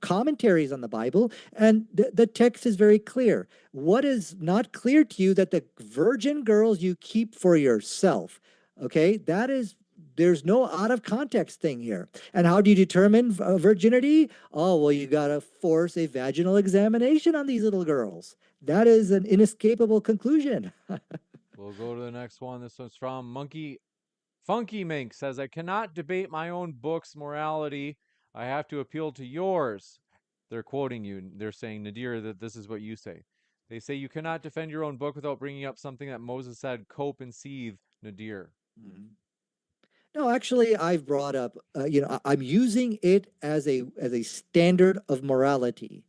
commentaries on the Bible, and the text is very clear. What is not clear to you that the virgin girls you keep for yourself, okay? There's no out of context thing here. And how do you determine virginity? Oh, well, you got to force a vaginal examination on these little girls. That is an inescapable conclusion. We'll go to the next one. This one's from Funky Mink says, I cannot debate my own book's morality. I have to appeal to yours. They're quoting you. They're saying, Nadir, that this is what you say. They say you cannot defend your own book without bringing up something that Moses said, cope and seethe, Nadir. Mhm. No, actually, I've brought up, I'm using it as a standard of morality.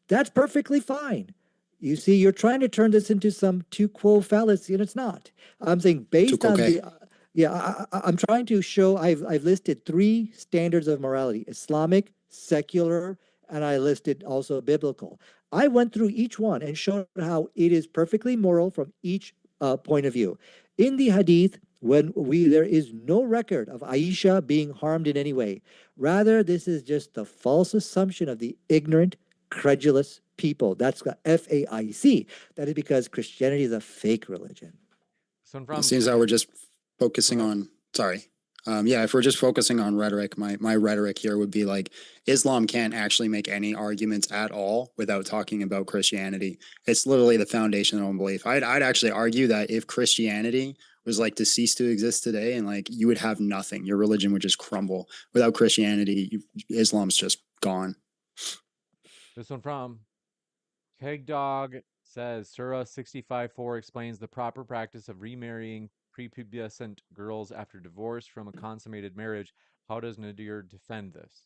That's perfectly fine. You see, you're trying to turn this into some tu quo fallacy, and it's not. I'm saying based Took on okay. the, yeah, I'm trying to show. I've listed three standards of morality: Islamic, secular, and I listed also biblical. I went through each one and showed how it is perfectly moral from each point of view. In the Hadith, there is no record of Aisha being harmed in any way. Rather, this is just the false assumption of the ignorant, credulous people. That's FAIC. That is because Christianity is a fake religion. So It from, seems that we're just go focusing ahead. on, sorry. Yeah, if we're just focusing on rhetoric, my rhetoric here would be like Islam can't actually make any arguments at all without talking about Christianity. It's literally the foundation of own belief. I'd actually argue that if Christianity was like to cease to exist today and like you would have nothing, your religion would just crumble. Without Christianity, Islam's just gone. This one from Keg Dog says Surah 65:4 explains the proper practice of remarrying prepubescent girls after divorce from a consummated marriage. How does Nadir defend this?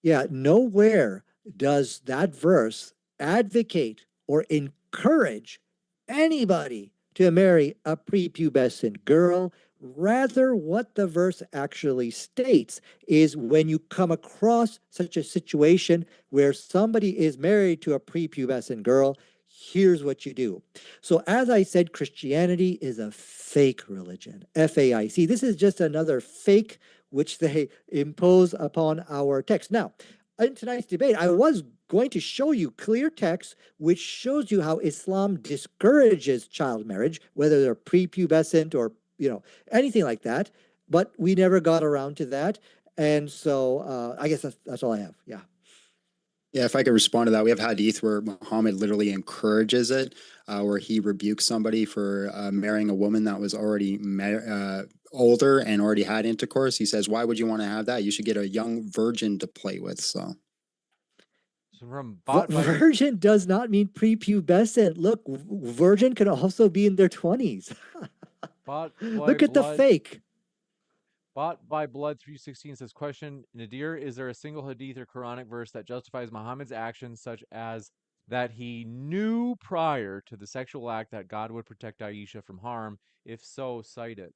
Yeah, nowhere does that verse advocate or encourage anybody to marry a prepubescent girl. Rather, what the verse actually states is when you come across such a situation where somebody is married to a prepubescent girl, here's what you do. So, as I said, Christianity is a fake religion, FAIC. This is just another fake which they impose upon our text. Now, in tonight's debate, I was going to show you clear text which shows you how Islam discourages child marriage, whether they're prepubescent or anything like that. But we never got around to that, and so I guess that's all I have. Yeah. Yeah, if I could respond to that, we have hadith where Muhammad literally encourages it, where he rebukes somebody for marrying a woman that was already older and already had intercourse. He says, "Why would you want to have that? You should get a young virgin to play with." So, from bot by Virgin does not mean prepubescent. Look, virgin can also be in their 20s. bot Look at the blood fake. Bought by Blood 316 says, question, Nadir, is there a single hadith or Quranic verse that justifies Muhammad's actions such as that he knew prior to the sexual act that God would protect Aisha from harm? If so, cite it.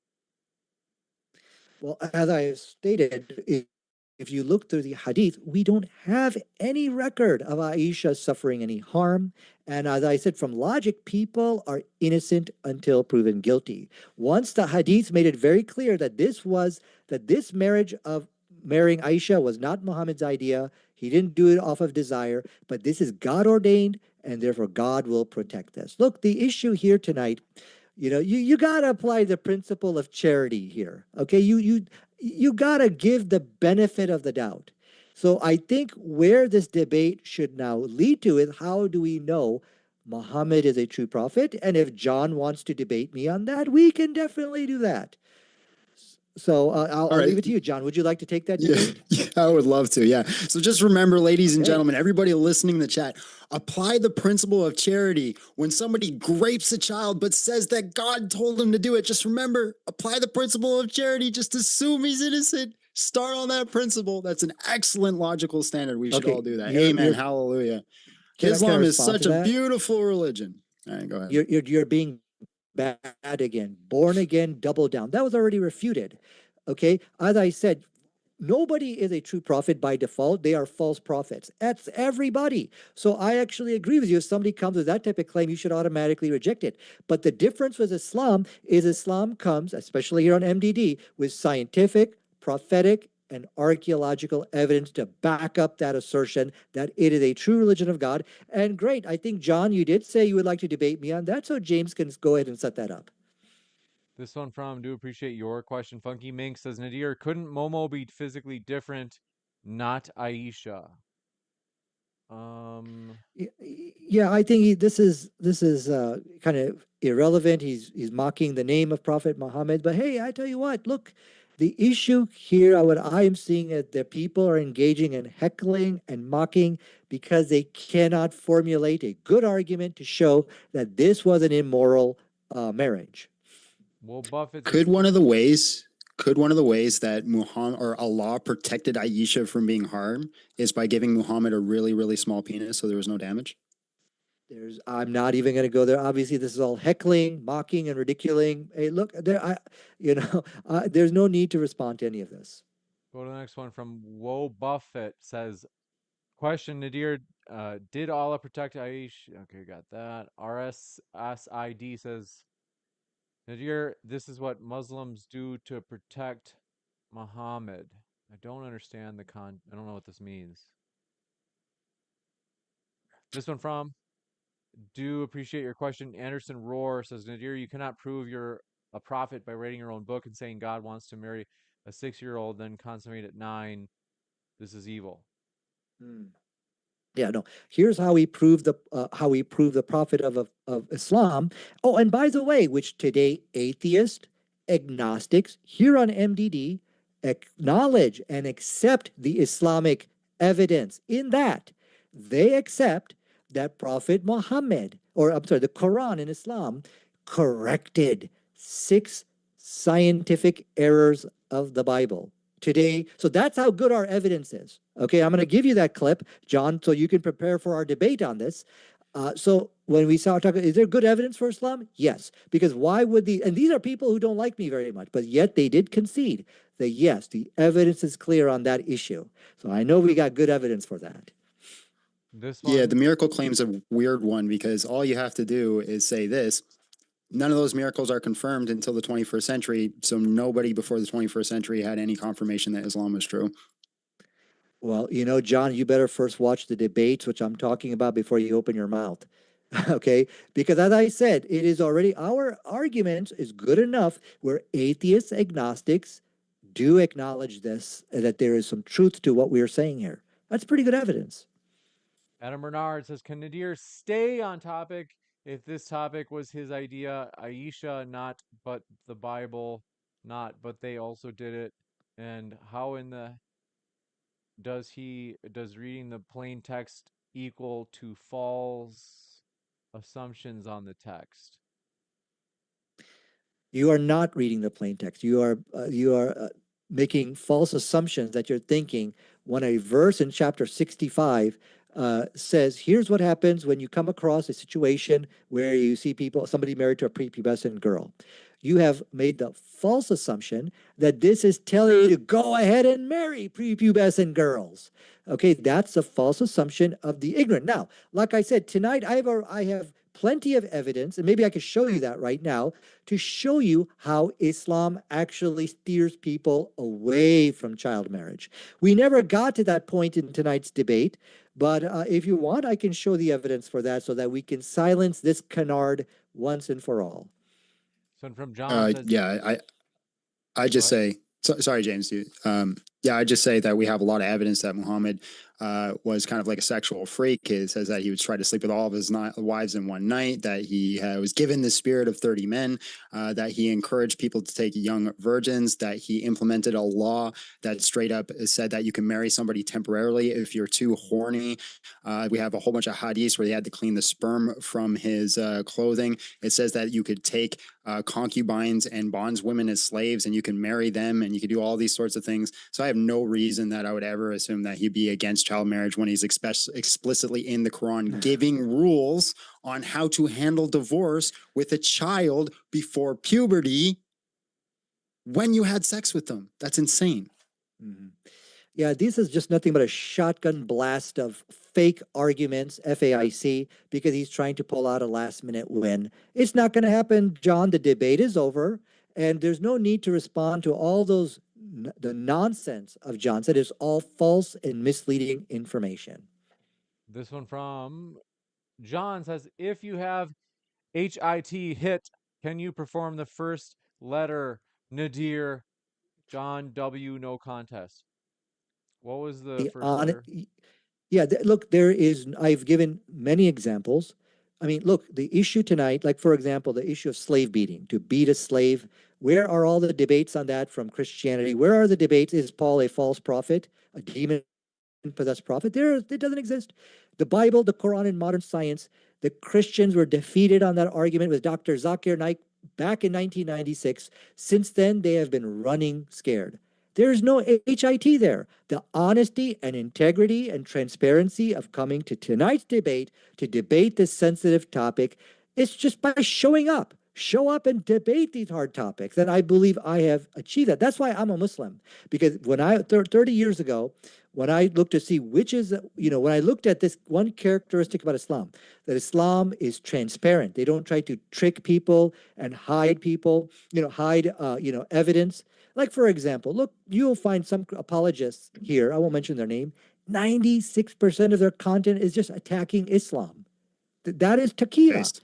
Well, as I stated, if you look through the hadith, we don't have any record of Aisha suffering any harm. And as I said, from logic, people are innocent until proven guilty. Once the hadith made it very clear that this marriage of marrying Aisha was not Muhammad's idea, he didn't do it off of desire, but this is God ordained, and therefore God will protect this. Look, the issue here tonight, you got to apply the principle of charity here. Okay, you got to give the benefit of the doubt. So I think where this debate should now lead to is, how do we know Muhammad is a true prophet? And if John wants to debate me on that, we can definitely do that. So I'll leave it to you, John. Would you like to take that debate? Yeah, I would love to. Yeah. So just remember, ladies and gentlemen, everybody listening in the chat, apply the principle of charity. When somebody grapes a child but says that God told him to do it, just remember, apply the principle of charity. Just assume he's innocent. Start on that principle. That's an excellent logical standard. We should all do that. Amen. Hallelujah. Islam is such a beautiful religion. All right, go ahead. You're being bad again. Born again, double down. That was already refuted. Okay, as I said, nobody is a true prophet by default. They are false prophets. That's everybody. So I actually agree with you. If somebody comes with that type of claim, you should automatically reject it. But the difference with Islam is Islam comes, especially here on MDD, with scientific, prophetic, and archaeological evidence to back up that assertion that it is a true religion of God. And great, I think, John, you did say you would like to debate me on that, so James can go ahead and set that up. This one from, do appreciate your question. Funky Mink says, Nadir, couldn't Momo be physically different, not Aisha? Yeah, I think this is kind of irrelevant. He's mocking the name of Prophet Muhammad. But hey, I tell you what, look, the issue here, what I am seeing is that people are engaging in heckling and mocking because they cannot formulate a good argument to show that this was an immoral marriage. Well, Buffett, could one of the ways that Muhammad or Allah protected Aisha from being harmed is by giving Muhammad a really, really small penis so there was no damage? I'm not even going to go there. Obviously, this is all heckling, mocking, and ridiculing. Hey, look, there's no need to respond to any of this. Go to the next one from Whoa Buffett says, question, Nadir, did Allah protect Aisha? Okay, got that. RSSID says, Nadir, this is what Muslims do to protect Muhammad. I don't understand I don't know what this means. This one from, do appreciate your question. Anderson Roar says, Nadir, you cannot prove you're a prophet by writing your own book and saying God wants to marry a 6-year-old, then consummate at 9. This is evil. Yeah, no. Here's how we prove the prophet of Islam. Oh, and by the way, which today atheists, agnostics here on MDD acknowledge and accept the Islamic evidence in that they accept that Prophet Muhammad, or I'm sorry, the Quran in Islam corrected 6 scientific errors of the Bible today. So that's how good our evidence is. Okay, I'm going to give you that clip, John, so you can prepare for our debate on this. So when we start talking, is there good evidence for Islam? Yes, because why would and these are people who don't like me very much, but yet they did concede that yes, the evidence is clear on that issue. So I know we got good evidence for that. This Yeah, one, the miracle claim's a weird one because all you have to do is say this. None of those miracles are confirmed until the 21st century. So nobody before the 21st century had any confirmation that Islam was true. Well, John, you better first watch the debates, which I'm talking about, before you open your mouth. Okay? Because as I said, it is already, our argument is good enough where atheists, agnostics do acknowledge this, that there is some truth to what we are saying here. That's pretty good evidence. Adam Bernard says, can Nadir stay on topic if this topic was his idea? Aisha, not, but the Bible, not, but they also did it. And how in the does reading the plain text equal to false assumptions on the text? You are not reading the plain text. You are making false assumptions that you're thinking when a verse in chapter 65 says, here's what happens when you come across a situation where you see somebody married to a prepubescent girl. You have made the false assumption that this is telling you to go ahead and marry prepubescent girls. Okay, that's a false assumption of the ignorant. Now, like I said, tonight I have plenty of evidence, and maybe I could show you that right now, to show you how Islam actually steers people away from child marriage. We never got to that point in tonight's debate, but if you want, I can show the evidence for that so that we can silence this canard once and for all. So from John says, Yeah, I just say, sorry, James. Yeah, I just say that we have a lot of evidence that Muhammad was kind of like a sexual freak. It says that he would try to sleep with all of his wives in one night, that he was given the spirit of 30 men, that he encouraged people to take young virgins, that he implemented a law that straight up said that you can marry somebody temporarily if you're too horny. We have a whole bunch of hadiths where he had to clean the sperm from his clothing. It says that you could take concubines and bondswomen as slaves and you can marry them and you could do all these sorts of things. So I have no reason that I would ever assume that he'd be against child marriage when he's explicitly in the Quran giving rules on how to handle divorce with a child before puberty when you had sex with them. That's insane. Mm-hmm. Yeah, this is just nothing but a shotgun blast of fake arguments, FAIC, because he's trying to pull out a last minute win. It's not going to happen, John. The debate is over, and there's no need to respond to all the nonsense of John said is all false and misleading information. this one from John says, if you have HIT, can you perform the first letter? Nadir, John W, no contest. What was the first letter? Yeah, look, I've given many examples. I mean, look, the issue tonight, like for example, the issue of slave beating, to beat a slave. Where are all the debates on that from Christianity? Where are the debates? Is Paul a false prophet, a demon possessed prophet? It doesn't exist. The Bible, the Quran, and modern science, the Christians were defeated on that argument with Dr. Zakir Naik back in 1996. Since then, they have been running scared. There's no HIT there. The honesty and integrity and transparency of coming to tonight's debate to debate this sensitive topic, it's just by showing up. Show up and debate these hard topics. And I believe I have achieved that. That's why I'm a Muslim. Because when 30 years ago, when I looked to see when I looked at this one characteristic about Islam, that Islam is transparent. They don't try to trick people and hide people, hide evidence. Like, for example, look, you'll find some apologists here, I won't mention their name, 96% of their content is just attacking Islam. That is taqiyya.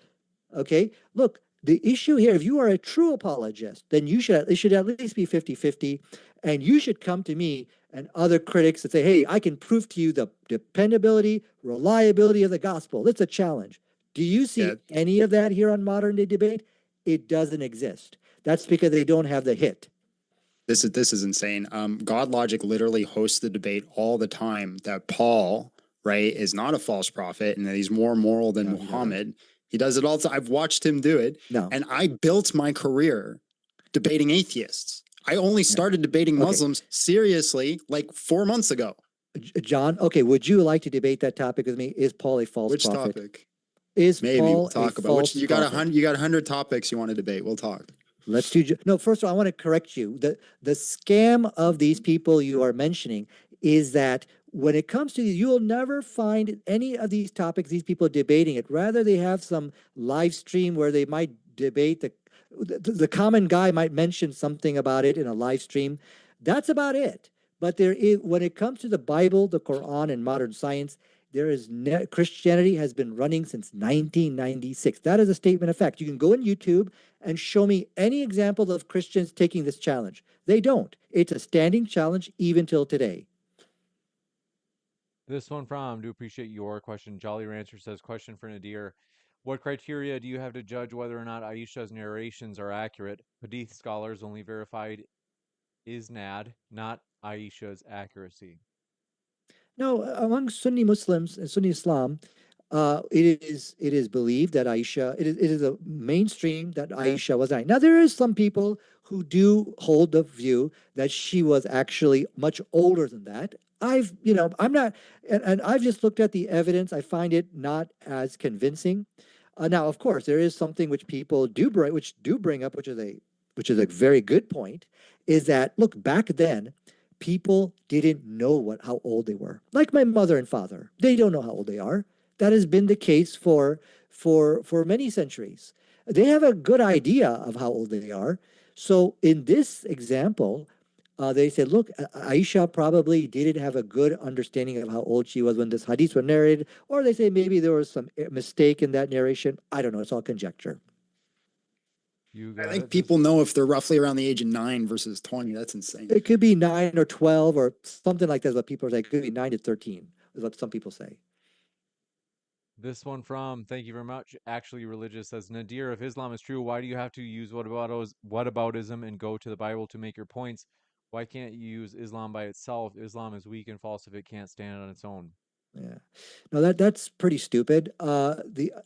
Okay, look, the issue here, if you are a true apologist, then it should at least be 50-50, and you should come to me and other critics and say, hey, I can prove to you the dependability, reliability of the gospel. It's a challenge. Do you see any of that here on Modern Day Debate? It doesn't exist. That's because they don't have the hit. This is insane. God Logic literally hosts the debate all the time that Paul, right, is not a false prophet and that he's more moral than Muhammad. He does it all the time. I've watched him do it. No. And I built my career debating atheists. I only started debating Muslims seriously like 4 months ago. John, okay, would you like to debate that topic with me? Is Paul a false prophet? Which topic? Is Maybe we'll Paul a talk about which false prophet? you got 100 topics you want to debate. We'll talk. Let's do no. First of all, I want to correct you. The scam of these people you are mentioning is that when it comes to you will never find any of these topics these people debating it. Rather, they have some live stream where they might debate the common guy might mention something about it in a live stream. That's about it. But there is when it comes to the Bible, the Quran, and modern science, Christianity has been running since 1996. That is a statement of fact. You can go on YouTube and show me any example of Christians taking this challenge. They don't. It's a standing challenge even till today. This one from, do appreciate your question. Jolly Rancher says, question for Nadir. What criteria do you have to judge whether or not Aisha's narrations are accurate? Hadith scholars only verified isnad, not Aisha's accuracy. No, among Sunni Muslims and Sunni Islam, it is believed that it is a mainstream that Aisha was not. Now there is some people who do hold the view that she was actually much older than that. I'm not, and I've just looked at the evidence. I find it not as convincing. Now, of course, there is something which people do bring up, which is a very good point, is that look back then people didn't know how old they were. Like my mother and father, they don't know how old they are. That has been the case for many centuries. They have a good idea of how old they are. So in this example, they said, look, Aisha probably didn't have a good understanding of how old she was when this hadith were narrated, or they say maybe there was some mistake in that narration. I don't know. It's all conjecture. You I got think it. people know if they're roughly around the age of 9 versus 20. That's insane. It could be 9 or 12 or something like that. Is what people say. It could be 9 to 13 is what some people say. This one from, thank you very much, Actually Religious says, Nadir, if Islam is true, why do you have to use whataboutism and go to the Bible to make your points? Why can't you use Islam by itself? Islam is weak and false if it can't stand on its own. Yeah. No, that's pretty stupid.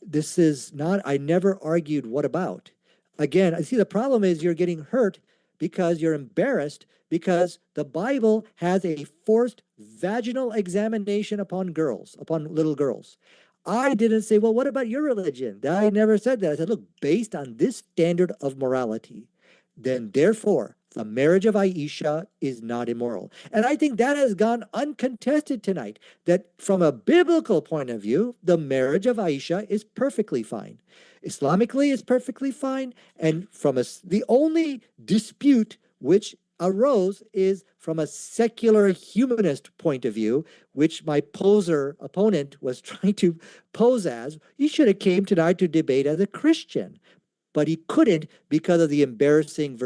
This is not, I never argued what about. Again, I see the problem is you're getting hurt because you're embarrassed because the Bible has a forced vaginal examination upon girls, upon little girls. I didn't say, well, what about your religion? I never said that. I said, look, based on this standard of morality, then therefore the marriage of Aisha is not immoral. And I think that has gone uncontested tonight, that from a biblical point of view, the marriage of Aisha is perfectly fine. Islamically, it's perfectly fine. And the only dispute which arose is from a secular humanist point of view, which my poser opponent was trying to pose as. He should have came tonight to debate as a Christian, but he couldn't because of the embarrassing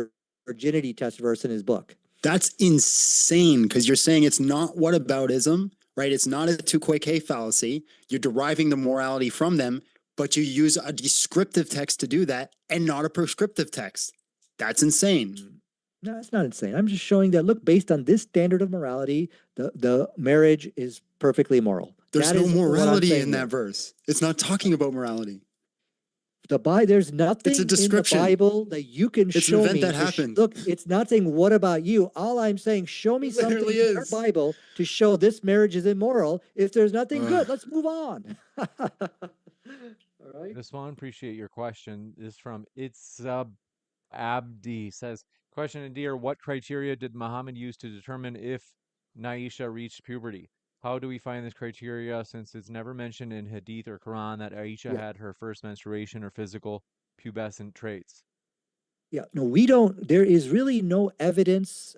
virginity test verse in his book. That's insane because you're saying it's not whataboutism, right? It's not a tu quoque fallacy. You're deriving the morality from them, but you use a descriptive text to do that and not a prescriptive text. That's insane. No, it's not insane. I'm just showing that, look, based on this standard of morality, the marriage is perfectly moral. There's That no is what I'm morality saying in here. that verse. It's not talking about morality. There's nothing It's a in the description. Bible that you can It's an show event me. that happened. Look, it's not saying what about you. All I'm saying, show me It something literally in your is. Bible to show this marriage is immoral. If there's nothing Ugh. good, let's move on. All right. This one, appreciate your question, is from It's Abdi says, question, Nadir, what criteria did Muhammad use to determine if Naisha reached puberty? How do we find this criteria since it's never mentioned in Hadith or Quran that Aisha Yeah. had her first menstruation or physical pubescent traits? Yeah, no, we don't. There is really no evidence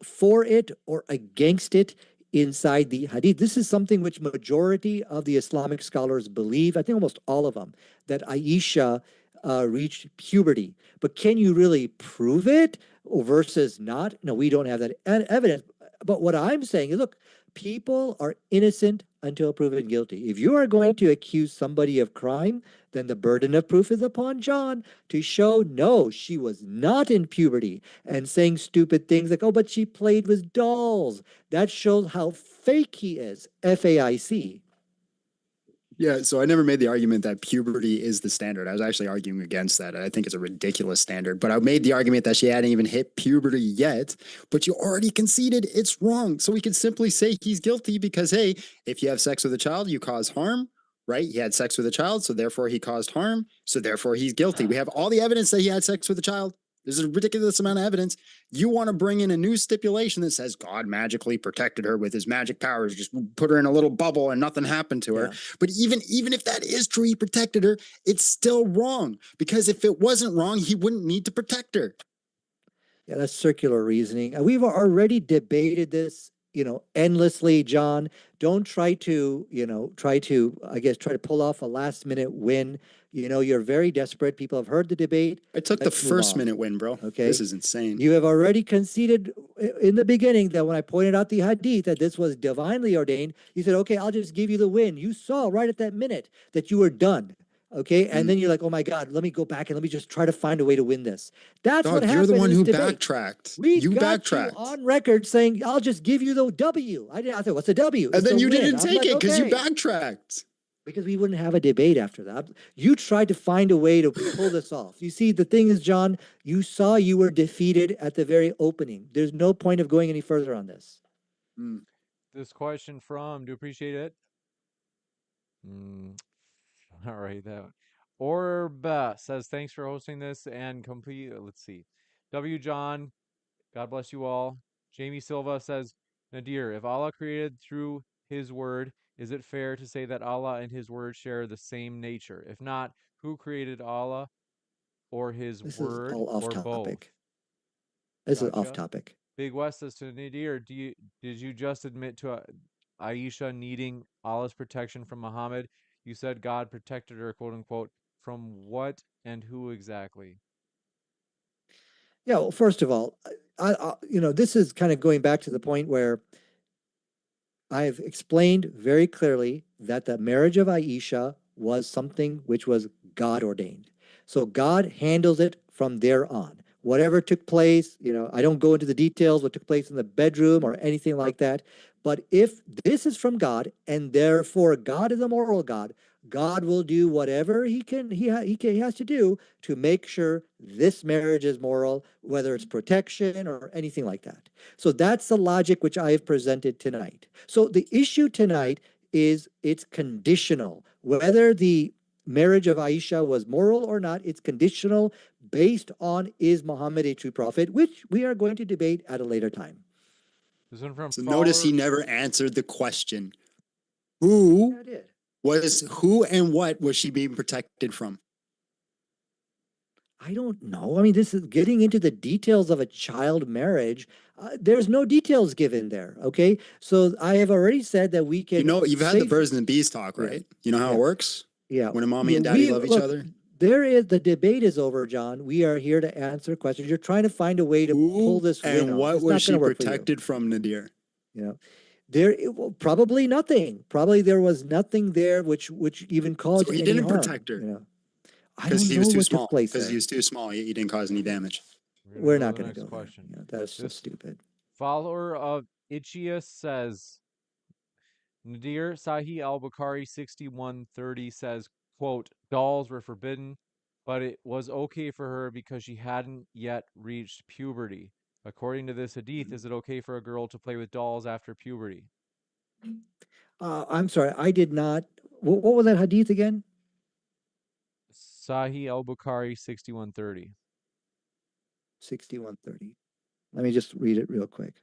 for it or against it inside the Hadith. This is something which majority of the Islamic scholars believe. I think almost all of them that Aisha reached puberty. But can you really prove it versus not? No, we don't have that evidence. But what I'm saying is, look, people are innocent until proven guilty. If you are going to accuse somebody of crime, then the burden of proof is upon John to show no, she was not in puberty, and saying stupid things like, oh, but she played with dolls. That shows how fake he is. FAIC. Yeah, so I never made the argument that puberty is the standard. I was actually arguing against that. I think it's a ridiculous standard. But I made the argument that she hadn't even hit puberty yet, but you already conceded it's wrong. So we can simply say he's guilty because, hey, if you have sex with a child, you cause harm, right? He had sex with a child, so therefore he caused harm, so therefore he's guilty. We have all the evidence that he had sex with a child. There's a ridiculous amount of evidence. You want to bring in a new stipulation that says God magically protected her with his magic powers, just put her in a little bubble and nothing happened to her. Yeah. But even if that is true, he protected her, it's still wrong, because if it wasn't wrong, he wouldn't need to protect her. Yeah, that's circular reasoning. And we've already debated this, endlessly, John. Don't try to, try to pull off a last minute win. You're very desperate. People have heard the debate. I took the Let's move first on. minute win, bro. Okay. This is insane. You have already conceded in the beginning that when I pointed out the hadith that this was divinely ordained, you said, okay, I'll just give you the win. You saw right at that minute that you were done. Okay. And then you're like, oh my God, let me go back and let me just try to find a way to win this. That's Dog, what happened. you're the one in who this debate. backtracked. We You got backtracked. you on record saying, I'll just give you the W. I said, what's a W? And It's then a you win. didn't I'm take like, it because you okay. backtracked. Because we wouldn't have a debate after that. You tried to find a way to pull this off. You see, the thing is, John, you saw you were defeated at the very opening. There's no point of going any further on this. This question from, do appreciate it. All right, that Orba says, thanks for hosting this and complete. Let's see. W. John, God bless you all. Jamie Silva says, Nadir, if Allah created through his word, is it fair to say that Allah and his word share the same nature? If not, who created Allah or his This is word all off or both? topic. This is off Gotcha. topic. Big West says to Nadir, did you just admit to Aisha needing Allah's protection from Muhammad? You said God protected her, quote unquote, from what and who exactly? Yeah, well, first of all, this is kind of going back to the point where I've explained very clearly that the marriage of Aisha was something which was God ordained. So God handles it from there on. Whatever took place, I don't go into the details, what took place in the bedroom or anything like that. But if this is from God and therefore God is a moral God, God will do whatever he has to do to make sure this marriage is moral, whether it's protection or anything like that. So that's the logic which I have presented tonight. So the issue tonight is it's conditional. Whether the marriage of Aisha was moral or not, it's conditional based on is Muhammad a true prophet, which we are going to debate at a later time. This one from So notice he never answered the question. Who and what was she being protected from? I don't know. I mean, this is getting into the details of a child marriage. There's no details given there. Okay. So I have already said that we can. You've had the birds and bees talk, right? You know how it works? Yeah. When a mommy and daddy love each other? The debate is over, John. We are here to answer questions. You're trying to find a way to pull this win off. And what was she protected from, Nadir? Probably nothing. Probably there was nothing there which even caused So he any didn't harm, protect her. Because he was too small. Because he was too small. He didn't cause any damage. We're not going to go question. there. That's so stupid. Follower of Ichias says, Nadir Sahih al-Bukhari 6130 says, quote, dolls were forbidden, but it was okay for her because she hadn't yet reached puberty. According to this hadith, is it okay for a girl to play with dolls after puberty? I'm sorry, I did not. What was that hadith again? Sahih al-Bukhari 6130. 6130. Let me just read it real quick.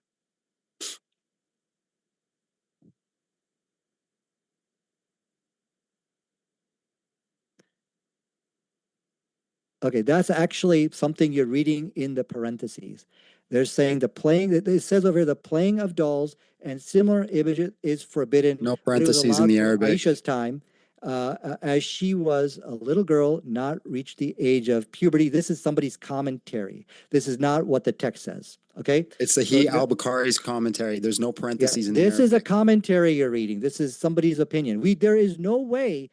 Okay, that's actually something you're reading in the parentheses. They're saying it says over here, the playing of dolls and similar images is forbidden. No parentheses in the Arabic. Aisha's time, as she was a little girl, not reached the age of puberty. This is somebody's commentary. This is not what the text says. Okay. It's the al-Bukhari's commentary. There's no parentheses in the Arabic. This is a commentary you're reading. This is somebody's opinion. There is no way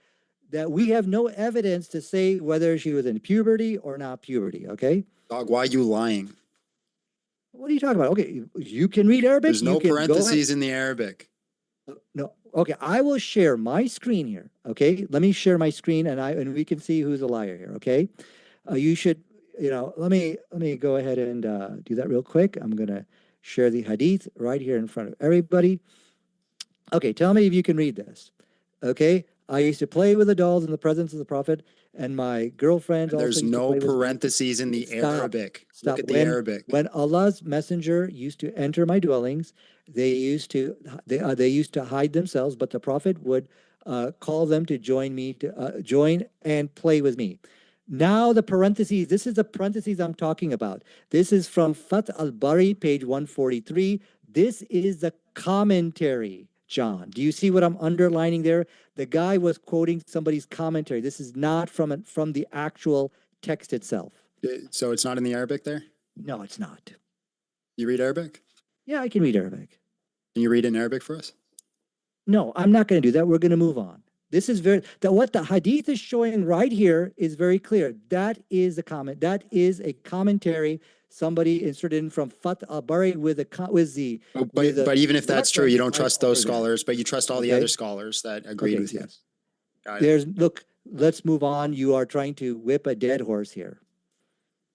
that we have no evidence to say whether she was in puberty or not puberty, okay? Dog, why are you lying? What are you talking about? Okay, you can read Arabic. There's no parentheses in the Arabic. No, okay, I will share my screen here, okay? Let me share my screen and we can see who's a liar here, okay? You should, let me go ahead and do that real quick. I'm going to share the hadith right here in front of everybody. Okay, tell me if you can read this, okay? I used to play with the dolls in the presence of the prophet, and my girlfriends also There's used to no play with me. parentheses in the Stop. Arabic. Stop. Look at the Arabic. When Allah's messenger used to enter my dwellings, they used to hide themselves, but the prophet would call them to join and play with me. Now the parentheses, this is the parentheses I'm talking about. This is from Fath al-Bari, page 143. This is the commentary, John. Do you see what I'm underlining there? The guy was quoting somebody's commentary. This is not from the actual text itself. So it's not in the Arabic there? No, it's not. You read Arabic? Yeah, I can read Arabic. Can you read it in Arabic for us? No, I'm not going to do that. We're going to move on. This is what the hadith is showing right here is very clear. That is a comment. That is a commentary somebody inserted in from Fath al-Bari with the. But even if that's true, you don't trust those that. scholars, but you trust all the Okay. other scholars that agreed with you. Yes. Got it. Look, let's move on. You are trying to whip a dead horse here.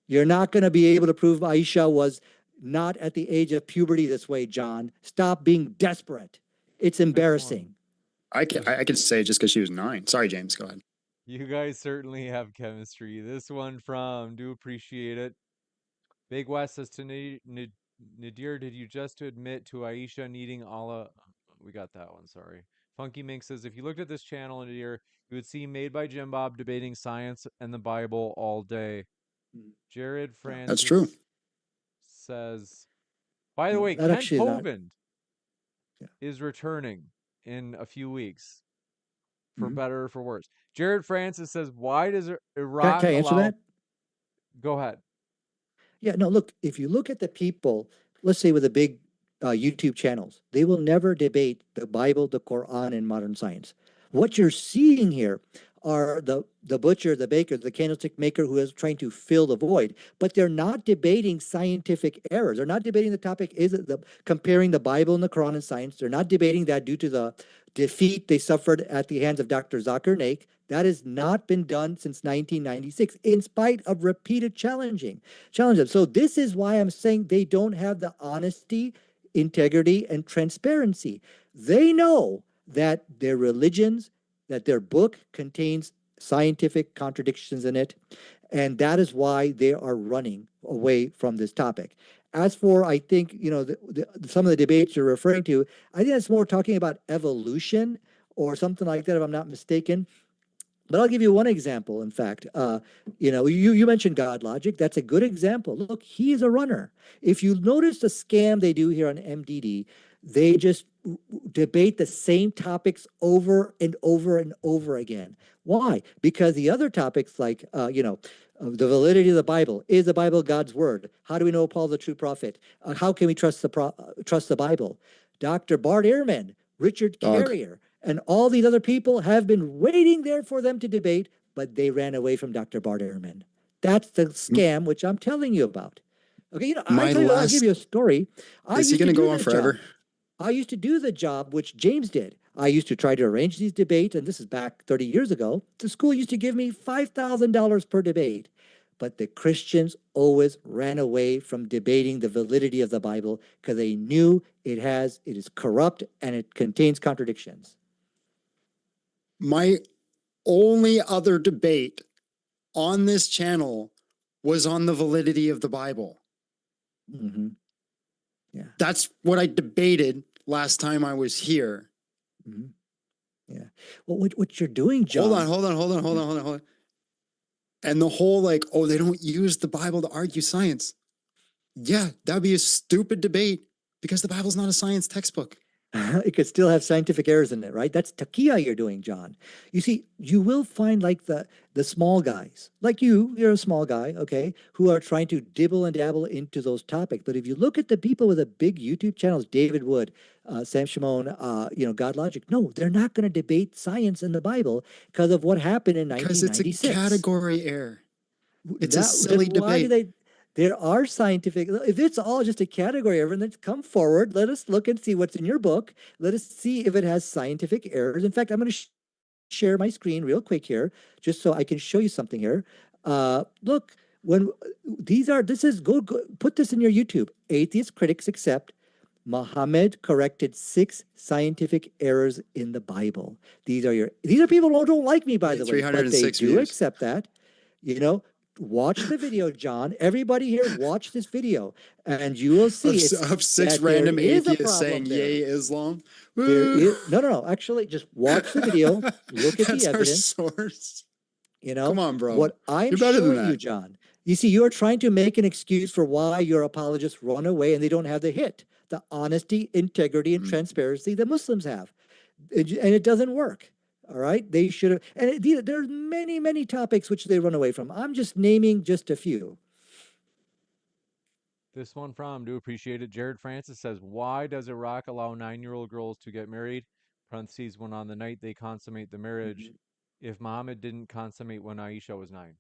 You're not going to be able to prove Aisha was not at the age of puberty this way, John. Stop being desperate. It's embarrassing. I can say just because she was 9. Sorry, James. Go ahead. You guys certainly have chemistry. This one from Do Appreciate It. Big West says to Nadir, did you just admit to Aisha needing Allah? We got that one, sorry. Funky Mink says, if you looked at this channel, Nadir, you would see Made by Jim Bob debating science and the Bible all day. Jared Francis That's true. says, by the way, That Kent actually is not- Hovind is returning in a few weeks, for Mhm. better or for worse. Jared Francis says, why does Iraq Can I answer allow... that? Go ahead. Yeah, no, look, if you look at the people, let's say with the big YouTube channels, they will never debate the Bible, the Quran, and modern science. What you're seeing here are the butcher, the baker, the candlestick maker who is trying to fill the void, but they're not debating scientific errors. They're not debating the topic, is it comparing the Bible and the Quran and science. They're not debating that due to the defeat they suffered at the hands of Dr. Zakir Naik. That has not been done since 1996, in spite of repeated challenges. So this is why I'm saying they don't have the honesty, integrity, and transparency. They know that their religions, that their book contains scientific contradictions in it, and that is why they are running away from this topic. As for, I think, some of the debates you're referring to, I think that's more talking about evolution or something like that, if I'm not mistaken. But I'll give you one example. In fact, you mentioned God Logic. That's a good example. Look, he's a runner. If you notice the scam they do here on MDD, they just debate the same topics over and over and over again. Why? Because the other topics like, the validity of the Bible. Is the Bible God's word? How do we know Paul's a true prophet? How can we trust the Bible? Dr. Bart Ehrman, Richard Carrier, and all these other people have been waiting there for them to debate, but they ran away from Dr. Bart Ehrman. That's the scam which I'm telling you about. Okay, I'll give you a story. Is he going to go on forever? I used to do the job which James did. I used to try to arrange these debates, and this is back 30 years ago. The school used to give me $5,000 per debate. But the Christians always ran away from debating the validity of the Bible because they knew it is corrupt and it contains contradictions. My only other debate on this channel was on the validity of the Bible. Mm-hmm. Yeah. That's what I debated last time I was here. Mm-hmm. Yeah. Well, what you're doing, John. Hold on. And the whole they don't use the Bible to argue science. Yeah, that'd be a stupid debate because the Bible's not a science textbook. It could still have scientific errors in it, right? That's taqiyya you're doing, John. You see, you will find the small guys, like you're a small guy, okay, who are trying to dibble and dabble into those topics. But if you look at the people with the big YouTube channels, David Wood, Sam Shimon, God Logic, no, they're not going to debate science and the Bible because of what happened in 1996. Because it's a category error. It's a silly debate. There are scientific, if it's all just a category error, then come forward. Let us look and see what's in your book. Let us see if it has scientific errors. In fact, I'm going to share my screen real quick here, just so I can show you something here. Look, go put this in your YouTube. Atheist critics accept Muhammad corrected 6 scientific errors in the Bible. These are people who don't like me, by the way, but they 306 do views. accept that. You know, watch the video, John. Everybody here, watch this video, and you will see Of 6 that there random is a atheists saying problem there. yay Islam. There Woo! is no. Actually, just watch the video. Look at the That's our evidence. source. You know, Come on, bro. what I'm You're better than showing you, that. John. You see, you're trying to make an excuse for why your apologists run away and they don't have the hit, the honesty, integrity, and Mm. transparency that Muslims have. And it doesn't work. All right. They should have. And there's many, many topics which they run away from. I'm just naming just a few. This one from Do Appreciate It. Jared Francis says, why does Iraq allow 9-year-old girls to get married? Parentheses, when on the night they consummate the marriage, if Muhammad didn't consummate when Aisha was 9.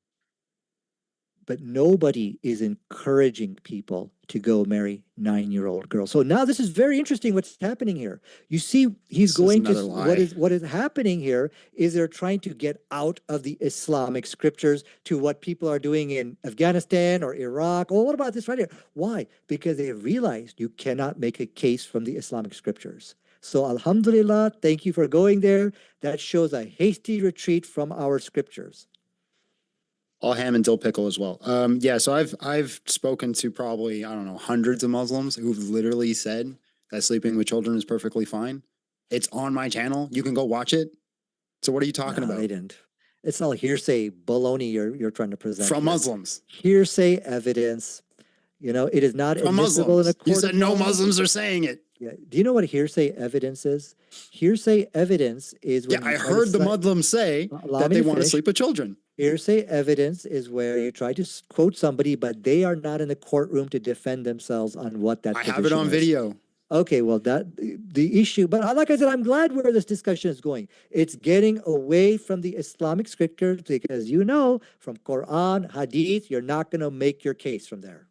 But nobody is encouraging people to go marry 9-year-old girls. So now this is very interesting what's happening here. You see, he's This is going to another lie. what is happening here is they're trying to get out of the Islamic scriptures to what people are doing in Afghanistan or Iraq. Oh, what about this right here? Why? Because they realized you cannot make a case from the Islamic scriptures. So alhamdulillah, thank you for going there. That shows a hasty retreat from our scriptures. All ham and dill pickle as well. Yeah, so I've spoken to probably, I don't know, hundreds of Muslims who've literally said that sleeping with children is perfectly fine. It's on my channel. You can go watch it. So what are you talking No, about? they didn't. It's all hearsay baloney you're trying to present From here. Muslims. Hearsay evidence. You know, it is not From admissible in a Muslims. You court said of no law. Muslims are saying it. Yeah. Do you know what hearsay evidence is? Hearsay evidence is Yeah, when I you try to heard the Muslims say allow that me they to want to finish. sleep with children. Hearsay evidence is where you try to quote somebody, but they are not in the courtroom to defend themselves on what that I position have it on is. video. Okay, well, that the issue, but like I said, I'm glad where this discussion is going. It's getting away from the Islamic scriptures because you know from Quran, Hadith, you're not going to make your case from there.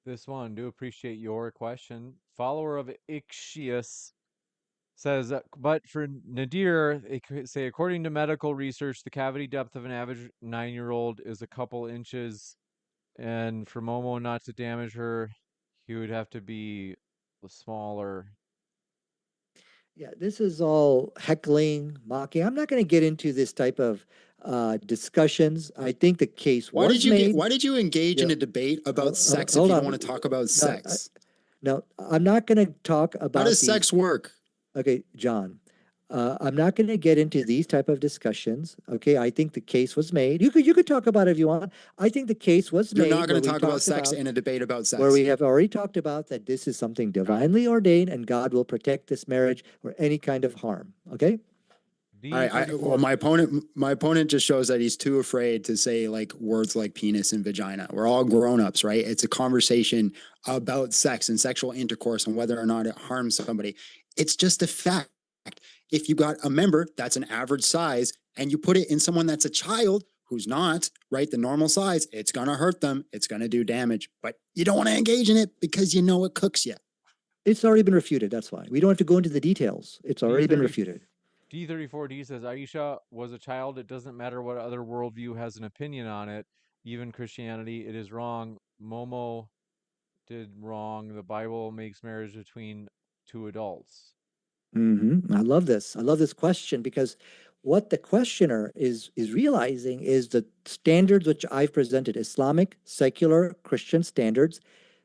This one, Do Appreciate Your Question. Follower of Ixius says, but for Nadir, they say, according to medical research, the cavity depth of an average 9-year-old is a couple inches. And for Momo not to damage her, he would have to be smaller. Yeah, this is all heckling, mocking. I'm not going to get into this type of discussions. I think the case was made. Why did you engage in Yeah. a debate about sex if Hold you on. don't want to talk about No, sex? no, I'm not going to talk How about does the. sex work? Okay, John. I'm not going to get into these type of discussions. Okay, I think the case was made. You could talk about it if you want. I think the case was You're made not going where to we talk about talked sex about in a debate about sex. where we have already talked about that this is something divinely ordained and God will protect this marriage or any kind of harm. Okay. Well, my opponent just shows that he's too afraid to say like words like penis and vagina. We're all grown-ups, right? It's a conversation about sex and sexual intercourse and whether or not it harms somebody. It's just a fact. If you got a member that's an average size and you put it in someone that's a child who's not, right, the normal size, it's going to hurt them. It's going to do damage. But you don't want to engage in it because you know it cooks you. It's already been refuted. That's why we don't have to go into the details. It's already been refuted. D34D says Aisha was a child. It doesn't matter what other worldview has an opinion on it. Even Christianity, it is wrong. Momo did wrong. The Bible makes marriage between two adults. I love this. I love this question because what the questioner is realizing is the standards which I've presented, Islamic, secular, Christian standards.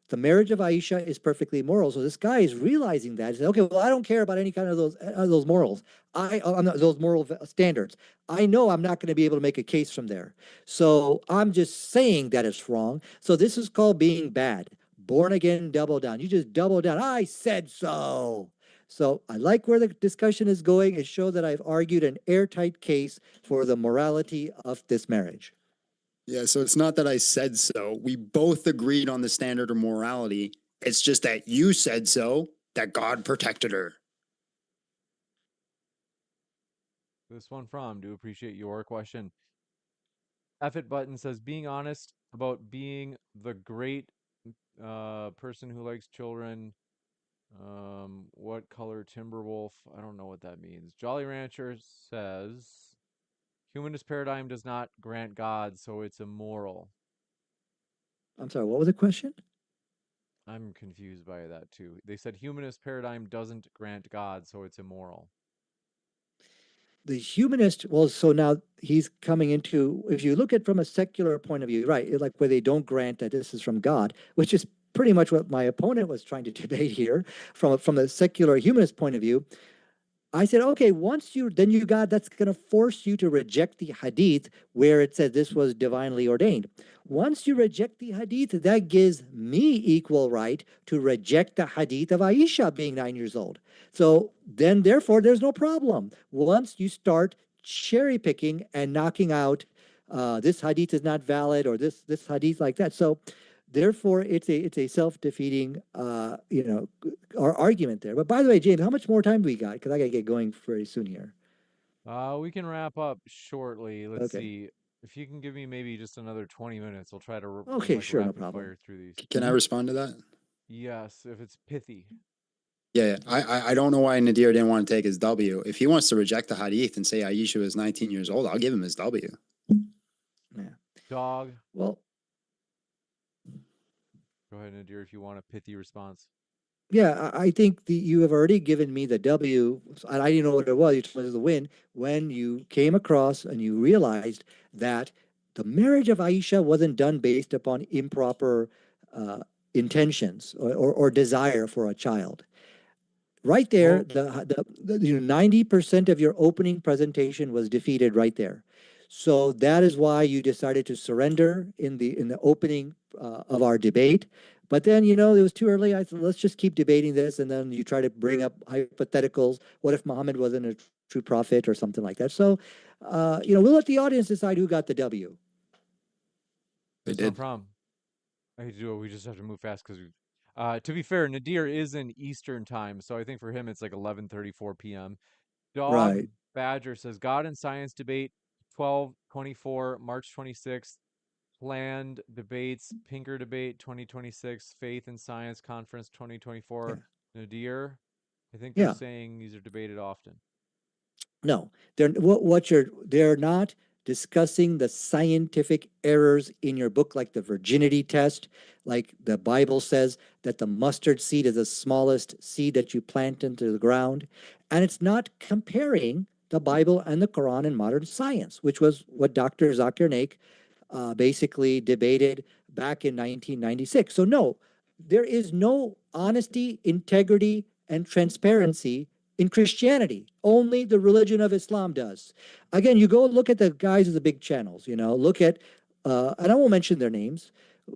The marriage of Aisha is perfectly moral. So this guy is realizing that. He said, okay, well, I don't care about any kind of those morals. I'm not those moral standards. I know I'm not going to be able to make a case from there. So I'm just saying that it's wrong. So this is called being bad. Born again, double down. You just double down. I said so. So I like where the discussion is going. It shows that I've argued an airtight case for the morality of this marriage. Yeah, so it's not that I said so. We both agreed on the standard of morality. It's just that you said so, that God protected her. This one from Do Appreciate Your Question. F it button says being honest about being the great person who likes children. What color Timberwolf? I don't know what that means. Jolly Rancher says humanist paradigm does not grant God, so it's immoral. I'm sorry, what was the question? I'm confused by that too. They said humanist paradigm doesn't grant God, so it's immoral. The humanist, well, so now he's coming into, if you look at from a secular point of view, right, like where they don't grant that this is from God, which is pretty much what my opponent was trying to debate here from a secular humanist point of view. I said, okay, once you, then you got, that's going to force you to reject the hadith where it said this was divinely ordained. Once you reject the hadith, that gives me equal right to reject the hadith of Aisha being 9 years old. So then, therefore, there's no problem. Once you start cherry picking and knocking out this hadith is not valid or this hadith like that. So therefore, it's a self-defeating our argument there. But by the way, James, how much more time do we got? Because I got to get going very soon here. We can wrap up shortly. Let's Okay. see. If you can give me maybe just another 20 minutes, I'll try to Okay, like sure, no rapid problem. fire through these. Can I respond to that? Yes, if it's pithy. Yeah, I don't know why Nadir didn't want to take his W. If he wants to reject the hadith and say Aisha was 19 years old, I'll give him his W. Yeah. Dog. Well, Go ahead, Nadir, if you want a pithy response. yeah, I think you have already given me the W, and I didn't know what it was. You told me it was the win when you came across and you realized that the marriage of Aisha wasn't done based upon improper uh, intentions or desire for a child. Right there, Well, 90% of your opening presentation was defeated right there. So that is why you decided to surrender in the opening of our debate. But then, it was too early. I thought, let's just keep debating this. And then you try to bring up hypotheticals. What if Muhammad wasn't a true prophet or something like that? So, we'll let the audience decide who got the W. They that's no did. problem. I hate to do it. We just have to move fast because we. To be fair, Nadir is in Eastern time, so I think for him it's like 11:34 p.m. Dog Right. Badger says God and Science debate 12/24 March 26th. Planned debates Pinker debate 2026 Faith and Science Conference Yeah. 2024. Nadir, I think they're Yeah. saying these are debated often. No, they're not discussing the scientific errors in your book, like the virginity test, like the Bible says that the mustard seed is the smallest seed that you plant into the ground. And it's not comparing the Bible and the Quran and modern science, which was what Dr. Zakir Naik basically debated back in 1996. So, no, there is no honesty, integrity, and transparency in Christianity. Only the religion of Islam does. Again, you go look at the guys of the big channels, look at, and I won't mention their names,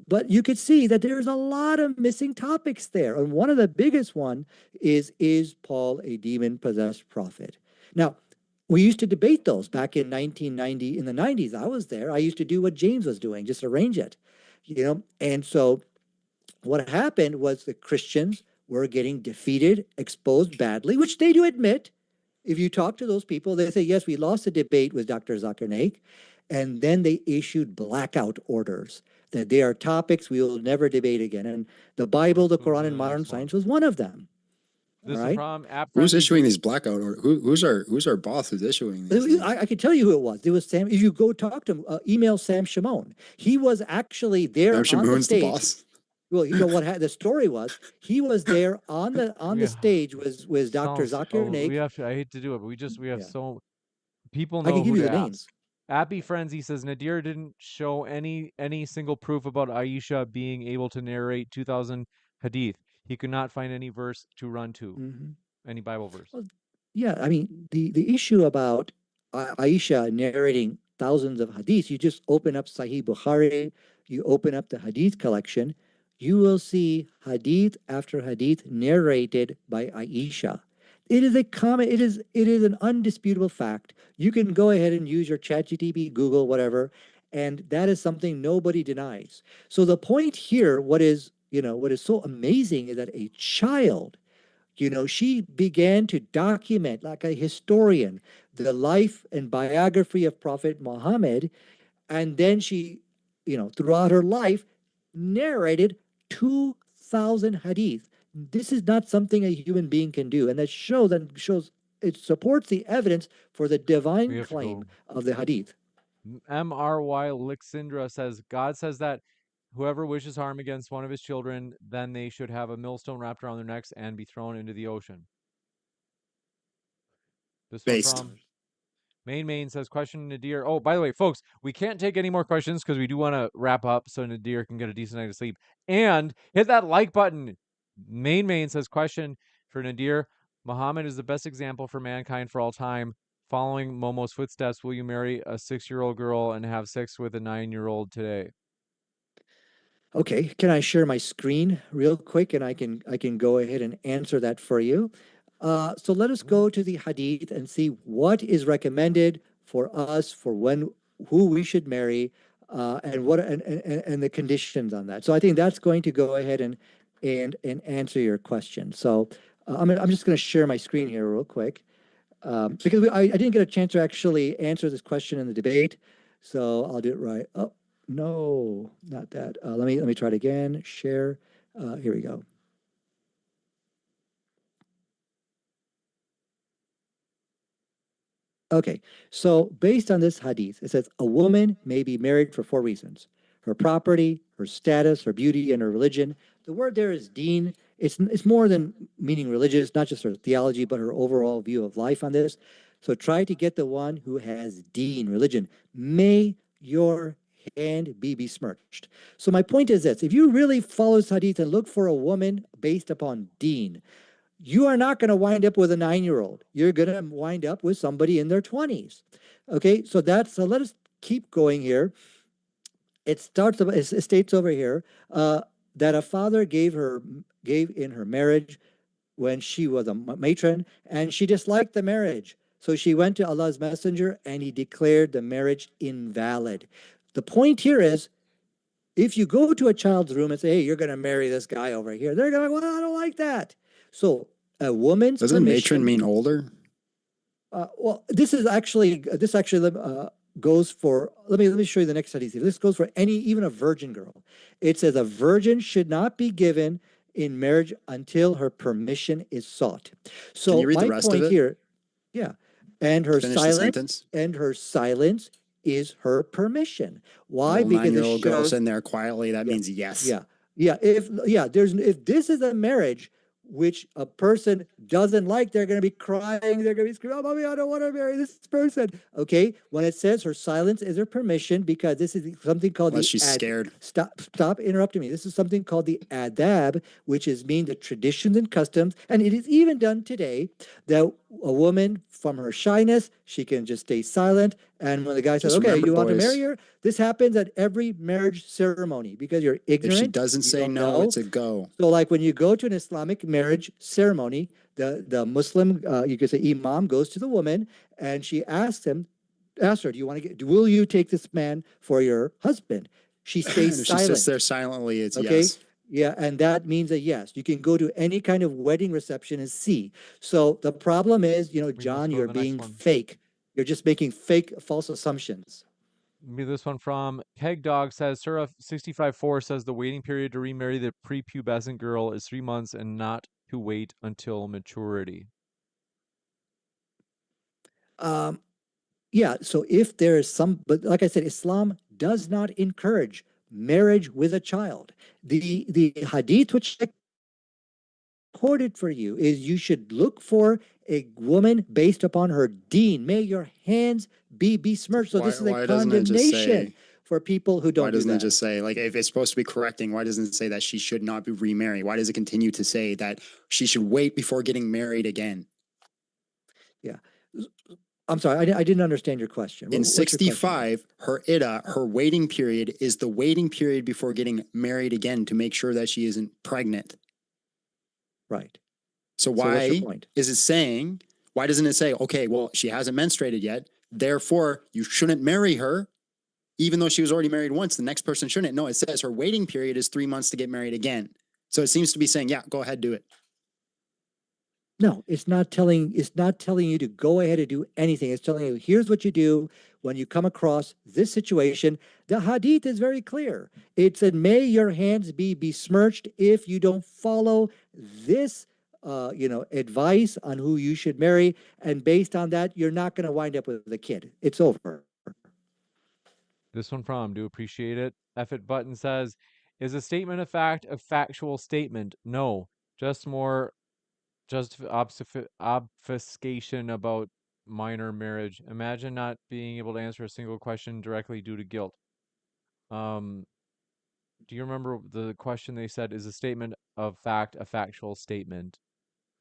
but you could see that there's a lot of missing topics there. And one of the biggest one is Paul a demon possessed prophet? Now, we used to debate those back in 1990, in the 90s. I was there. I used to do what James was doing, just arrange it, And so what happened was the Christians were getting defeated, exposed badly, which they do admit. If you talk to those people, they say, yes, we lost a debate with Dr. Zakir Naik. And then they issued blackout orders that they are topics we will never debate again. And the Bible, Let's the move Quran, to and the modern next one. science was one of them. All This is right. from App Who's Frenzy. issuing these blackout orders? Who's our boss who's issuing these things? I can tell you who it was. It was Sam. If you go talk to him, email Sam Shimon. He was actually there Sam on the Shamoon's the stage. boss. Well, the story was he was there on the Yeah, stage with Dr. sounds. Zakir Oh, we Naik. have to. I hate to do it, but we have Yeah, so people I can know give who you to the ask. names. Appy Frenzy says Nadir didn't show any single proof about Aisha being able to narrate 2000 hadith. He could not find any verse to run to, Mhm. any Bible verse. Well, yeah, I mean the issue about Aisha narrating thousands of hadiths, you just open up Sahih Bukhari, you open up the hadith collection, you will see hadith after hadith narrated by Aisha. It is a common, it is an undisputable fact. You can go ahead and use your ChatGPT, Google, whatever, and that is something nobody denies. So the point here, what is so amazing is that a child, she began to document like a historian the life and biography of Prophet Muhammad. And then she, throughout her life, narrated 2,000 hadith. This is not something a human being can do. And that shows it supports the evidence for the We divine have to go. claim of the hadith. MRY Lixindra says God says that whoever wishes harm against one of his children, then they should have a millstone wrapped around their necks and be thrown into the ocean. This one Based. from Main says, question Nadir. Oh, by the way, folks, we can't take any more questions because we do want to wrap up so Nadir can get a decent night of sleep. And hit that like button. Main says, question for Nadir. Muhammad is the best example for mankind for all time. Following Momo's footsteps, will you marry a 6-year-old girl and have sex with a 9-year-old today? Okay, can I share my screen real quick and I can go ahead and answer that for you. So let us go to the hadith and see what is recommended for us for when who we should marry and what and the conditions on that. So I think that's going to go ahead and answer your question. So I'm just going to share my screen here real quick because I didn't get a chance to actually answer this question in the debate. So I'll do it right. Oh, no, not that. Let me try it again. Share. Here we go. Okay, so based on this hadith, it says a woman may be married for 4 reasons: her property, her status, her beauty, and her religion. The word there is deen. It's more than meaning religious, not just her theology, but her overall view of life on this. So try to get the one who has deen, religion. May your hand be besmirched. So my point is this: if you really follow this hadith and look for a woman based upon deen, you are not going to wind up with a 9-year-old. You're going to wind up with somebody in their 20s. Okay, so let us keep going here. It states over here that a father gave in her marriage when she was a matron, and she disliked the marriage. So she went to Allah's messenger and he declared the marriage invalid. The point here is, if you go to a child's room and say, hey, you're going to marry this guy over here, they're going to go, well, I don't like that. So a woman's Doesn't permission. matron mean older? Well, this actually goes for. Let me show you the next study. This goes for even a virgin girl. It says a virgin should not be given in marriage until her permission is sought. So Can you read my the rest of point it? here, yeah, and her Finish the silence is her permission. Why? Little Because it 9-year-old girl shows. sitting there quietly. That Yeah, means yes. yeah. If this is a marriage which a person doesn't like, they're going to be crying, they're going to be screaming, oh, mommy, I don't want to marry this person. Okay, when it says her silence is her permission, because this is something called Unless she's scared. Stop interrupting me. This is something called the adab, which is mean the traditions and customs, and it is even done today that a woman from her shyness, she can just stay silent, and when the guy says, Just okay, remember, you want to boys, marry her, this happens at every marriage ceremony because you're if she ignorant. doesn't you say don't no, know. it's a go. So, like when you go to an Islamic marriage ceremony, the Muslim, you could say imam, goes to the woman and she asks her, do you want to will you take this man for your husband? She And stays if she sits silent. there silently, it's Okay. yes. Yeah, and that means a yes. You can go to any kind of wedding reception and see. So the problem is, John, go to you're the next being one. fake. You're just making fake, false assumptions. Maybe this one from Peg Dog says, Surah 65:4 says the waiting period to remarry the prepubescent girl is 3 months and not to wait until maturity. Yeah, so if there is but like I said, Islam does not encourage marriage with a child. The hadith which I quoted for you is you should look for a woman based upon her deen. May your hands be besmirched. So this is a Why doesn't it just condemnation say? for people who don't Why do doesn't it that. just say, like, if it's supposed to be correcting, why doesn't it say that she should not be remarried? Why does it continue to say that she should wait before getting married again? Yeah. I'm sorry, I didn't understand your question. In What's your question? 65, her waiting period is the waiting period before getting married again to make sure that she isn't pregnant. Right. So what's why your point? is it saying, why doesn't it say, okay, well, she hasn't menstruated yet, therefore you shouldn't marry her, even though she was already married once, the next person shouldn't. No, it says her waiting period is 3 months to get married again. So it seems to be saying, yeah, go ahead, do it. No, it's not telling you to go ahead and do anything. It's telling you, here's what you do when you come across this situation. The hadith is very clear. It said, may your hands be besmirched if you don't follow this advice on who you should marry. And based on that, you're not going to wind up with a kid. It's over. This one from Do Appreciate It. F it Button says, Is a statement of fact a factual statement? No. Just more just obfuscation about minor marriage. Imagine not being able to answer a single question directly due to guilt. Do you remember the question they said? Is a statement of fact a factual statement?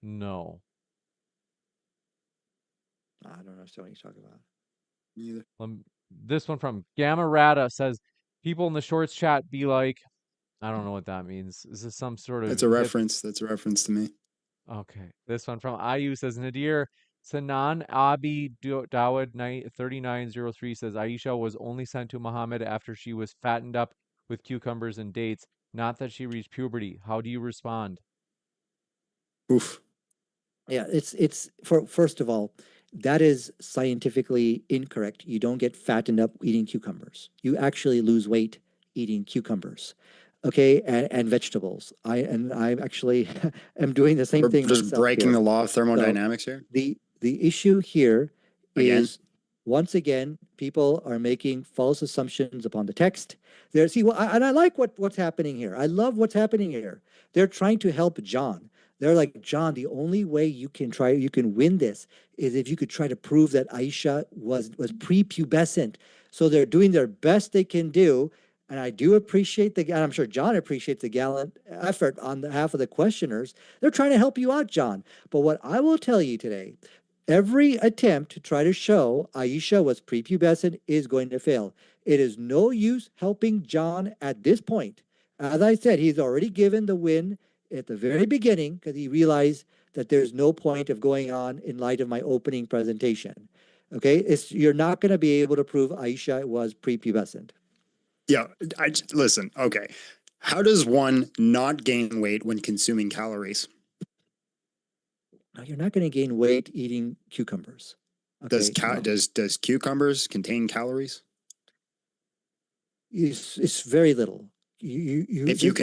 No. I don't understand what you're talking about. Neither. This one from Gamma Rata says, people in the shorts chat be like, I don't know what that means. Is this some sort of That's a hip? reference. That's a reference to me. Okay. This one from IU says, Nadir Sanan Abi Dawud 3903 says, Aisha was only sent to Muhammad after she was fattened up with cucumbers and dates, not that she reached puberty. How do you respond? Oof. Yeah, it's for first of all, that is scientifically incorrect. You don't get fattened up eating cucumbers. You actually lose weight eating cucumbers. Okay, and vegetables. I actually am doing the same We're thing just myself breaking here. the law of So thermodynamics here the issue here again. is once again people are making false assumptions upon the text. There, see, well, and I like what's happening here. I love what's happening here. They're trying to help John. They're like, John, the only way you can win this is if you could try to prove that Aisha was prepubescent. So they're doing their best they can do. And I do appreciate and I'm sure John appreciates the gallant effort on behalf of the questioners. They're trying to help you out, John. But what I will tell you today, every attempt to try to show Aisha was prepubescent is going to fail. It is no use helping John at this point. As I said, he's already given the win at the very beginning because he realized that there's no point of going on in light of my opening presentation. Okay, you're not going to be able to prove Aisha was prepubescent. Yeah, listen. Okay, how does one not gain weight when consuming calories? Now, you're not going to gain weight eating cucumbers. Does Okay, no. does cucumbers contain calories? It's very little. If you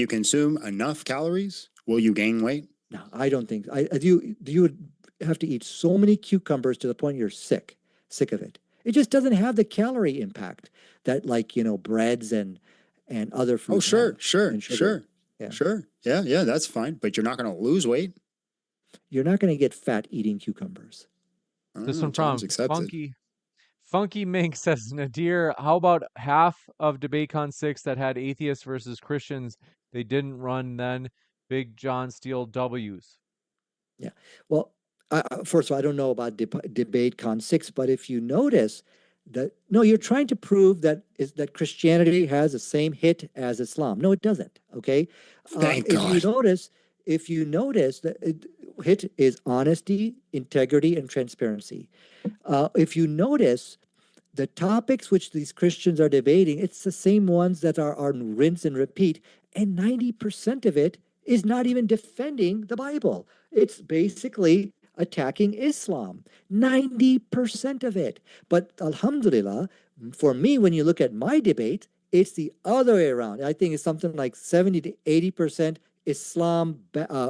consume enough calories, will you gain weight? No, I don't think. You would have to eat so many cucumbers to the point you're sick of it. It just doesn't have the calorie impact that like breads and other Oh, foods sure, have sure, and sugar. sure, Yeah, sure. Yeah, that's fine. But you're not going to lose weight. you're not going to get fat eating cucumbers. This one Challenge from accepted. Funky Mink says, Nadir, how about half of DebateCon 6 that had atheists versus Christians? They didn't run then. Big John Steele W's. Yeah. Well, first of all, I don't know about debate con 6, but if you notice that no, you're trying to prove that Christianity has the same hit as Islam. No, it doesn't. Okay. Thank If you God. notice, that hit is honesty, integrity, and transparency. If you notice, the topics which these Christians are debating, it's the same ones that are rinse and repeat. And 90% of it is not even defending the Bible. It's basically attacking Islam. 90% of it. But Alhamdulillah, for me, when you look at my debate, it's the other way around. I think it's something like 70 to 80% Islam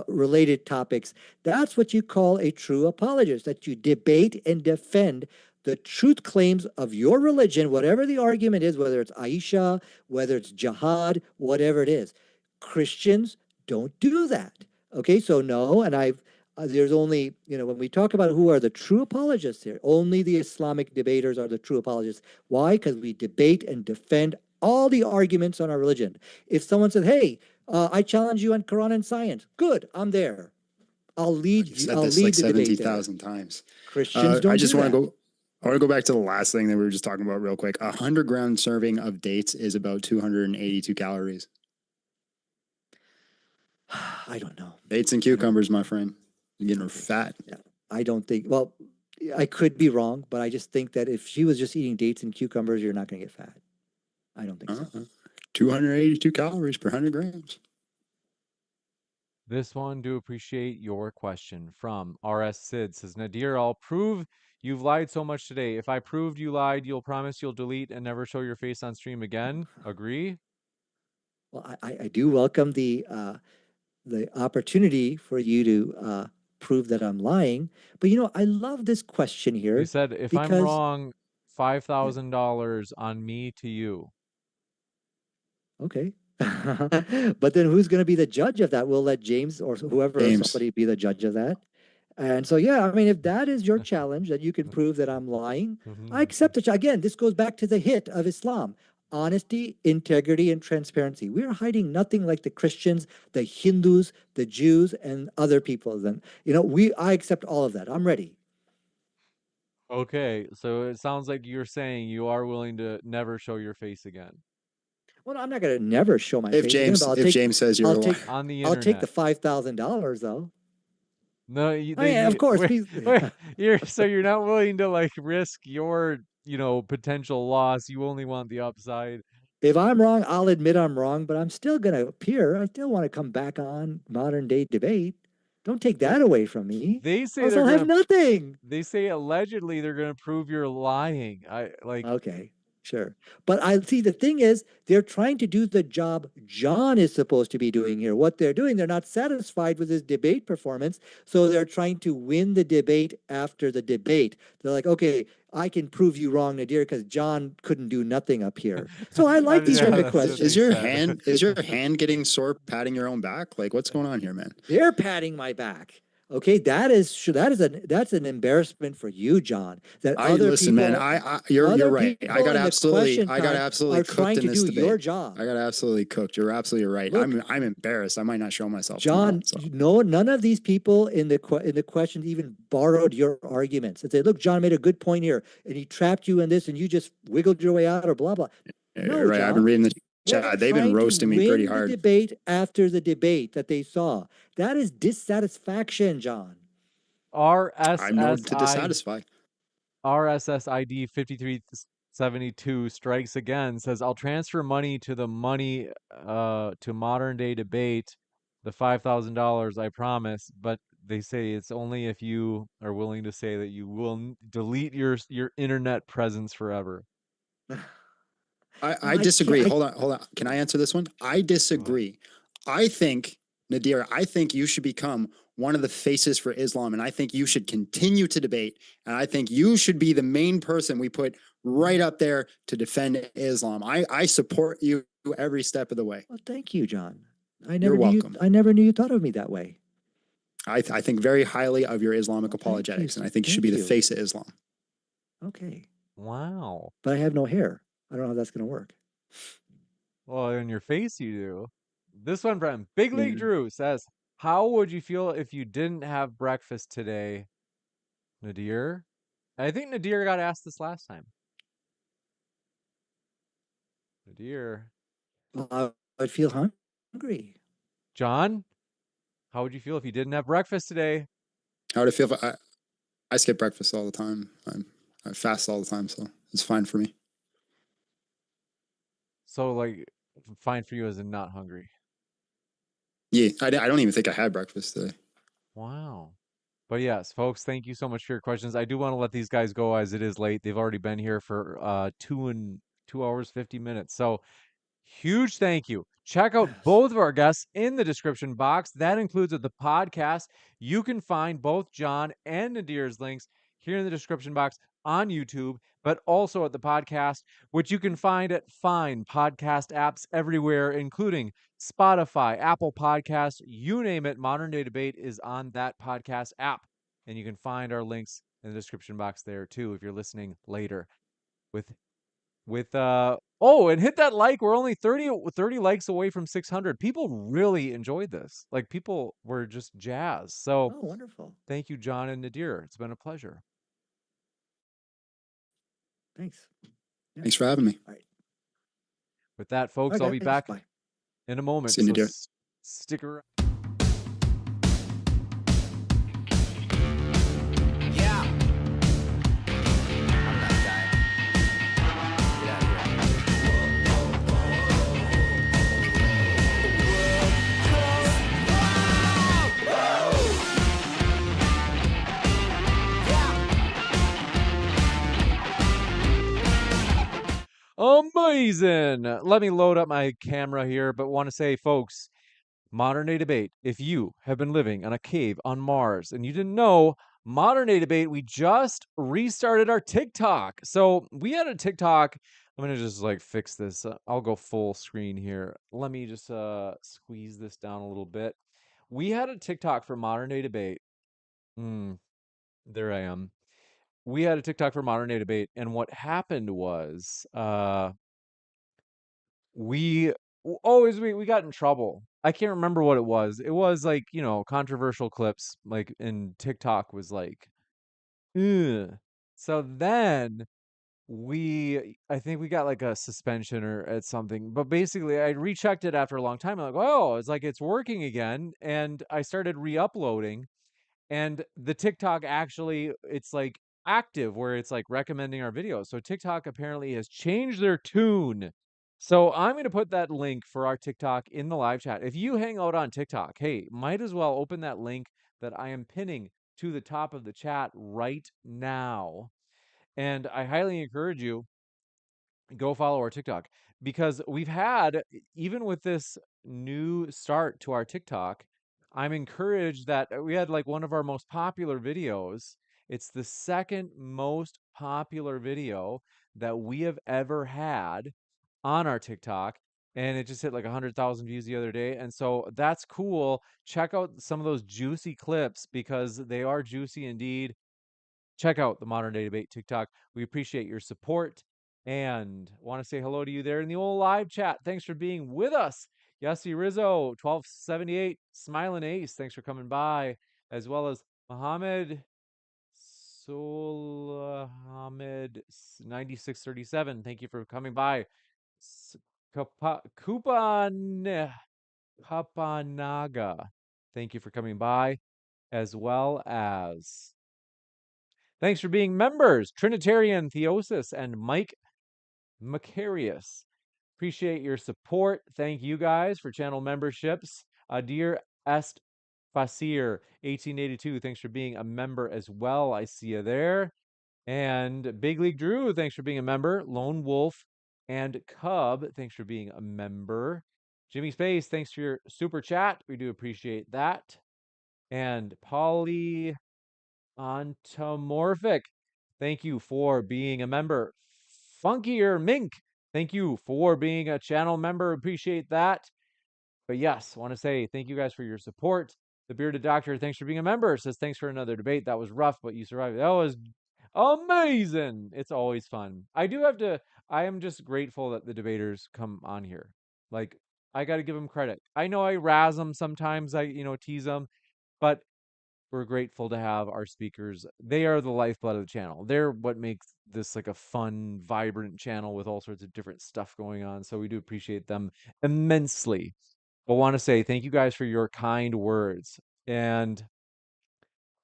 related topics. That's what you call a true apologist, that you debate and defend the truth claims of your religion, whatever the argument is, whether it's Aisha, whether it's jihad, whatever it is. Christians don't do that. Okay, so no, and there's only, when we talk about who are the true apologists here, only the Islamic debaters are the true apologists. Why? Because we debate and defend all the arguments on our religion. If someone says, hey, I challenge you on Quran and science, good, I'm there. I'll lead You've you. said I'll this like lead the debate there. 70,000 times. Christians I don't just do want to that. go. I want to go back to the last thing that we were just talking about real quick. 100-gram serving of dates is about 282 calories. I don't know. Dates and cucumbers, my friend. You're getting her fat. Yeah, I don't think. Well, I could be wrong, but I just think that if she was just eating dates and cucumbers, you're not going to get fat. I don't think so. 282 calories per 100 grams. This one, do appreciate your question from RS Sid says, Nadir, I'll prove you've lied so much today. If I proved you lied, you'll promise you'll delete and never show your face on stream again. Agree? Well, I do welcome the opportunity for you to prove that I'm lying. But I love this question They here said, if I'm because wrong, yeah, $5,000 on me to you. Okay. But then who's going to be the judge of that? We'll let James or whoever, James. somebody be the judge of that. And so, yeah, I mean, if that is your challenge, that you can prove that I'm lying, I accept it. Again, this goes back to the hit of Islam: honesty, integrity, and transparency. We are hiding nothing like the Christians, the Hindus, the Jews, and other people. Then, I accept all of that. I'm ready. Okay, so it sounds like you're saying you are willing to never show your face again Well, I'm not going to never show my If face again, but James if James says you're I'll a liar. take, on the I'll take the internet. $5,000 though. No, I mean, of course, please. you're not willing to like risk your, potential loss. You only want the upside. If I'm wrong, I'll admit I'm wrong, but I'm still going to appear. I still want to come back on modern day debate. Don't take They that away from me. they say Else they're I'll have gonna nothing. they say allegedly they're gonna prove you're lying. I like Okay, sure. But I see the thing is, they're trying to do the job John is supposed to be doing here. What they're doing, they're not satisfied with his debate performance. So they're trying to win the debate after the debate. They're like, okay, I can prove you wrong, Nadir, because John couldn't do nothing up here. So I like these Is yeah, type your of that's what is they questions. your said. hand is your hand getting sore patting your own back? Like what's going on here, man? They're patting my back. Okay, that's an embarrassment for you, John. That I listen, man. You're other right. people in the question I got time absolutely are cooked trying in to this do your debate. job. I got absolutely cooked. You're absolutely right. Look, I'm embarrassed. I might not show myself tomorrow. John, So no, none of these people in the question even borrowed your arguments and said, "Look, John made a good point here, and he trapped you in this, and you just wiggled your way out," or blah blah. you're No, right. I've been John, reading the they're chat. They've been trying to roasting me pretty win the hard. debate after the debate that they saw. That is dissatisfaction, John. I'm known to RSSI dissatisfy. RSSID 5372 strikes again, says I'll transfer money to modern day debate, the $5,000 I promise, but they say it's only if you are willing to say that you will delete your internet presence forever. Well, I I can't. disagree. Hold on. Can I answer this one? I disagree. I think, Nadir, I think you should become one of the faces for Islam, and I think you should continue to debate, and I think you should be the main person we put right up there to defend Islam. I support you every step of the way. Well, thank you, John. You're welcome. I never knew you thought of me that way. I think very highly of your Islamic Well, thank you. apologetics, and I think you should be Thank the you. face of Islam. Okay. Wow. But I have no hair. I don't know how that's going to work. Well, in your face you do. This one from Big League Yeah. Drew says, how would you feel if you didn't have breakfast today, Nadir? I think Nadir got asked this last time. Nadir. Well, I'd feel hungry. John, how would you feel if you didn't have breakfast today? How would it feel if I skip breakfast all the time? I fast all the time, so it's fine for me. So, like, fine for you as in not hungry. Yeah, I don't even think I had breakfast today. Wow. But yes, folks, thank you so much for your questions. I do want to let these guys go as it is late. They've already been here for 2 hours 50 minutes. So huge thank you. Check out Yes. both of our guests in the description box. That includes the podcast. You can find both John and Nadir's links here in the description box on YouTube, but also at the podcast, which you can find at fine podcast apps everywhere, including Spotify, Apple Podcasts, you name it. Modern Day Debate is on that podcast app. And you can find our links in the description box there too if you're listening later. And hit that like. We're only 30 likes away from 600. People really enjoyed this. Like, people were just jazzed. So Oh, wonderful. thank you, John and Nadir. It's been a pleasure. Thanks. Yeah. Thanks for having me. All right. With that, folks, Okay, I'll be thanks. back Bye. in a moment. See you, So Nadir. stick around. Yeah. I'm that guy. Get out of here. Amazing. Let me load up my camera here, but want to say, folks, Modern Day Debate, if you have been living on a cave on Mars and you didn't know, Modern Day Debate, we just restarted our TikTok. So we had a TikTok I'm gonna just like fix this. I'll go full screen here. Let me just squeeze this down a little bit. We had a TikTok for Modern Day Debate. There I am. We had a TikTok for Modern Day Debate, and what happened was we always we got in trouble. I can't remember what it was. It was like, controversial clips, like, and TikTok was like, ugh. So then I think we got like a suspension or at something, but basically I rechecked it after a long time. I'm like, oh, it's like it's working again. And I started re-uploading, and the TikTok actually, it's like active where it's like recommending our videos. So TikTok apparently has changed their tune. So I'm going to put that link for our TikTok in the live chat. If you hang out on TikTok, hey, might as well open that link that I am pinning to the top of the chat right now. And I highly encourage you, go follow our TikTok, because we've had, even with this new start to our TikTok, I'm encouraged that we had like one of our most popular videos. It's the second most popular video that we have ever had on our TikTok. And it just hit like 100,000 views the other day. And so that's cool. Check out some of those juicy clips because they are juicy indeed. Check out the Modern Day Debate TikTok. We appreciate your support and want to say hello to you there in the old live chat. Thanks for being with us. Yossi Rizzo, 1278, Smiling Ace, thanks for coming by, as well as Mohammed Solhamid 9637. Thank you for coming by. Kapanaga. Thank you for coming by, as well as thanks for being members, Trinitarian Theosis and Mike Macarius. Appreciate your support. Thank you guys for channel memberships. Dear Est Fasir, 1882, thanks for being a member as well. I see you there. And Big League Drew, thanks for being a member. Lone Wolf and Cub, thanks for being a member. Jimmy Space, thanks for your super chat. We do appreciate that. And Polly Ontomorphic, thank you for being a member. Funkier Mink, thank you for being a channel member. Appreciate that. But yes, want to say thank you guys for your support. The Bearded Doctor, thanks for being a member. Says thanks for another debate. That was rough, but you survived. That was amazing. It's always fun. I am just grateful that the debaters come on here. Like, I got to give them credit. I know I razz them sometimes, I tease them, but we're grateful to have our speakers. They are the lifeblood of the channel. They're what makes this like a fun, vibrant channel with all sorts of different stuff going on. So we do appreciate them immensely. But want to say thank you guys for your kind words. And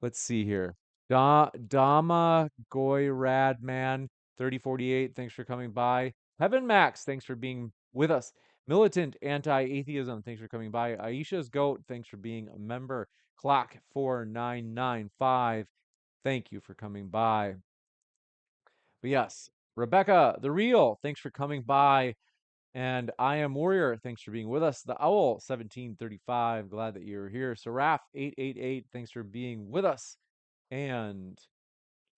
let's see here. Dama Goyradman 3048, thanks for coming by. Heaven Max, thanks for being with us. Militant Anti-Atheism, thanks for coming by. Aisha's Goat, thanks for being a member. Clock 4995, thank you for coming by. But yes, Rebecca the Real, thanks for coming by. And I Am Warrior, thanks for being with us. The Owl 1735, glad that you're here. Seraph 888, thanks for being with us. And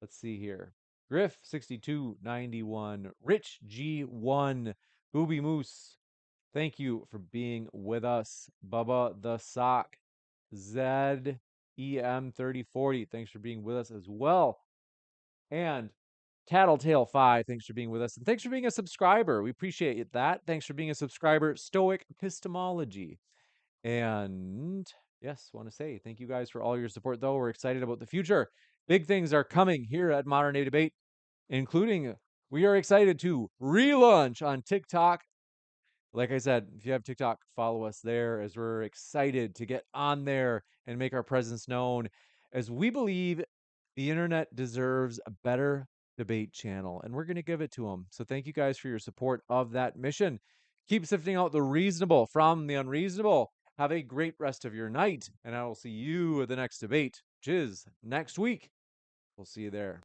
let's see here. Griff 6291, Rich G1, Booby Moose, thank you for being with us. Bubba the Sock, Zed EM 3040, thanks for being with us as well. And Tattletale 5, thanks for being with us. And thanks for being a subscriber. We appreciate that. Thanks for being a subscriber. Stoic Epistemology. And yes, want to say thank you guys for all your support, though. We're excited about the future. Big things are coming here at Modern Day Debate, including we are excited to relaunch on TikTok. Like I said, if you have TikTok, follow us there, as we're excited to get on there and make our presence known, as we believe the internet deserves a better debate channel, and we're going to give it to them. So thank you guys for your support of that mission. Keep sifting out the reasonable from the unreasonable. Have a great rest of your night, and I will see you at the next debate, which is next week. We'll see you there.